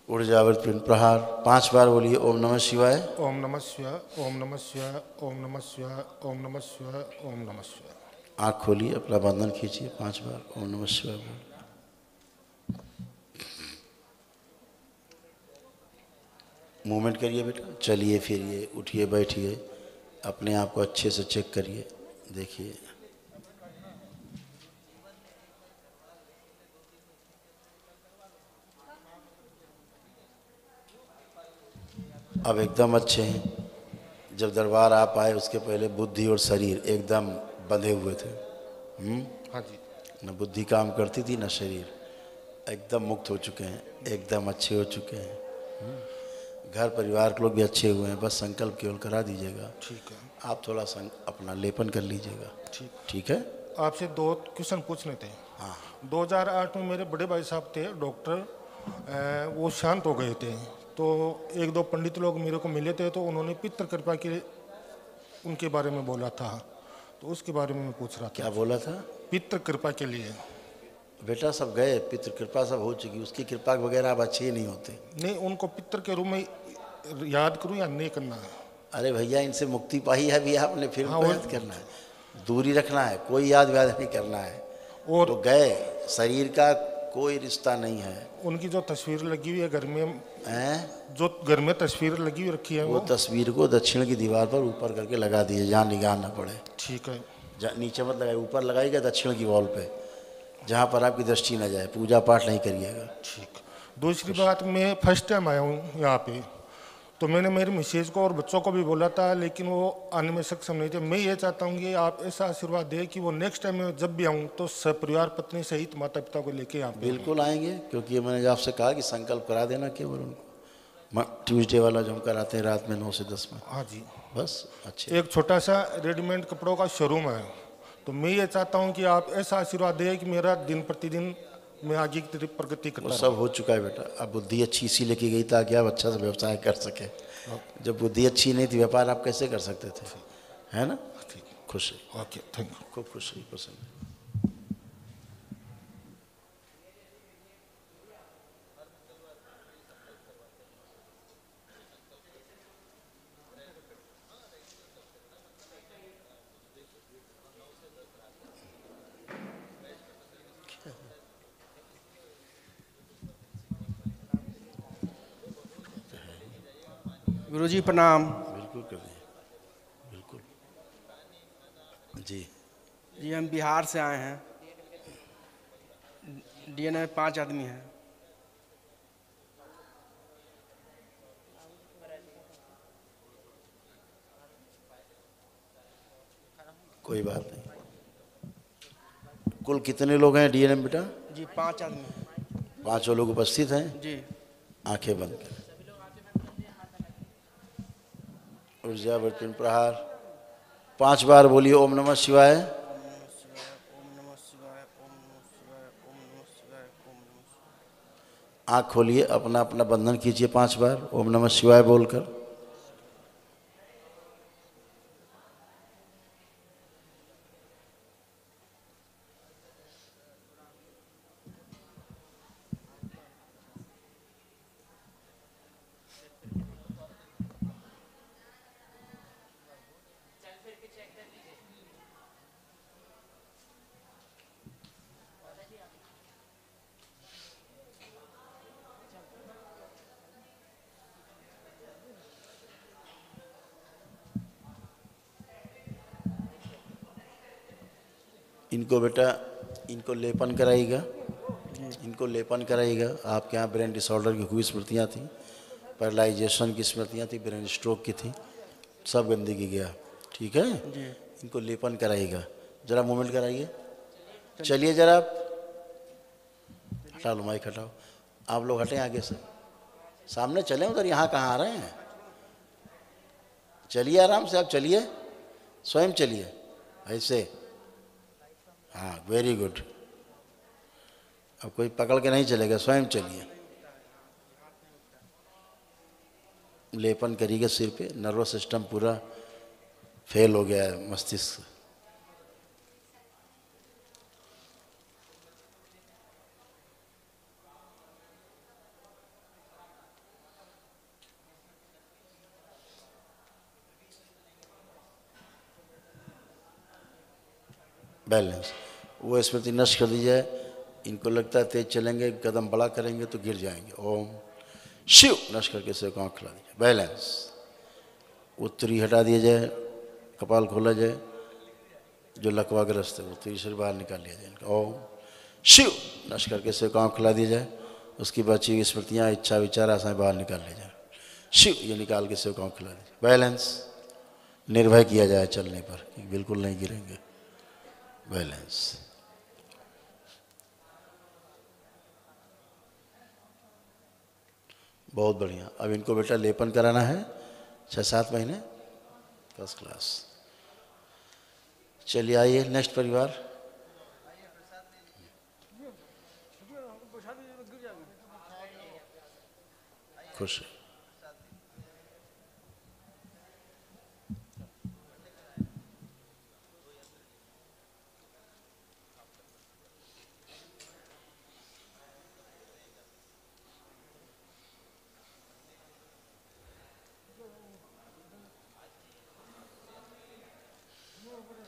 ऊर्जावृत पिंड प्रहार 5 बार बोलिए। ओम नमः शिवाय, ओम नमः शिवाय, ओम नमः शिवाय, ओम नमः शिवाय, ओम नमः शिवाय, ओम नमः शिवाय। आँख खोलिए, अपना बंधन खींचिए 5 बार। ओम नमः शिवाय बोलिए। मूवमेंट करिए बेटा, चलिए फिरिए, उठिए बैठिए, अपने आप को अच्छे से चेक करिए, देखिए। अब एकदम अच्छे हैं। जब दरबार आप आए उसके पहले बुद्धि और शरीर एकदम बंधे हुए थे। हाँ जी। न बुद्धि काम करती थी न शरीर, एकदम मुक्त हो चुके हैं, एकदम अच्छे हो चुके हैं। घर परिवार के लोग भी अच्छे हुए हैं। बस संकल्प केवल करा दीजिएगा। ठीक है। आप थोड़ा अपना लेपन कर लीजिएगा। ठीक है। आपसे 2 क्वेश्चन पूछने थे। हाँ। 2008 में मेरे बड़े भाई साहब थे डॉक्टर, वो शांत हो गए थे, तो 1-2 पंडित लोग मेरे को मिले थे, तो उन्होंने पितृ कृपा के उनके बारे में बोला था, तो उसके बारे में मैं पूछ रहा था। क्या बोला था? पितृ कृपा के लिए। बेटा सब गए, पितृ कृपा सब हो चुकी, उसकी कृपा वगैरह अब अच्छे ही नहीं होते। नहीं, उनको पितृ के रूप में याद करूं या नहीं करना है? अरे भैया, इनसे मुक्ति पाई है भी आपने, फिर हाँ, याद करना है, दूरी रखना है, कोई याद व्याद नहीं करना है। और तो गए, शरीर का कोई रिश्ता नहीं है। उनकी जो तस्वीर लगी हुई है घर में, जो घर में तस्वीर लगी हुई रखी है, वो तस्वीर को दक्षिण की दीवार पर ऊपर करके लगा दीजिए, जहाँ निगाह ना पड़े। ठीक है। नीचे मत लगाइए, ऊपर लगाइएगा दक्षिण की वॉल पे, जहाँ पर आपकी दृष्टि न जाए। पूजा पाठ नहीं करिएगा। ठीक। दूसरी बात, मैं फर्स्ट टाइम आया हूँ यहाँ पे, तो मैंने मेरी मिसेज को और बच्चों को भी बोला था, लेकिन वो आने में सक्षम नहीं थे। मैं ये चाहता हूँ कि आप ऐसा आशीर्वाद दें कि वो नेक्स्ट टाइम मैं जब भी आऊँ तो सपरिवार पत्नी सहित माता पिता को लेके यहाँ पे। बिल्कुल आएंगे, क्योंकि मैंने आपसे कहा कि संकल्प करा देना केवल उनको। ट्यूसडे वाला जो हम कराते हैं रात में 9 से 10 में। हाँ जी। बस अच्छे। एक छोटा सा रेडीमेड कपड़ों का शोरूम है, तो मैं ये चाहता हूँ कि आप ऐसा आशीर्वाद दें कि मेरा दिन प्रतिदिन मैं आगे की तरफ प्रगति करता वो सब हो चुका है बेटा। अब बुद्धि अच्छी इसीलिए की गई ताकि आप अच्छा से व्यवसाय कर सके। जब बुद्धि अच्छी नहीं थी, व्यापार आप कैसे कर सकते थे? है ना? खुश है। Okay, thank you. खूब खुश है, पसंद। गुरुजी प्रणाम। बिल्कुल कर दें, बिल्कुल। जी जी, हम बिहार से आए हैं। डीएनए में 5 आदमी हैं। कोई बात नहीं। कुल कितने लोग हैं डीएनए में बेटा? जी 5 आदमी हैं। 5 लोग उपस्थित हैं। जी। आंखें बंद करें। ऊर्जा वृत्ति प्रहार 5 बार बोलिए ओम नमः शिवाय। आँख खोलिए, अपना अपना बंधन कीजिए 5 बार ओम नमः शिवाय बोलकर। इनको बेटा इनको लेपन कराइएगा, इनको लेपन कराइएगा। आपके यहाँ ब्रेन डिसऑर्डर की कोई स्मृतियाँ थी, पैरालाइजेशन की स्मृतियाँ थी, ब्रेन स्ट्रोक की थी, सब गंदगी गया। ठीक है, इनको लेपन कराइएगा। जरा मूवमेंट कराइए, चलिए जरा आप हटा लो, माइक हटाओ। आप लोग हटें आगे से, सामने चलें उधर, यहाँ कहाँ आ रहे हैं? चलिए आराम से, आप चलिए, स्वयं चलिए ऐसे। हाँ वेरी गुड। अब कोई पकड़ के नहीं चलेगा, स्वयं चलिए। लेपन करिएगा सिर पे, नर्वस सिस्टम पूरा फेल हो गया है, मस्तिष्क। बैलेंस, वो स्मृति नष्ट कर दी जाए। इनको लगता है तेज चलेंगे, कदम बड़ा करेंगे तो गिर जाएंगे। ओम शिव नष्ट करके से आँख खुला दीजिए। बैलेंस, उत्तरी हटा दिया जाए, कपाल खोला जाए, जो लकवाग्रस्त है वो उत्तरी शरीर बाहर निकाल लिया जाए। ओम शिव नष्ट करके से आँख खुला दिया जाए। उसकी बची हुई स्मृतियाँ, इच्छा, विचार, आशाएं बाहर निकाल ली जाए। शिव ये निकाल के से आँख खुला दीजिए। बैलेंस, निर्भय किया जाए चलने पर, बिल्कुल नहीं गिरेंगे। बैलेंस, बहुत बढ़िया। अब इनको बेटा लेपन कराना है 6-7 महीने, फर्स्ट क्लास। चलिए आइए नेक्स्ट परिवार। खुश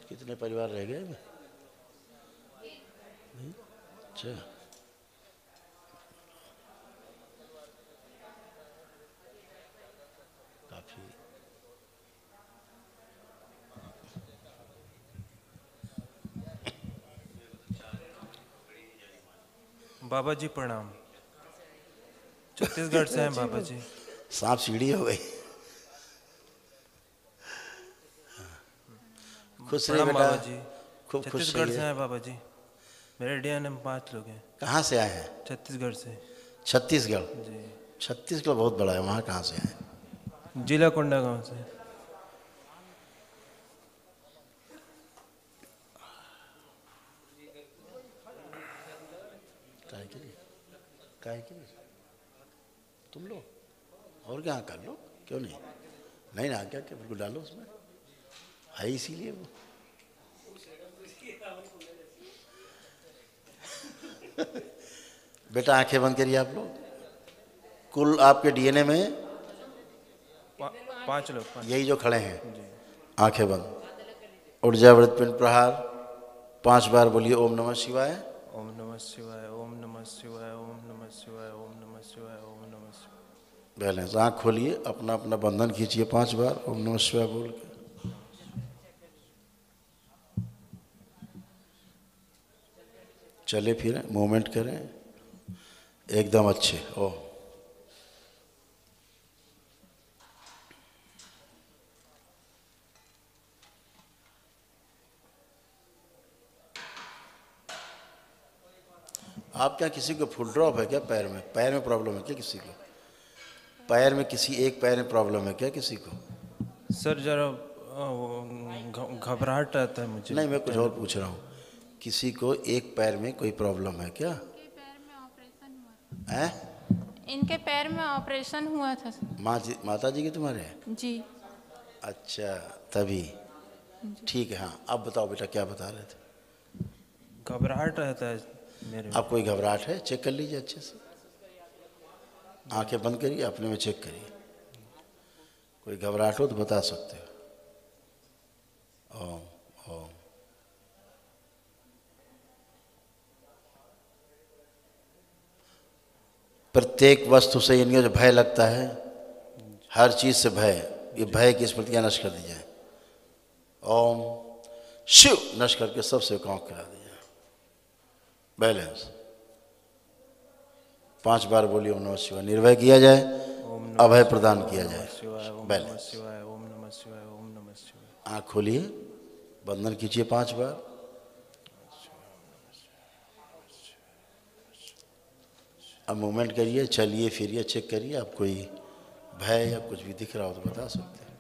कितने परिवार रह गए? अच्छा, काफी। बाबा जी प्रणाम। छत्तीसगढ़ से हैं बाबा जी। सांप सीढ़ी हो गई। खुश रहिए बेटा, बाबा जी। खूब खुश छत्तीसगढ़ से रहिए। हैं बाबा जी। मेरे डीएनए में 5 लोग हैं। कहाँ से आए हैं? छत्तीसगढ़ से। छत्तीसगढ़? जी। छत्तीसगढ़ बहुत बड़ा है, वहाँ कहाँ से आए? जिला कोंडागांव से। काहे के लिए? तुम लो और क्या कर लो, क्यों नहीं? नहीं ना, क्या क्या बिल्कुल डालो उसमें, है इसीलिए वो। बेटा आंखें बंद करिए आप लोग। कुल आपके डीएनए में 5 लोग। यही जो खड़े हैं, आंखें बंद। ऊर्जा वृत्त पिंड प्रहार 5 बार बोलिए ओम नमः शिवाय। ओम नमः शिवाय, ओम नमः शिवाय, ओम नमः शिवाय, ओम नमः शिवाय, ओम नमः शिवाय। बैलेंस, आँख खोलिए, अपना अपना बंधन खींचिए 5 बार ओम नमः शिवाय बोल के। चले फिरें, मूवमेंट करें एकदम अच्छे। ओ आप क्या किसी को फुल ड्रॉप है क्या पैर में प्रॉब्लम है क्या किसी को? पैर में किसी एक पैर में प्रॉब्लम है क्या किसी को? सर जरा घबराहट रहता है मुझे। नहीं, मैं कुछ और पूछ रहा हूँ, किसी को एक पैर में कोई प्रॉब्लम है क्या? हैं? इनके पैर में ऑपरेशन हुआ था। माता जी के तुम्हारे? जी। अच्छा, तभी ठीक है। हाँ, अब बताओ बेटा, क्या बता रहे थे? घबराहट रहता है मेरे में। आप कोई घबराहट है? चेक कर लीजिए अच्छे से, आंखें बंद करिए, अपने में चेक करिए। कोई घबराहट हो तो बता सकते हो। ओम ओम। प्रत्येक वस्तु से इनका जो भय लगता है, हर चीज से भय, ये भय की स्मृतियां नष्ट कर दी जाए। ओम शिव नष्ट करके सबसे काम करा दिया। बैलेंस 5 बार बोलिए ओम नमः शिवाय। निर्भय किया जाए, अभय प्रदान किया जाए। बैलेंस। ओम नमः शिवाय, ओम नमः शिवाय। आँख खोलिए, बंधन कीजिए 5 बार। अब मूवमेंट करिए, चलिए फिरिए, चेक करिए। आप कोई भय या कुछ भी दिख रहा हो तो बता सकते हैं।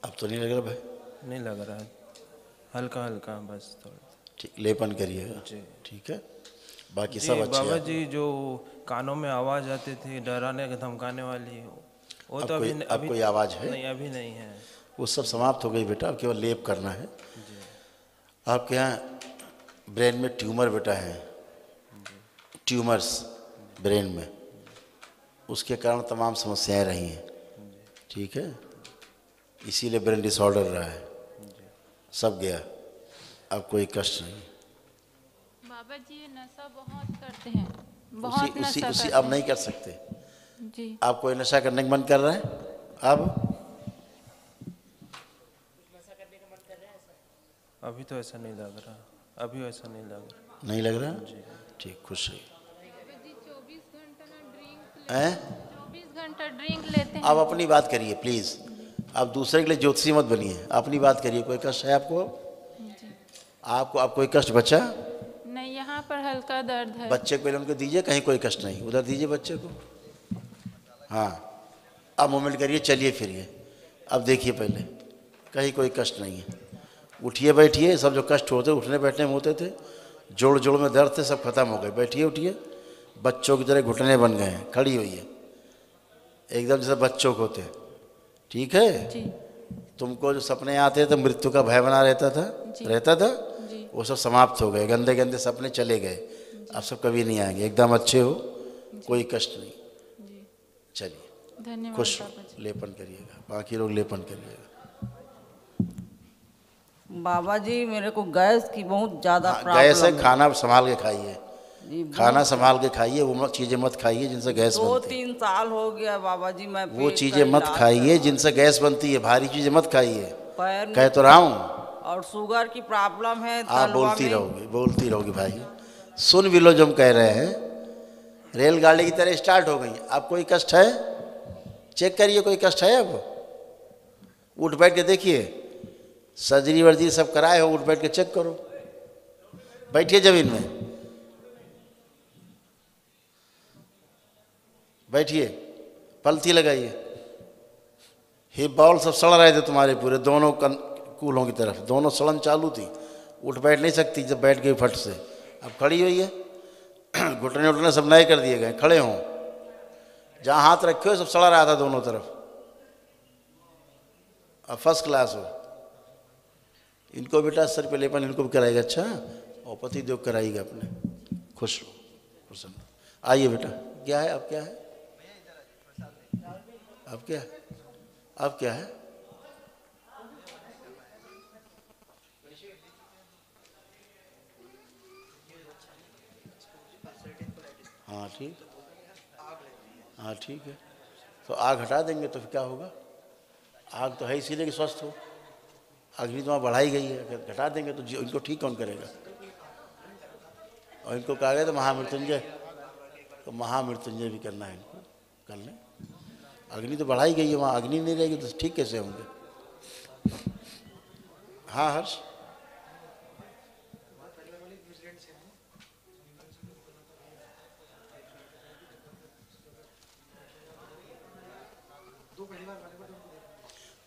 अब तो नहीं लग रहा भाई? नहीं लग रहा है, हल्का हल्का बस थोड़ा। ठीक, लेपन करिएगा। ठीक है, बाकी सब अच्छे बाबा हैं। जी जो कानों में आवाज़ आती थी डराने धमकाने वाली, वो तो अभी अब कोई आवाज़ है? नहीं, अभी नहीं है। वो सब समाप्त हो गई बेटा, अब केवल लेप करना है। आपके यहाँ ब्रेन में ट्यूमर बेटा है, ट्यूमर्स ब्रेन में, उसके कारण तमाम समस्याएं रही हैं। ठीक है, इसीलिए ब्रेन डिसऑर्डर रहा है। सब गया, अब कोई कष्ट नहीं। बाबा जी ये नशा बहुत करते हैं, बहुत नशा करते अब नहीं कर सकते जी। आप कोई नशा करने का मन कर रहा है? अब अभी तो ऐसा नहीं लग रहा, अभी ऐसा नहीं लग रहा। नहीं लग रहा? ठीक, खुश रहिए। 24 घंटा ड्रिंक लेते हैं। आप अपनी बात करिए प्लीज, आप दूसरे के लिए ज्योतिषी मत बनिए, अपनी बात करिए। कोई कष्ट है आपको? आपको अब कोई कष्ट बचा? नहीं, यहाँ पर हल्का दर्द है। बच्चे को उनको दीजिए, कहीं कोई कष्ट नहीं, उधर दीजिए बच्चे को। हाँ, अब मूवमेंट करिए, चलिए फिरिए। अब देखिए पहले, कहीं कोई कष्ट नहीं है। उठिए बैठिए, सब जो कष्ट होते उठने बैठने में होते थे, जोड़ जोड़ में दर्द थे, सब खत्म हो गए। बैठिए उठिए, बच्चों की तरह घुटने बन गए हैं। खड़ी हुई है एकदम जैसे बच्चों को होते। ठीक है जी। तुमको जो सपने आते थे, मृत्यु का भय बना रहता था, वो सब समाप्त हो गए। गंदे गंदे सपने चले गए, अब सब कभी नहीं आएंगे। एकदम अच्छे हो, कोई कष्ट नहीं। चलिए, धन्यवाद खुश बाबा जी। लेपन करिएगा, बाकी लोग लेपन करिएगा। बाबा जी मेरे को गैस की बहुत ज़्यादा गैस है, खाना संभाल के खाइए, जी, खाना संभाल के खाइए। वो चीज़ें मत खाइए जिनसे गैस बनती है। 2-3 साल हो गया बाबा जी, मैं वो पेट चीज़ें का मत इलाज खाइए जिनसे गैस बनती है। भारी चीज़ें मत खाइए, पैर में कह तो रहा हूँ। और शुगर की प्रॉब्लम है। आप बोलती रहोगी भाई, सुन भी लो जो हम कह रहे हैं। रेलगाड़ी की तरह स्टार्ट हो गई। अब कोई कष्ट है? चेक करिए, कोई कष्ट है? अब उठ बैठ के देखिए, सर्जरी वर्जरी सब कराए हो, उठ बैठ के चेक करो। बैठिए जमीन में, बैठिए, पलथी लगाइए। हिप बाउल सब सड़ रहे थे तुम्हारे पूरे, दोनों कूलों की तरफ, दोनों सड़न चालू थी। उठ बैठ नहीं सकती, जब बैठ गई फट से। अब खड़ी हुई है, घुटने उठने सब नए कर दिए गए, खड़े हों। जहाँ हाथ रखे हो सब सड़ा रहा था दोनों तरफ, अब फर्स्ट क्लास हो। इनको बेटा सर पे लेपन इनको भी कराएगा। अच्छा, और पति देव कराएगा अपने। खुश हो, प्रसन्न। आइए बेटा, क्या है अब? क्या है अब? क्या है अब? क्या है? हाँ ठीक, हाँ ठीक है। तो आग हटा देंगे तो फिर क्या होगा? आग तो है इसीलिए कि स्वस्थ हो। अग्नि तो वहाँ बढ़ाई गई है, अगर घटा देंगे तो इनको ठीक कौन करेगा? और इनको कहा गया तो महामृत्युंजय, तो महामृत्युंजय भी करना है इनको, कर लें। अग्नि तो बढ़ाई गई है, वहाँ अग्नि नहीं रहेगी तो ठीक कैसे होंगे? हाँ हर्ष,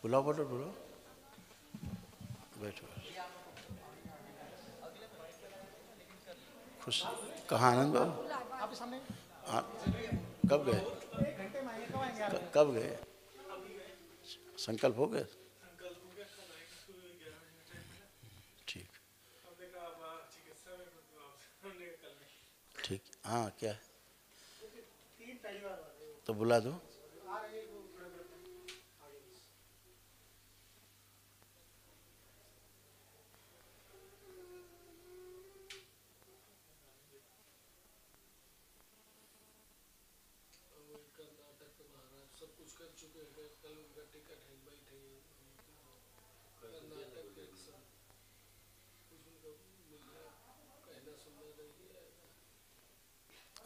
बुलाओ बटो, बुलाओ, बैठो। खुश, कहाँ आनंद बाबू? कब गए? कब गए? संकल्प हो गए? ठीक ठीक, हाँ क्या है तो बुला दो।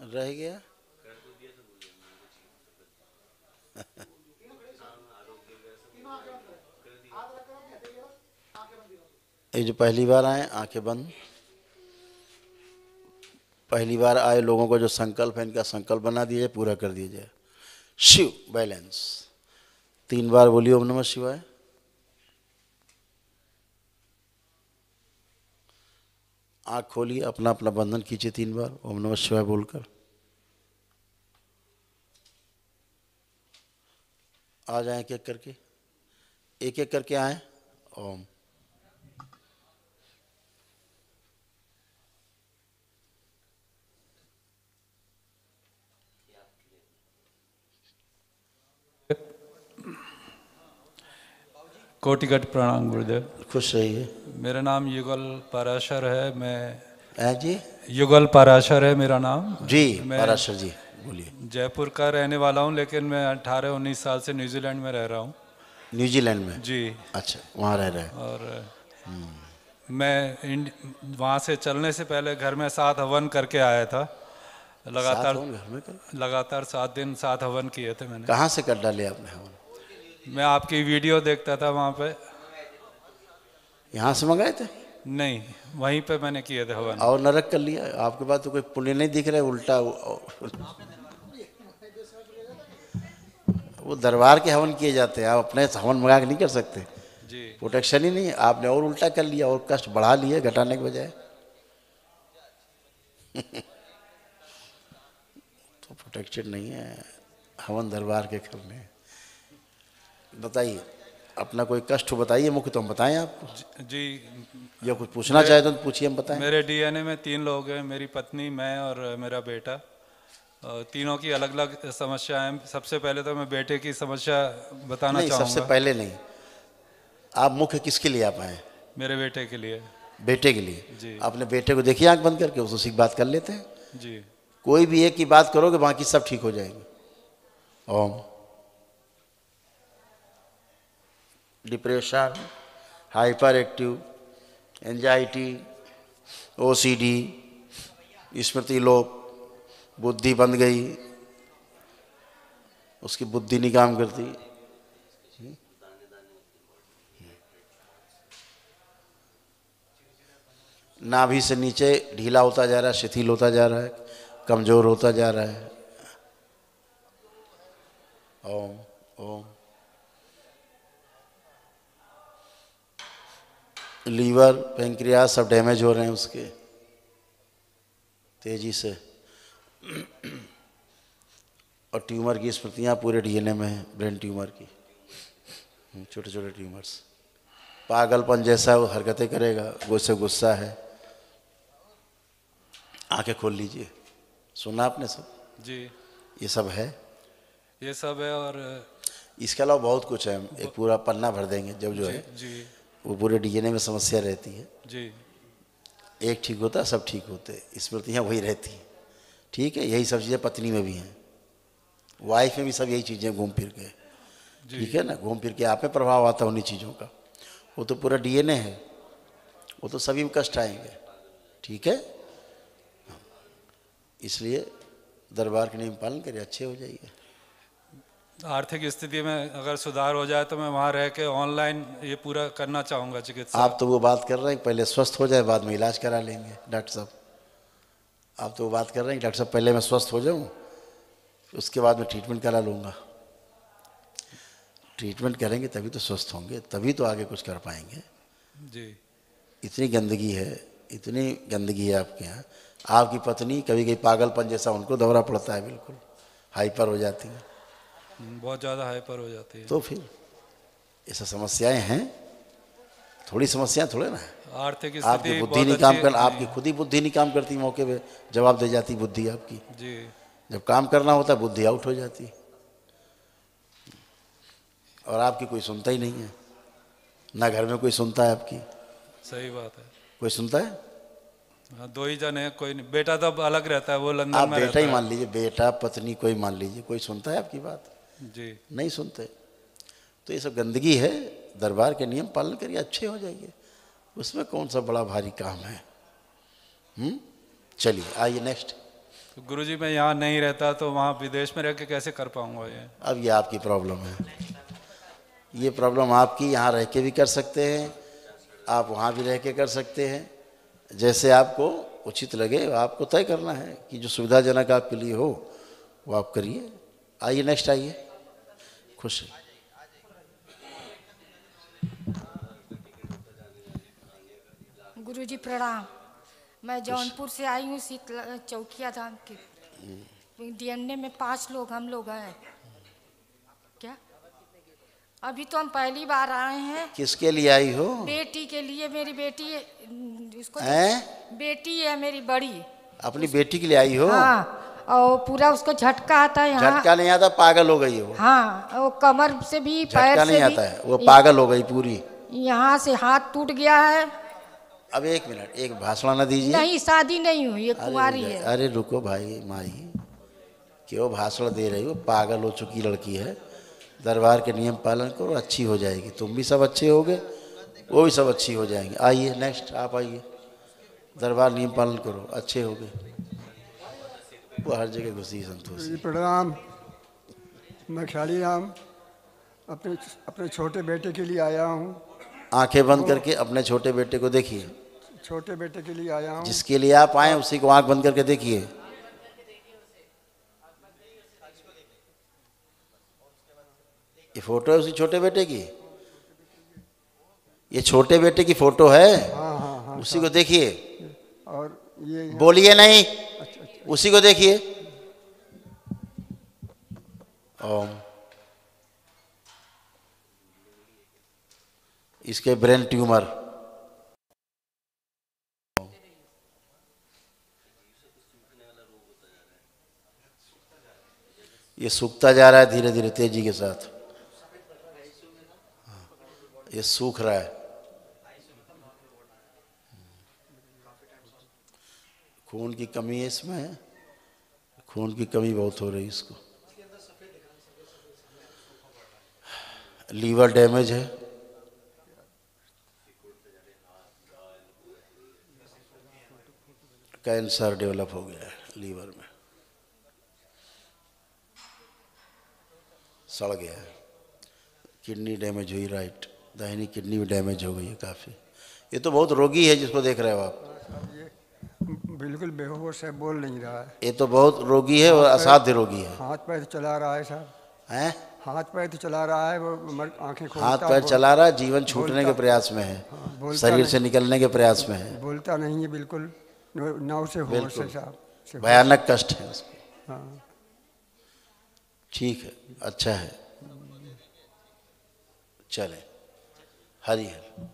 रह गया ये जो पहली बार आए आंखें बंद, पहली बार आए लोगों को जो संकल्प है इनका संकल्प बना दिया जाए, पूरा कर दिया जाए। शिव बैलेंस 3 बार बोलिए ओम नमः शिवाय। आँख खोलिए, अपना अपना बंधन कीजिए 3 बार ओम नमः शिवाय बोलकर। आ जाए एक एक करके, एक एक करके आए। ओम कोटिकट प्रणाम गुरुदेव। खुश रहिए। मेरा नाम युगल पराशर है। मैं जी युगल पराशर है मेरा नाम जी। मैं पराशर जी बोलिए। जयपुर का रहने वाला हूँ, लेकिन मैं 18-19 साल से न्यूजीलैंड में रह रहा हूँ। न्यूजीलैंड में? जी। अच्छा, वहाँ रह रहे हैं। और मैं वहाँ से चलने से पहले घर में 7 हवन करके आया था। लगातार 7 दिन 7 हवन किए थे मैंने। कहाँ से कर डाले आपने हवन? मैं आपकी वीडियो देखता था वहाँ पे। यहाँ से मंगाए थे? नहीं, वहीं पे मैंने किए थे हवन। और नरक कर लिया आपके पास तो कोई पुण्य नहीं दिख रहा है, उल्टा वो दरबार के हवन किए जाते हैं, आप अपने हवन मंगा के नहीं कर सकते जी। प्रोटेक्शन ही नहीं है, आपने और उल्टा कर लिया और कष्ट बढ़ा लिया घटाने के बजाय। तो प्रोटेक्शन नहीं है हवन दरबार के करने। बताइए अपना कोई कष्ट हो बताइए, मुख्य तो हम बताएं आपको जी। या कुछ पूछना चाहे तो पूछिए, हम बताएं। मेरे डीएनए में 3 लोग हैं, मेरी पत्नी, मैं और मेरा बेटा। तीनों की अलग अलग समस्याएं हैं। सबसे पहले तो मैं बेटे की समस्या बताना चाहूँगा। सबसे पहले नहीं, आप मुख्य किसके लिए आप आए? मेरे बेटे के लिए। बेटे के लिए जी। अपने बेटे को देखिए आंख बंद करके, उसी की बात कर लेते हैं जी। कोई भी एक की बात करोगे बाकी सब ठीक हो जाएंगे। ओम। Depression, hyper active, anxiety, OCD, स्मृति लोप, बुद्धि बंद गई, उसकी बुद्धि नहीं काम करती। नाभि से नीचे ढीला होता जा रहा है, शिथिल होता जा रहा है, कमजोर होता जा रहा है। ओम ओम। लीवर, पेंक्रियास सब डैमेज हो रहे हैं उसके तेजी से, और ट्यूमर की स्मृतियाँ पूरे डीएनए में है, ब्रेन ट्यूमर की, छोटे छोटे ट्यूमर्स। पागलपन जैसा वो हरकतें करेगा, गुस्सा है। आंखें खोल लीजिए, सुना आपने सब? जी। ये सब है, ये सब है। और इसके अलावा बहुत कुछ है, एक पूरा पन्ना भर देंगे जब जो है जी। वो पूरे डीएनए में समस्या रहती है जी। एक ठीक होता है, सब ठीक होते, स्मृतियाँ वही रहती हैं। ठीक है, यही सब चीज़ें पत्नी में भी हैं, वाइफ में भी सब यही चीज़ें घूम फिर के। ठीक है ना, घूम फिर के आप में प्रभाव आता है उन्हीं चीज़ों का। वो तो पूरा डीएनए है, वो तो सभी में कष्ट आएंगे। ठीक है, इसलिए दरबार के नियम पालन करिए, अच्छे हो जाइए। आर्थिक स्थिति में अगर सुधार हो जाए तो मैं वहाँ रह के ऑनलाइन ये पूरा करना चाहूँगा चिकित्सा। आप तो वो बात कर रहे हैं पहले स्वस्थ हो जाए बाद में इलाज करा लेंगे डॉक्टर साहब। आप तो वो बात कर रहे हैं डॉक्टर साहब पहले मैं स्वस्थ हो जाऊँ उसके बाद मैं ट्रीटमेंट करा लूँगा। ट्रीटमेंट करेंगे तभी तो स्वस्थ होंगे, तभी तो आगे कुछ कर पाएंगे जी। इतनी गंदगी है आपके यहाँ। आपकी पत्नी कभी कभी पागलपन जैसा उनको दौरा पड़ता है, बिल्कुल हाइपर हो जाती है, बहुत ज़्यादा हाइपर हो जाती है। तो फिर ऐसा समस्याएं हैं, थोड़ी समस्याएं थोड़े ना है। आर्थिक आपकी बुद्धि नहीं काम कर, आपकी खुद ही बुद्धि नहीं काम करती, मौके पे जवाब दे जाती बुद्धि आपकी जी। जब काम करना होता है बुद्धि आउट हो जाती और आपकी कोई सुनता ही नहीं है, ना घर में कोई सुनता है आपकी। सही बात है। कोई सुनता है? हाँ, 2 ही जन है, कोई नहीं। बेटा तो अलग रहता है, वो लंदन आप में बेटा ही रहता मान लीजिए, बेटा पत्नी कोई मान लीजिए, कोई सुनता है आपकी बात? जी नहीं सुनते। तो ये सब गंदगी है, दरबार के नियम पालन करिए, अच्छे हो जाइए, उसमें कौन सा बड़ा भारी काम है। चलिए आइए नेक्स्ट। तो गुरुजी मैं यहाँ नहीं रहता तो वहाँ विदेश में रह के कैसे कर पाऊँगा ये? अब ये आपकी प्रॉब्लम है, ये प्रॉब्लम आपकी। यहाँ रह के भी कर सकते हैं आप, वहाँ भी रह के कर सकते हैं, जैसे आपको उचित लगे आपको तय करना है कि जो सुविधाजनक आपके लिए हो वो आप करिए। आइए नेक्स्ट आइए। खुश है। गुरुजी प्रणाम। मैं जौनपुर से आई हूँ, शीतला चौकिया धाम के डीएनए में 5 लोग हम लोग हैं। क्या अभी तो हम पहली बार आए हैं। किसके लिए आई हो? बेटी के लिए, मेरी बेटी उसको बेटी है मेरी बड़ी। अपनी बेटी के लिए आई हो? हाँ, और पूरा उसको झटका आता है यहाँ। झटका नहीं आता, पागल हो गई है वो। हाँ, वो कमर से भी पैर से नहीं आता है, वो पागल हो गई पूरी। यहाँ से हाथ टूट गया है। अब एक मिनट, एक भाषण न दीजिए। नहीं, शादी नहीं हुई, ये कुंवारी है। अरे रुको भाई माई, क्यों भाषण दे रही हो? पागल हो चुकी लड़की है। दरबार के नियम पालन करो, अच्छी हो जाएगी। तुम भी सब अच्छे होगे, वो भी सब अच्छी हो जाएंगे। आइए नेक्स्ट, आप आइए। दरबार नियम पालन करो, अच्छे होगे। वो हर जगह घुसी संतोष। प्रणाम। मैं ख्याली राम अपने छोटे बेटे के लिए आया हूँ। आंखें बंद करके अपने छोटे बेटे को देखिए। छोटे बेटे के लिए आया हूँ। जिसके लिए आप आए उसी को आंख बंद करके देखिए। ये फोटो है उसी छोटे बेटे की, ये छोटे बेटे की फोटो है। हाँ, उसी को देखिए और ये बोलिए नहीं। उसी को देखिए। ओम। इसके ब्रेन ट्यूमर। ये सूखता जा रहा है धीरे धीरे तेजी के साथ, ये सूख रहा है। खून की कमी है इसमें, खून की कमी बहुत हो रही है इसको। लीवर डैमेज है, कैंसर डेवलप हो गया है लीवर में, सड़ गया है। किडनी डैमेज हुई, राइट, दाहिनी किडनी भी डैमेज हो गई है काफ़ी। ये तो बहुत रोगी है जिसको देख रहे हो आप। बिल्कुल बेहोश है, बोल नहीं रहा है। ये तो बहुत रोगी है और असाध्य रोगी है। हाथ पैर चला रहा है साहब। हैं? हाथ पैर तो चला रहा है, वो आंखें खोलता, हाथ पैर चला रहा है, जीवन छूटने के प्रयास में है, शरीर से निकलने के प्रयास में है। बोलता नहीं है बिल्कुल, नाव से होश है साहब। भयानक कष्ट है उसको। हाँ ठीक है, अच्छा है, चले। हरि हर।